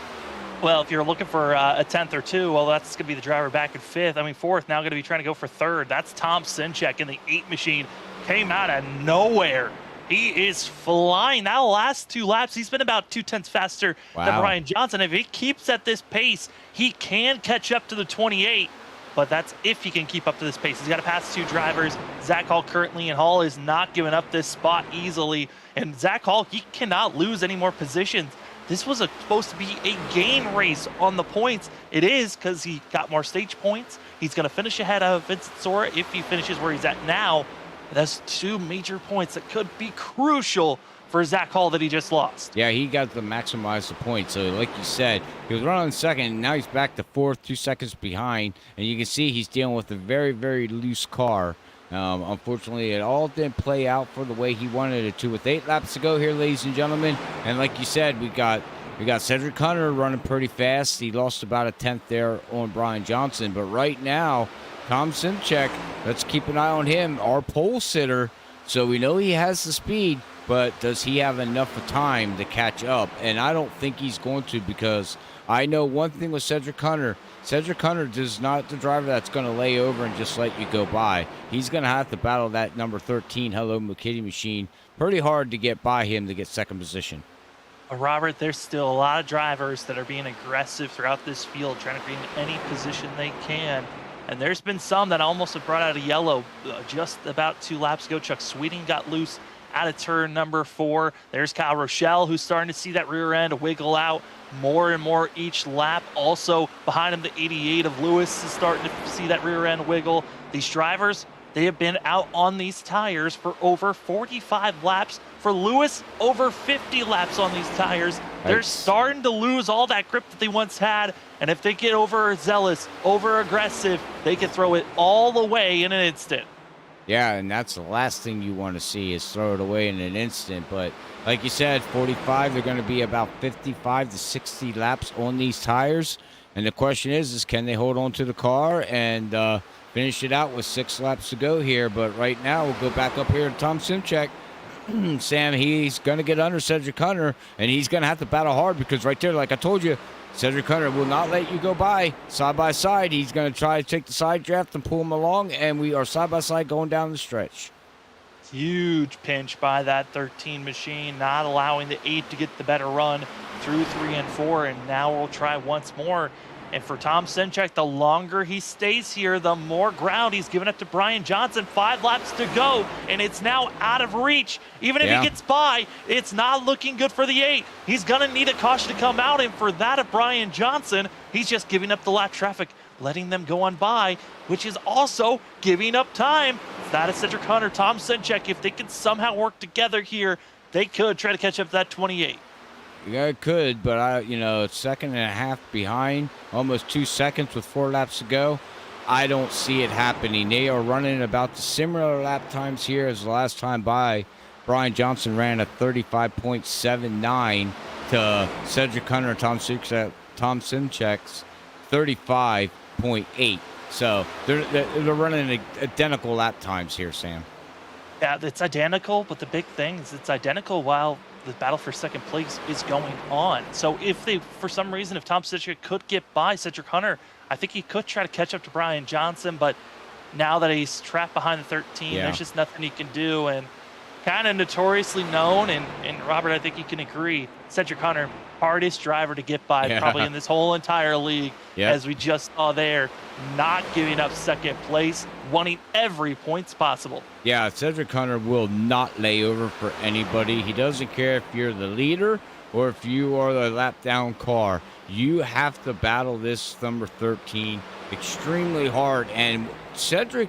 Well, if you're looking for a tenth or two, well, that's going to be the driver back in fifth. I mean, fourth, now going to be trying to go for third. That's Tom Sinchek in the 8 machine. Came out of nowhere. He is flying. Now, last 2 laps, he's been about 2/10 faster than Brian Johnson. If he keeps at this pace, he can catch up to the 28, but that's if he can keep up to this pace. He's got to pass 2 drivers. Zach Hall currently, and Hall is not giving up this spot easily. And Zach Hall, he cannot lose any more positions. This was supposed to be a gain race on the points. It is, because he got more stage points. He's going to finish ahead of Vincent Sora if he finishes where he's at now. That's 2 major points that could be crucial for Zach Hall that he just lost.
Yeah, he got to maximize the points. So, like you said, he was running second, and now he's back to fourth, 2 seconds behind. And you can see he's dealing with a very, very loose car. Unfortunately, it all didn't play out for the way he wanted it to. With 8 laps to go here, ladies and gentlemen, and like you said, we got Cedric Hunter running pretty fast. He lost about a tenth there on Brian Johnson, but right now, Tom Simchek, let's keep an eye on him, our pole sitter. So we know he has the speed, but does he have enough of time to catch up? And I don't think he's going to, because I know one thing with Cedric Hunter. Cedric Hunter is not the driver that's going to lay over and just let you go by. He's going to have to battle that number 13 Hello McKitty machine pretty hard to get by him to get second position.
Robert, there's still a lot of drivers that are being aggressive throughout this field, trying to gain any position they can. And there's been some that almost have brought out a yellow just about 2 laps ago. Chuck Sweeting got loose out of turn number 4. There's Kyle Rochelle, who's starting to see that rear end wiggle out more and more each lap. Also behind him, the 88 of Lewis is starting to see that rear end wiggle. These drivers, they have been out on these tires for over 45 laps. For Lewis, over 50 laps on these tires. They're starting to lose all that grip that they once had. And if they get overzealous, over-aggressive, they can throw it all away in an instant.
Yeah, and that's the last thing you want to see is throw it away in an instant. But like you said, 45, they're going to be about 55 to 60 laps on these tires. And the question is can they hold on to the car and finish it out with 6 laps to go here? But right now, we'll go back up here to Tom Simchek. Sam, he's going to get under Cedric Hunter, and he's going to have to battle hard because right there, like I told you, Cedric Hunter will not let you go by side. He's going to try to take the side draft and pull him along, and we are side by side going down the stretch.
Huge pinch by that 13 machine, not allowing the 8 to get the better run through 3 and 4. And now we'll try once more And for Tom Senchak, the longer he stays here, the more ground he's giving up to Brian Johnson. 5 laps to go, and it's now out of reach. Even if he gets by, it's not looking good for the 8. He's going to need a caution to come out, and for that of Brian Johnson, he's just giving up the lap traffic, letting them go on by, which is also giving up time. That is Cedric Hunter, Tom Senchak. If they can somehow work together here, they could try to catch up to that 28.
Yeah, it could, but it's second and a half behind, almost 2 seconds with 4 laps to go. I don't see it happening. They are running about the similar lap times here as the last time by. Brian Johnson ran a 35.79 to Cedric Hunter and Tom Senchak's 35.8. So they're running identical lap times here, Sam.
Yeah, it's identical, but the big thing is it's identical while the battle for second place is going on. So if they, for some reason, if Tom Senchak could get by Cedric Hunter, I think he could try to catch up to Brian Johnson, but now that he's trapped behind the 13, there's just nothing he can do. And kind of notoriously known, and Robert, I think you can agree, Cedric Hunter, hardest driver to get by probably in this whole entire league, as we just saw there, not giving up second place, wanting every points possible.
Yeah, Cedric Hunter will not lay over for anybody. He doesn't care if you're the leader or if you are the lap down car. You have to battle this number 13 extremely hard. And Cedric,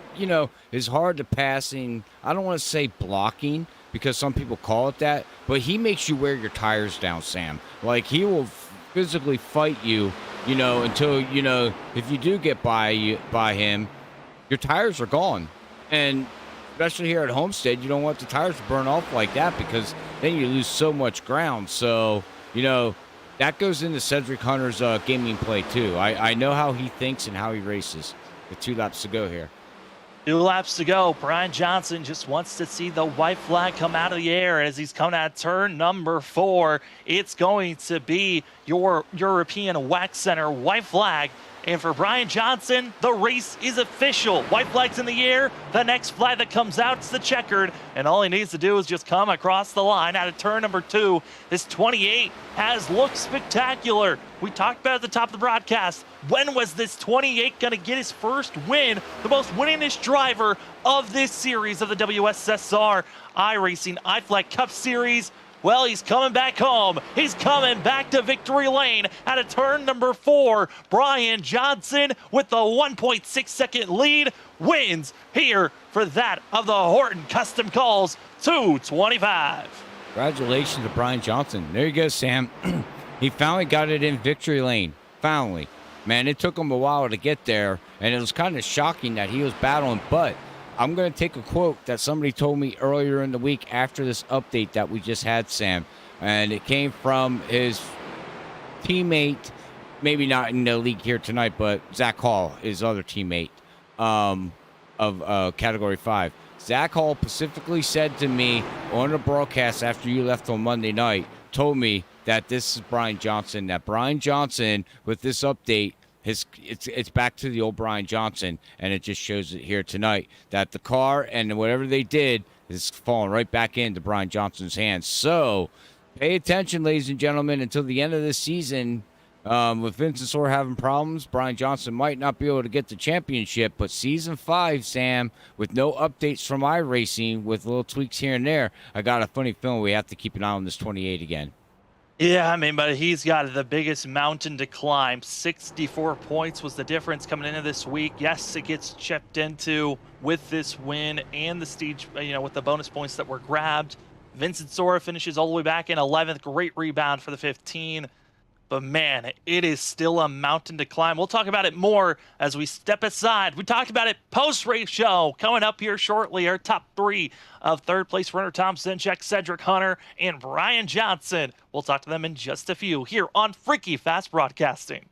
is hard to passing. I don't want to say blocking because some people call it that, but he makes you wear your tires down, Sam. Like, he will physically fight you, until, if you do get by him, your tires are gone. And especially here at Homestead, you don't want the tires to burn off like that because then you lose so much ground. So, that goes into Cedric Hunter's gaming play too. I know how he thinks and how he races. With 2 laps to go here.
2 laps to go. Brian Johnson just wants to see the white flag come out of the air as he's coming out of turn number 4. It's going to be your European Wax Center white flag. And for Brian Johnson, the race is official. White flag's in the air. The next flag that comes out is the checkered. And all he needs to do is just come across the line out of turn number 2. This 28 has looked spectacular. We talked about it at the top of the broadcast. When was this 28 going to get his first win? The most winningest driver of this series of the WSSR iRacing iFlag Cup Series. Well, he's coming back home. He's coming back to victory lane out of turn number 4. Brian Johnson with the 1.6 second lead wins here for that of the Horton Custom Calls 225.
Congratulations to Brian Johnson. There you go, Sam. He finally got it in victory lane. Finally. Man, it took him a while to get there, and it was kind of shocking that he was battling, but I'm going to take a quote that somebody told me earlier in the week after this update that we just had, Sam. And it came from his teammate, maybe not in the league here tonight, but Zach Hall, his other teammate of Category 5. Zach Hall specifically said to me on the broadcast after you left on Monday night, told me that this is Brian Johnson, that Brian Johnson, with this update, it's back to the old Brian Johnson, and it just shows it here tonight that the car and whatever they did is falling right back into Brian Johnson's hands. So pay attention, ladies and gentlemen, until the end of this season. With Vincent Soar having problems, Brian Johnson might not be able to get the championship, but Season 5, Sam, with no updates from iRacing, with little tweaks here and there, I got a funny feeling we have to keep an eye on this 28 again.
Yeah, I mean, but he's got the biggest mountain to climb. 64 points was the difference coming into this week. Yes, it gets chipped into with this win and the stage, with the bonus points that were grabbed. Vincent Sora finishes all the way back in 11th. Great rebound for the 15. But man, it is still a mountain to climb. We'll talk about it more as we step aside. We talked about it post-race show coming up here shortly. Our top 3 of third place runner Tom Senchak, Cedric Hunter, and Brian Johnson. We'll talk to them in just a few here on Freaky Fast Broadcasting.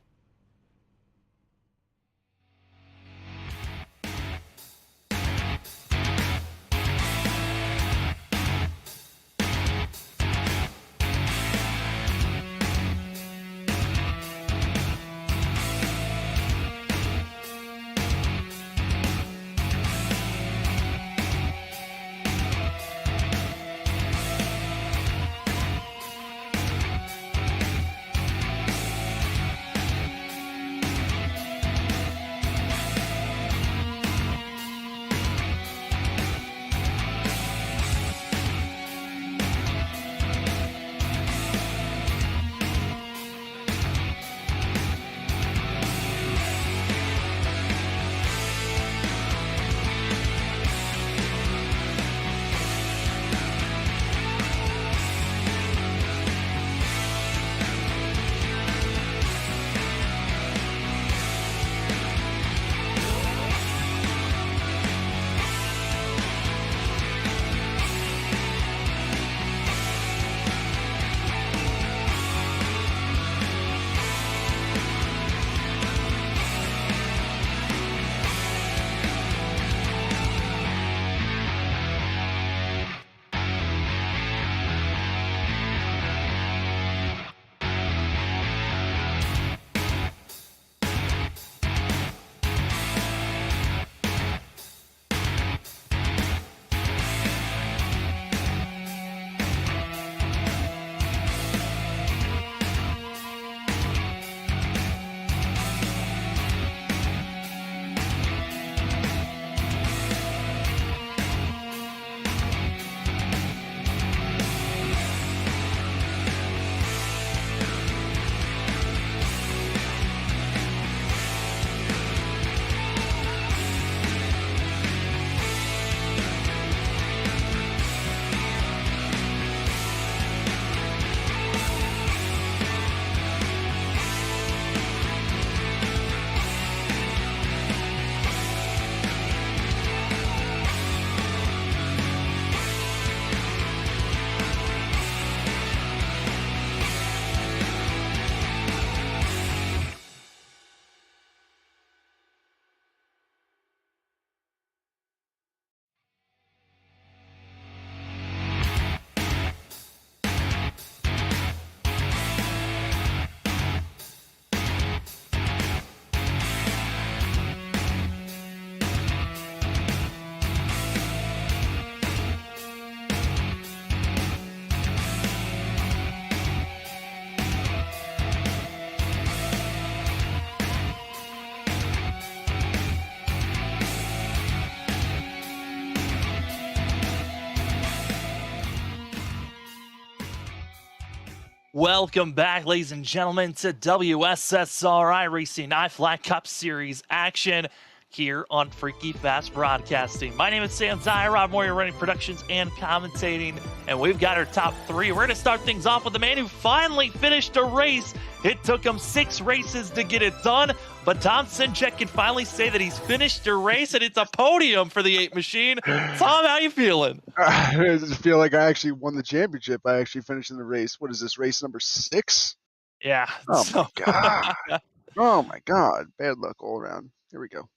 Welcome back, ladies and gentlemen, to WSSR iRacingiFlag Cup Series action here on Freaky Fast Broadcasting. My name is Sam Zai, Rob Moyer running productions and commentating, and we've got our top three. We're going to start things off with the man who finally finished a race. It took him 6 races to get it done, but Tom Sinchek can finally say that he's finished a race, and it's a podium for the 8 machine. Tom, how you feeling?
I just feel like I actually won the championship. I actually finished in the race. What is this, race number 6?
Yeah.
Oh, my God. Oh, my God. Bad luck all around. Here we go.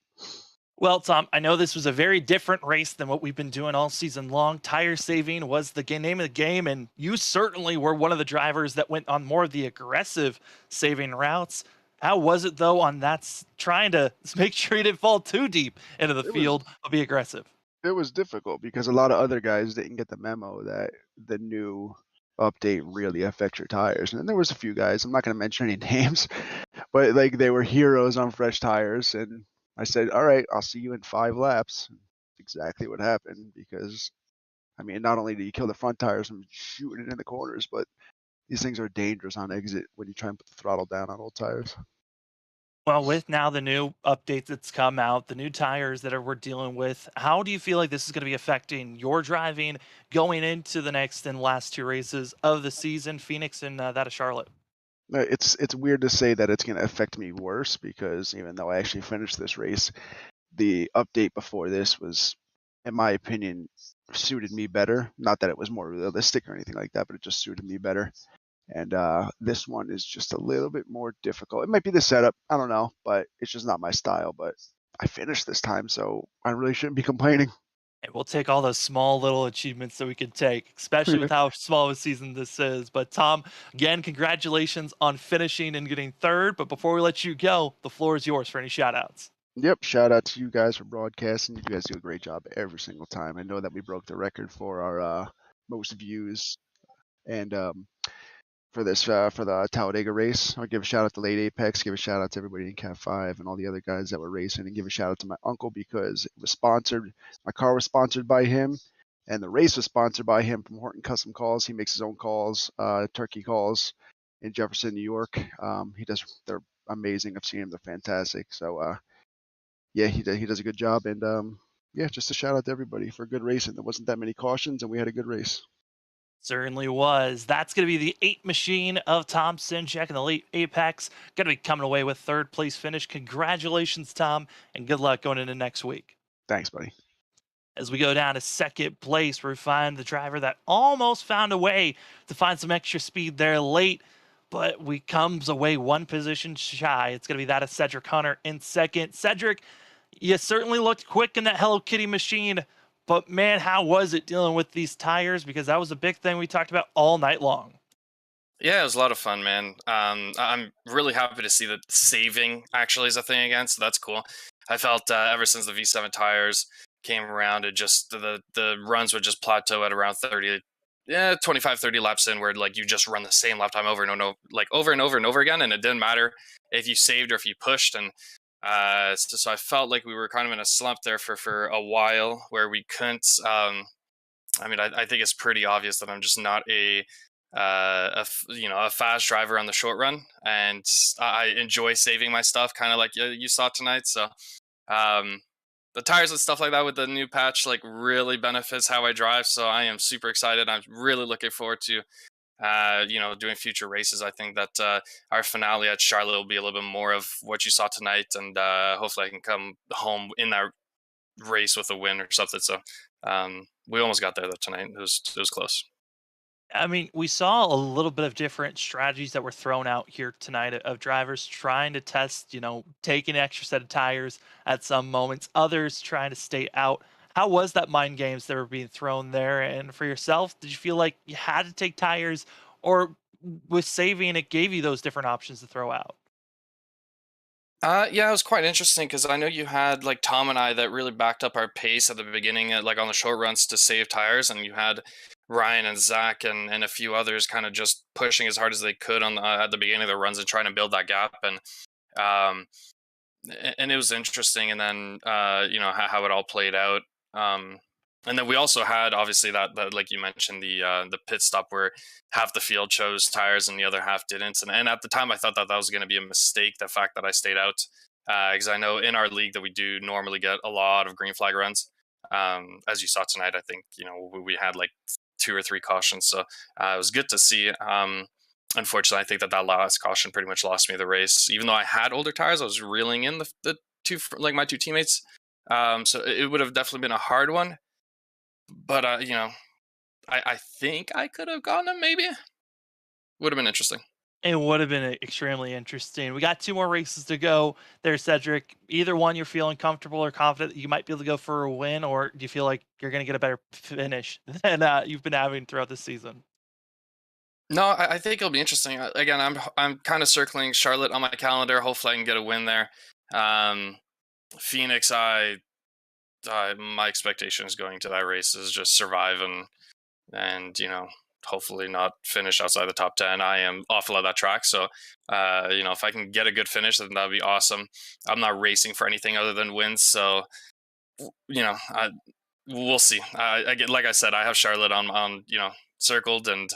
Well, Tom, I know this was a very different race than what we've been doing all season long. Tire saving was the name of the game, and you certainly were one of the drivers that went on more of the aggressive saving routes. How was it, though, on that, trying to make sure you didn't fall too deep into the field of be aggressive?
It was difficult because a lot of other guys didn't get the memo that the new update really affects your tires. And there was a few guys, I'm not going to mention any names, but like they were heroes on fresh tires. And I said, all right, I'll see you in 5 laps. Exactly what happened because, I mean, not only do you kill the front tires from shooting it in the corners, but these things are dangerous on exit when you try and put the throttle down on old tires.
Well, with now the new update that's come out, the new tires that we're dealing with, how do you feel like this is going to be affecting your driving going into the next and last 2 races of the season, Phoenix and that of Charlotte?
It's weird to say that it's going to affect me worse because even though I actually finished this race, the update before this was, in my opinion, suited me better. Not that it was more realistic or anything like that, but it just suited me better. And this one is just a little bit more difficult. It might be the setup, I don't know, but it's just not my style. But I finished this time, so I really shouldn't be complaining.
And we'll take all those small little achievements that we can take, especially with how small of a season this is. But Tom, again, congratulations on finishing and getting 3rd. But before we let you go, the floor is yours for any shout outs.
Yep, shout out to you guys for broadcasting. You guys do a great job every single time. I know that we broke the record for our most views and for this for the Talladega race. I'll give a shout out to Late Apex, give a shout out to everybody in Cat 5 and all the other guys that were racing, and give a shout out to my uncle because it was sponsored. My car was sponsored by him, and the race was sponsored by him from Horton Custom Calls. He makes his own calls, turkey calls in Jefferson, New York. They're amazing. I've seen them. They're fantastic. So yeah, he does a good job, and yeah, just a shout out to everybody for good racing. There wasn't that many cautions, and we had a good race.
Certainly was. That's going to be the 8 machine of Tom Sinchek and the Late Apex. Going to be coming away with 3rd place finish. Congratulations, Tom, and good luck going into next week.
Thanks, buddy.
As we go down to 2nd place, we find the driver that almost found a way to find some extra speed there late, but we comes away 1 position shy. It's going to be that of Cedric Hunter in 2nd. Cedric, you certainly looked quick in that Hello Kitty machine, but man, how was it dealing with these tires? Because that was a big thing we talked about all night long.
Yeah, it was a lot of fun, man. I'm really happy to see that saving actually is a thing again, so that's cool. I felt ever since the V7 tires came around, it just the runs would just plateau at around 25, 30 laps in, where like you just run the same lap time over and over, like over and over and over again, and it didn't matter if you saved or if you pushed. And so I felt like we were kind of in a slump there for a while where we couldn't. I mean, I think it's pretty obvious that I'm just not a fast driver on the short run, and I enjoy saving my stuff, kind of like you saw tonight. So the tires and stuff like that with the new patch like really benefits how I drive. So I am super excited. I'm really looking forward to doing future races. I think that our finale at Charlotte will be a little bit more of what you saw tonight, and hopefully I can come home in that race with a win or something. So we almost got there though tonight. It was close.
I mean, we saw a little bit of different strategies that were thrown out here tonight of drivers trying to test, taking an extra set of tires at some moments, others trying to stay out. How was that mind games that were being thrown there? And for yourself, did you feel like you had to take tires, or with saving, it gave you those different options to throw out?
Yeah, it was quite interesting because I know you had like Tom and I that really backed up our pace at the beginning, like on the short runs to save tires, and you had Ryan and Zach and a few others kind of just pushing as hard as they could on at the beginning of the runs and trying to build that gap. Um, and it was interesting. And then how it all played out And then we also had obviously that like you mentioned the pit stop where half the field chose tires and the other half didn't. And at the time I thought that was going to be a mistake. The fact that I stayed out, because I know in our league that we do normally get a lot of green flag runs. As you saw tonight, I think we had like 2 or 3 cautions, so it was good to see. Unfortunately, I think that last caution pretty much lost me the race. Even though I had older tires, I was reeling in the two, like my 2 teammates. So it would have definitely been a hard one. But I think I could have gone them. Maybe would have been interesting.
It would have been extremely interesting. We got 2 more races to go there, Cedric. Either one, you're feeling comfortable or confident that you might be able to go for a win, or do you feel like you're going to get a better finish than you've been having throughout the season?
No, I think it'll be interesting. Again, I'm kind of circling Charlotte on my calendar. Hopefully, I can get a win there. Phoenix, my expectations going to that race is just survive and hopefully not finish outside the top 10. I am awful at that track, so if I can get a good finish, then that'd be awesome. I'm not racing for anything other than wins, so we'll see. Like I said, I have Charlotte on circled, and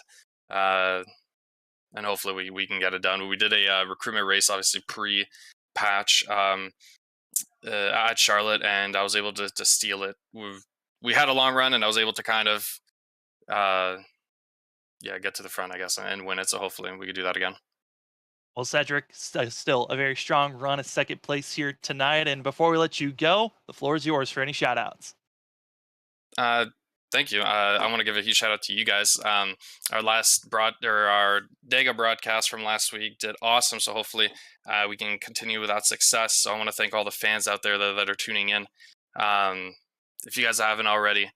hopefully we can get it done. We did a recruitment race, obviously pre-patch at Charlotte, and I was able to steal it. We had a long run, and I was able to kind of get to the front, I guess, and win it. So hopefully we could do that again.
Well, Cedric, still a very strong run at second place here tonight. And before we let you go, the floor is yours for any shout outs.
Thank you. I want to give a huge shout out to you guys. Our Dega broadcast from last week did awesome. So hopefully we can continue with that success. So I want to thank all the fans out there that are tuning in. If you guys haven't already,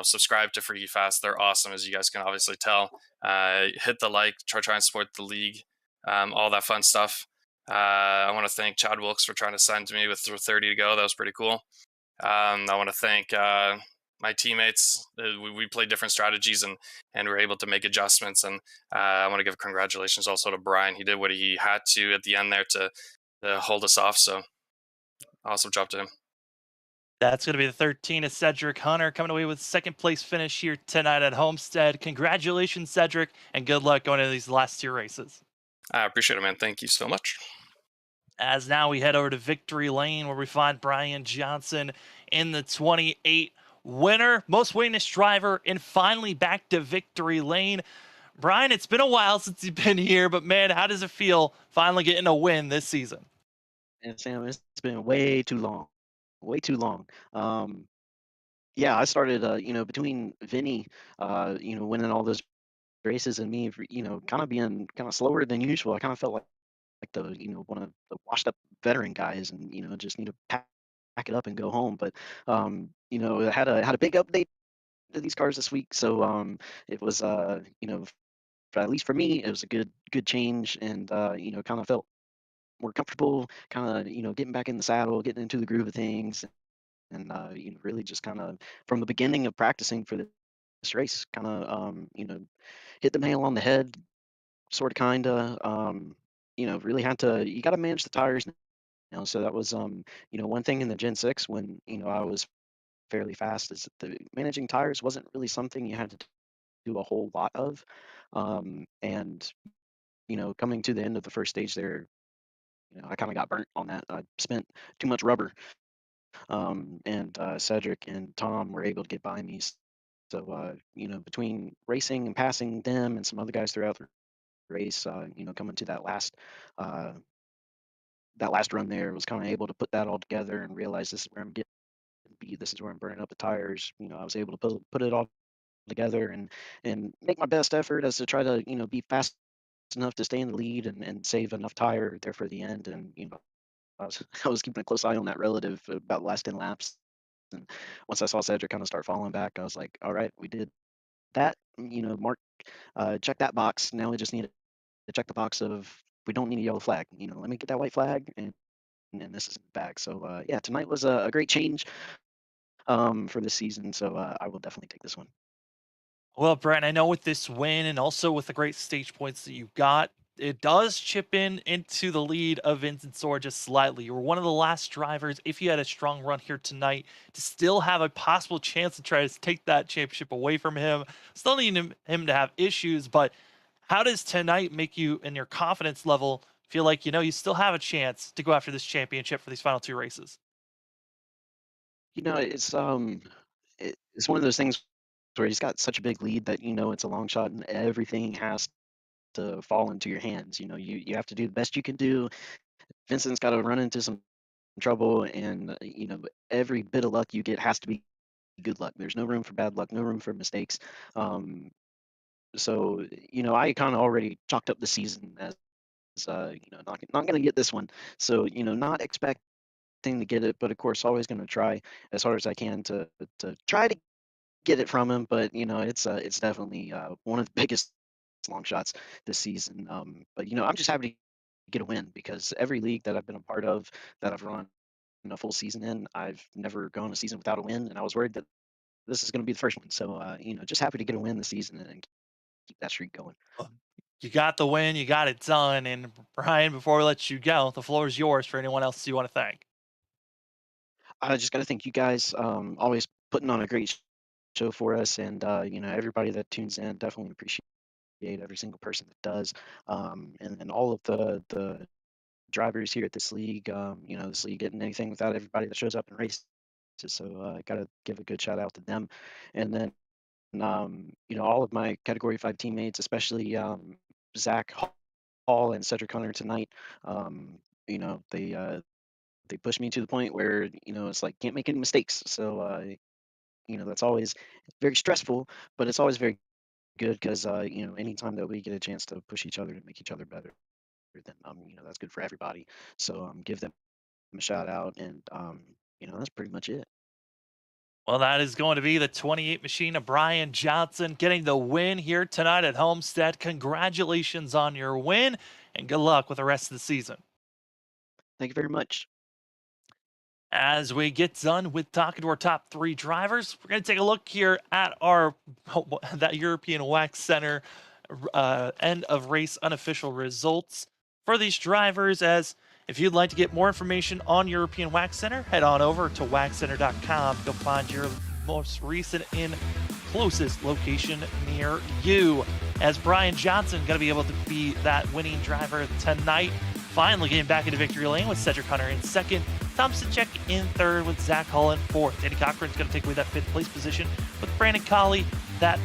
subscribe to Freaky Fast. They're awesome, as you guys can obviously tell. Hit the like, try and support the league, all that fun stuff. I want to thank Chad Wilkes for trying to sign to me with 30 to go. That was pretty cool. I want to thank my teammates. We played different strategies and were able to make adjustments. And I want to give congratulations also to Brian. He did what he had to at the end there to hold us off. So awesome job to him.
That's going to be the 13 of Cedric Hunter coming away with second place finish here tonight at Homestead. Congratulations, Cedric, and good luck going into these last 2 races.
I appreciate it, man. Thank you so much.
As now we head over to Victory Lane, where we find Brian Johnson in the 28 winner, most winningest driver, and finally back to Victory Lane. Brian, it's been a while since you've been here, but man, how does it feel finally getting a win this season?
And Sam, it's been way too long. Way too long. I started, between Vinny, winning all those races and me, kind of being kind of slower than usual. I kind of felt like the, one of the washed up veteran guys, and just need to pack it up and go home. But I had a big update to these cars this week, so it was, at least for me, it was a good change, and kind of felt more comfortable, kind of getting back in the saddle, getting into the groove of things, and really just kind of from the beginning of practicing for this race, kind of hit the nail on the head, sort of, kind of. Really had to. You got to manage the tires now. So that was one thing in the Gen 6 when I was fairly fast, is that the managing tires wasn't really something you had to do a whole lot of, and coming to the end of the first stage there. I kind of got burnt on that. I spent too much rubber, and Cedric and Tom were able to get by me. So, between racing and passing them and some other guys throughout the race, coming to that last run there, was kind of able to put that all together and realize this is where I'm getting beat. This is where I'm burning up the tires. I was able to put it all together and make my best effort as to try to be fast enough to stay in the lead and save enough tire there for the end. And I was keeping a close eye on that relative about the last 10 laps. And once I saw Cedric kind of start falling back, I was like, all right, we did that. Mark, check that box. Now we just need to check the box of, we don't need a yellow flag. Let me get that white flag, and this is back. So tonight was a great change for this season. So I will definitely take this one.
Well, Brian, I know with this win and also with the great stage points that you got, it does chip into the lead of Vincent Sora just slightly. You were one of the last drivers, if you had a strong run here tonight, to still have a possible chance to try to take that championship away from him. Still need him to have issues, but how does tonight make you, in your confidence level, feel like, you still have a chance to go after this championship for these final 2 races?
It's one of those things where he's got such a big lead that it's a long shot and everything has to fall into your hands. You have to do the best you can do. Vincent's got to run into some trouble, and every bit of luck you get has to be good luck. There's no room for bad luck, no room for mistakes. Um, so I kind of already chalked up the season as not going to get this one. So not expecting to get it, but of course always going to try as hard as I can to try to get it from him. But it's definitely one of the biggest long shots this season. But I'm just happy to get a win because every league that I've been a part of that I've run a full season in, I've never gone a season without a win, and I was worried that this is going to be the first one. So just happy to get a win this season and keep that streak going.
Well, you got the win, you got it done, and Brian, before we let you go, the floor is yours for anyone else you want to thank.
I just got to thank you guys, always putting on a great show for us, and everybody that tunes in. Definitely appreciate every single person that does, and all of the drivers here at this league. This league getting anything without everybody that shows up and races. So I got to give a good shout out to them, and then all of my Category 5 teammates, especially Zach Hall and Cedric Hunter tonight. They pushed me to the point where it's like can't make any mistakes. So that's always very stressful, but it's always very good because anytime that we get a chance to push each other to make each other better, then that's good for everybody. So give them a shout out, and that's pretty much it.
Well, that is going to be the 28 machine of Brian Johnson getting the win here tonight at Homestead. Congratulations on your win, and good luck with the rest of the season.
Thank you very much.
As we get done with talking to our top 3 drivers, we're going to take a look here at our that European Wax Center end of race unofficial results for these drivers. As if you'd like to get more information on European Wax Center, head on over to waxcenter.com. You'll find your most recent and closest location near you. As Brian Johnson going to be able to be that winning driver tonight, finally getting back into victory lane with Cedric Hunter in second, Tom Sinchek in third with Zach Hull in fourth. Danny Cochran's going to take away that 5th place position with Brandon Colley, that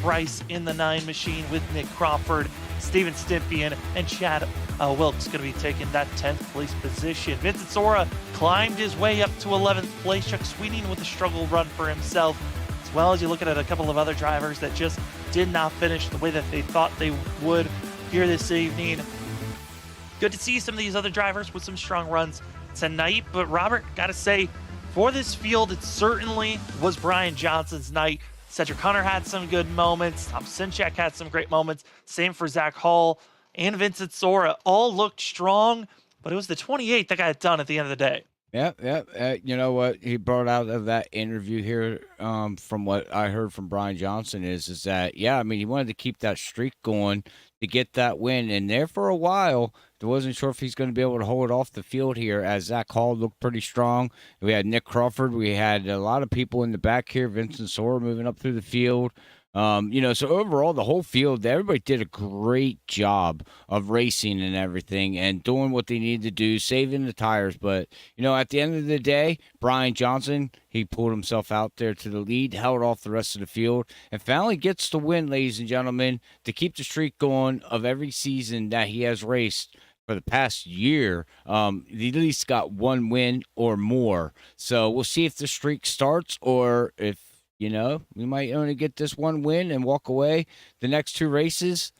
Bryce in the 9 machine with Nick Crawford, Steven Stympian, and Chad Wilkes going to be taking that 10th place position. Vincent Sora climbed his way up to 11th place. Chuck Sweeting with a struggle run for himself, as well as you look at a couple of other drivers that just did not finish the way that they thought they would here this evening. Good to see some of these other drivers with some strong runs tonight, but Robert, gotta say, for this field, it certainly was Brian Johnson's night. Cedric Hunter had some good moments. Tom Sinchek had some great moments. Same for Zach Hall and Vincent Sora. All looked strong, but it was the 28 that got it done at the end of the day.
Yeah. You know what he brought out of that interview here, from what I heard from Brian Johnson is that, yeah, I mean, he wanted to keep that streak going to get that win. And there for a while, I wasn't sure if he's going to be able to hold off the field here, as Zach Hall looked pretty strong. We had Nick Crawford. We had a lot of people in the back here. Vincent Sora moving up through the field. So overall, the whole field, everybody did a great job of racing and everything and doing what they needed to do, saving the tires. But, at the end of the day, Brian Johnson, he pulled himself out there to the lead, held off the rest of the field, and finally gets the win, ladies and gentlemen, to keep the streak going of every season that he has raced for the past year. He at least got 1 win or more. So we'll see if the streak starts or if, we might only get this 1 win and walk away the next 2 races,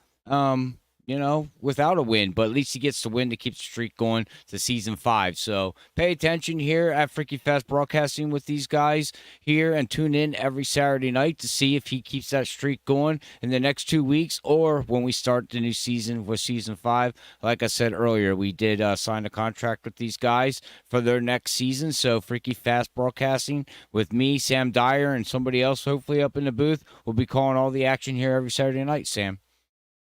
without a win. But at least he gets the win to keep the streak going to season 5. So pay attention here at Freaky Fast Broadcasting with these guys here and tune in every Saturday night to see if he keeps that streak going in the next 2 weeks or when we start the new season with season 5. Like I said earlier, we did sign a contract with these guys for their next season. So Freaky Fast Broadcasting with me, Sam Dyer, and somebody else hopefully up in the booth will be calling all the action here every Saturday night, Sam.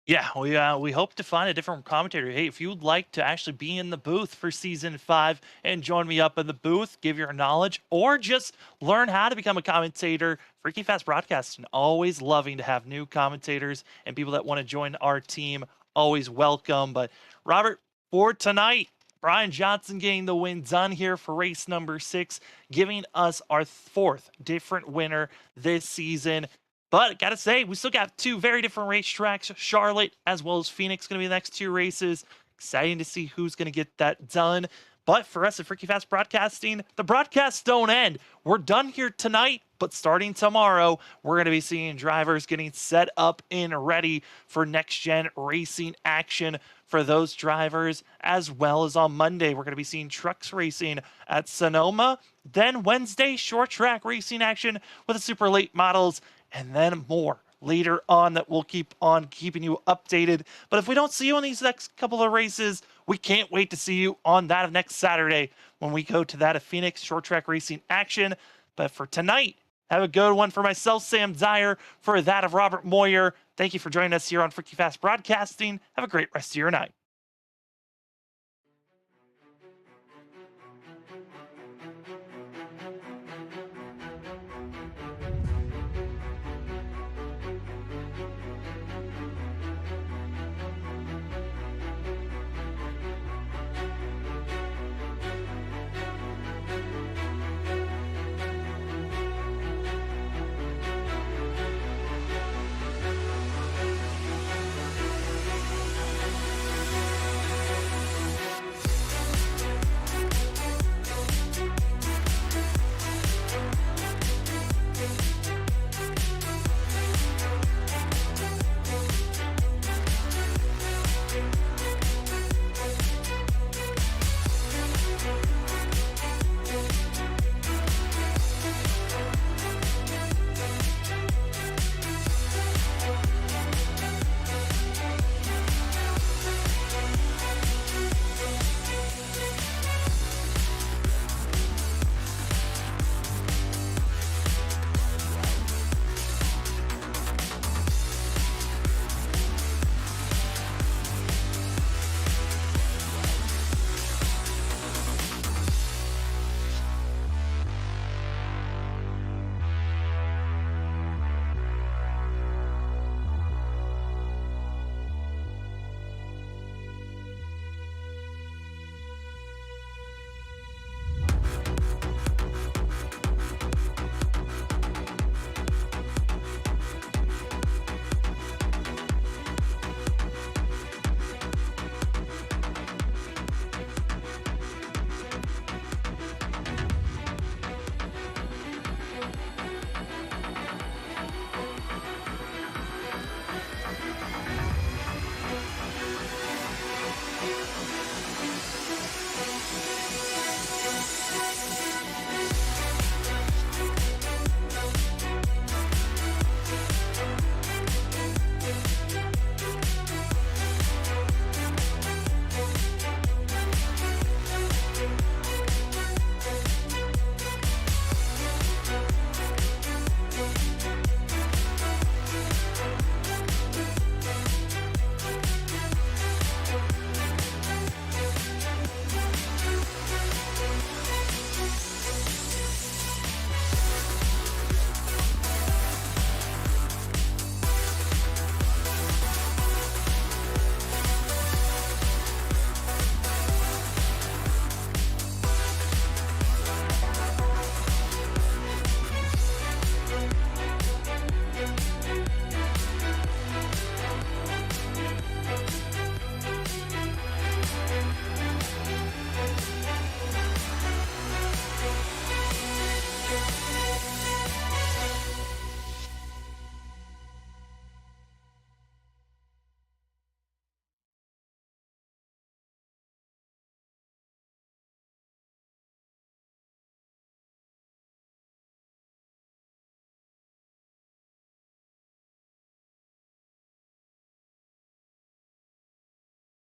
Yeah, we hope to find a different commentator. Hey, if you'd like to actually be in the booth for season 5 and join me up in the booth, give your knowledge, or just learn how to become a commentator, Freaky Fast Broadcasting always loving to have new commentators and people that want to join our team. Always welcome. But Robert, for tonight, Brian Johnson getting the win done here for race number 6, giving us our 4th different winner this season. But gotta say, we still got 2 very different racetracks. Charlotte as well as Phoenix going to be the next 2 races. Exciting to see who's going to get that done. But for us at Freaky Fast Broadcasting, the broadcasts don't end. We're done here tonight, but starting tomorrow, we're going to be seeing drivers getting set up and ready for next-gen racing action for those drivers, as well as on Monday, we're going to be seeing trucks racing at Sonoma. Then Wednesday, short track racing action with the super late models, and then more later on that we'll keep on keeping you updated. But if we don't see you on these next couple of races, we can't wait to see you on that of next Saturday when we go to that of Phoenix short track racing action. But for tonight, have a good one for myself, Sam Dyer, for that of Robert Moyer. Thank you for joining us here on Freaky Fast Broadcasting. Have a great rest of your night.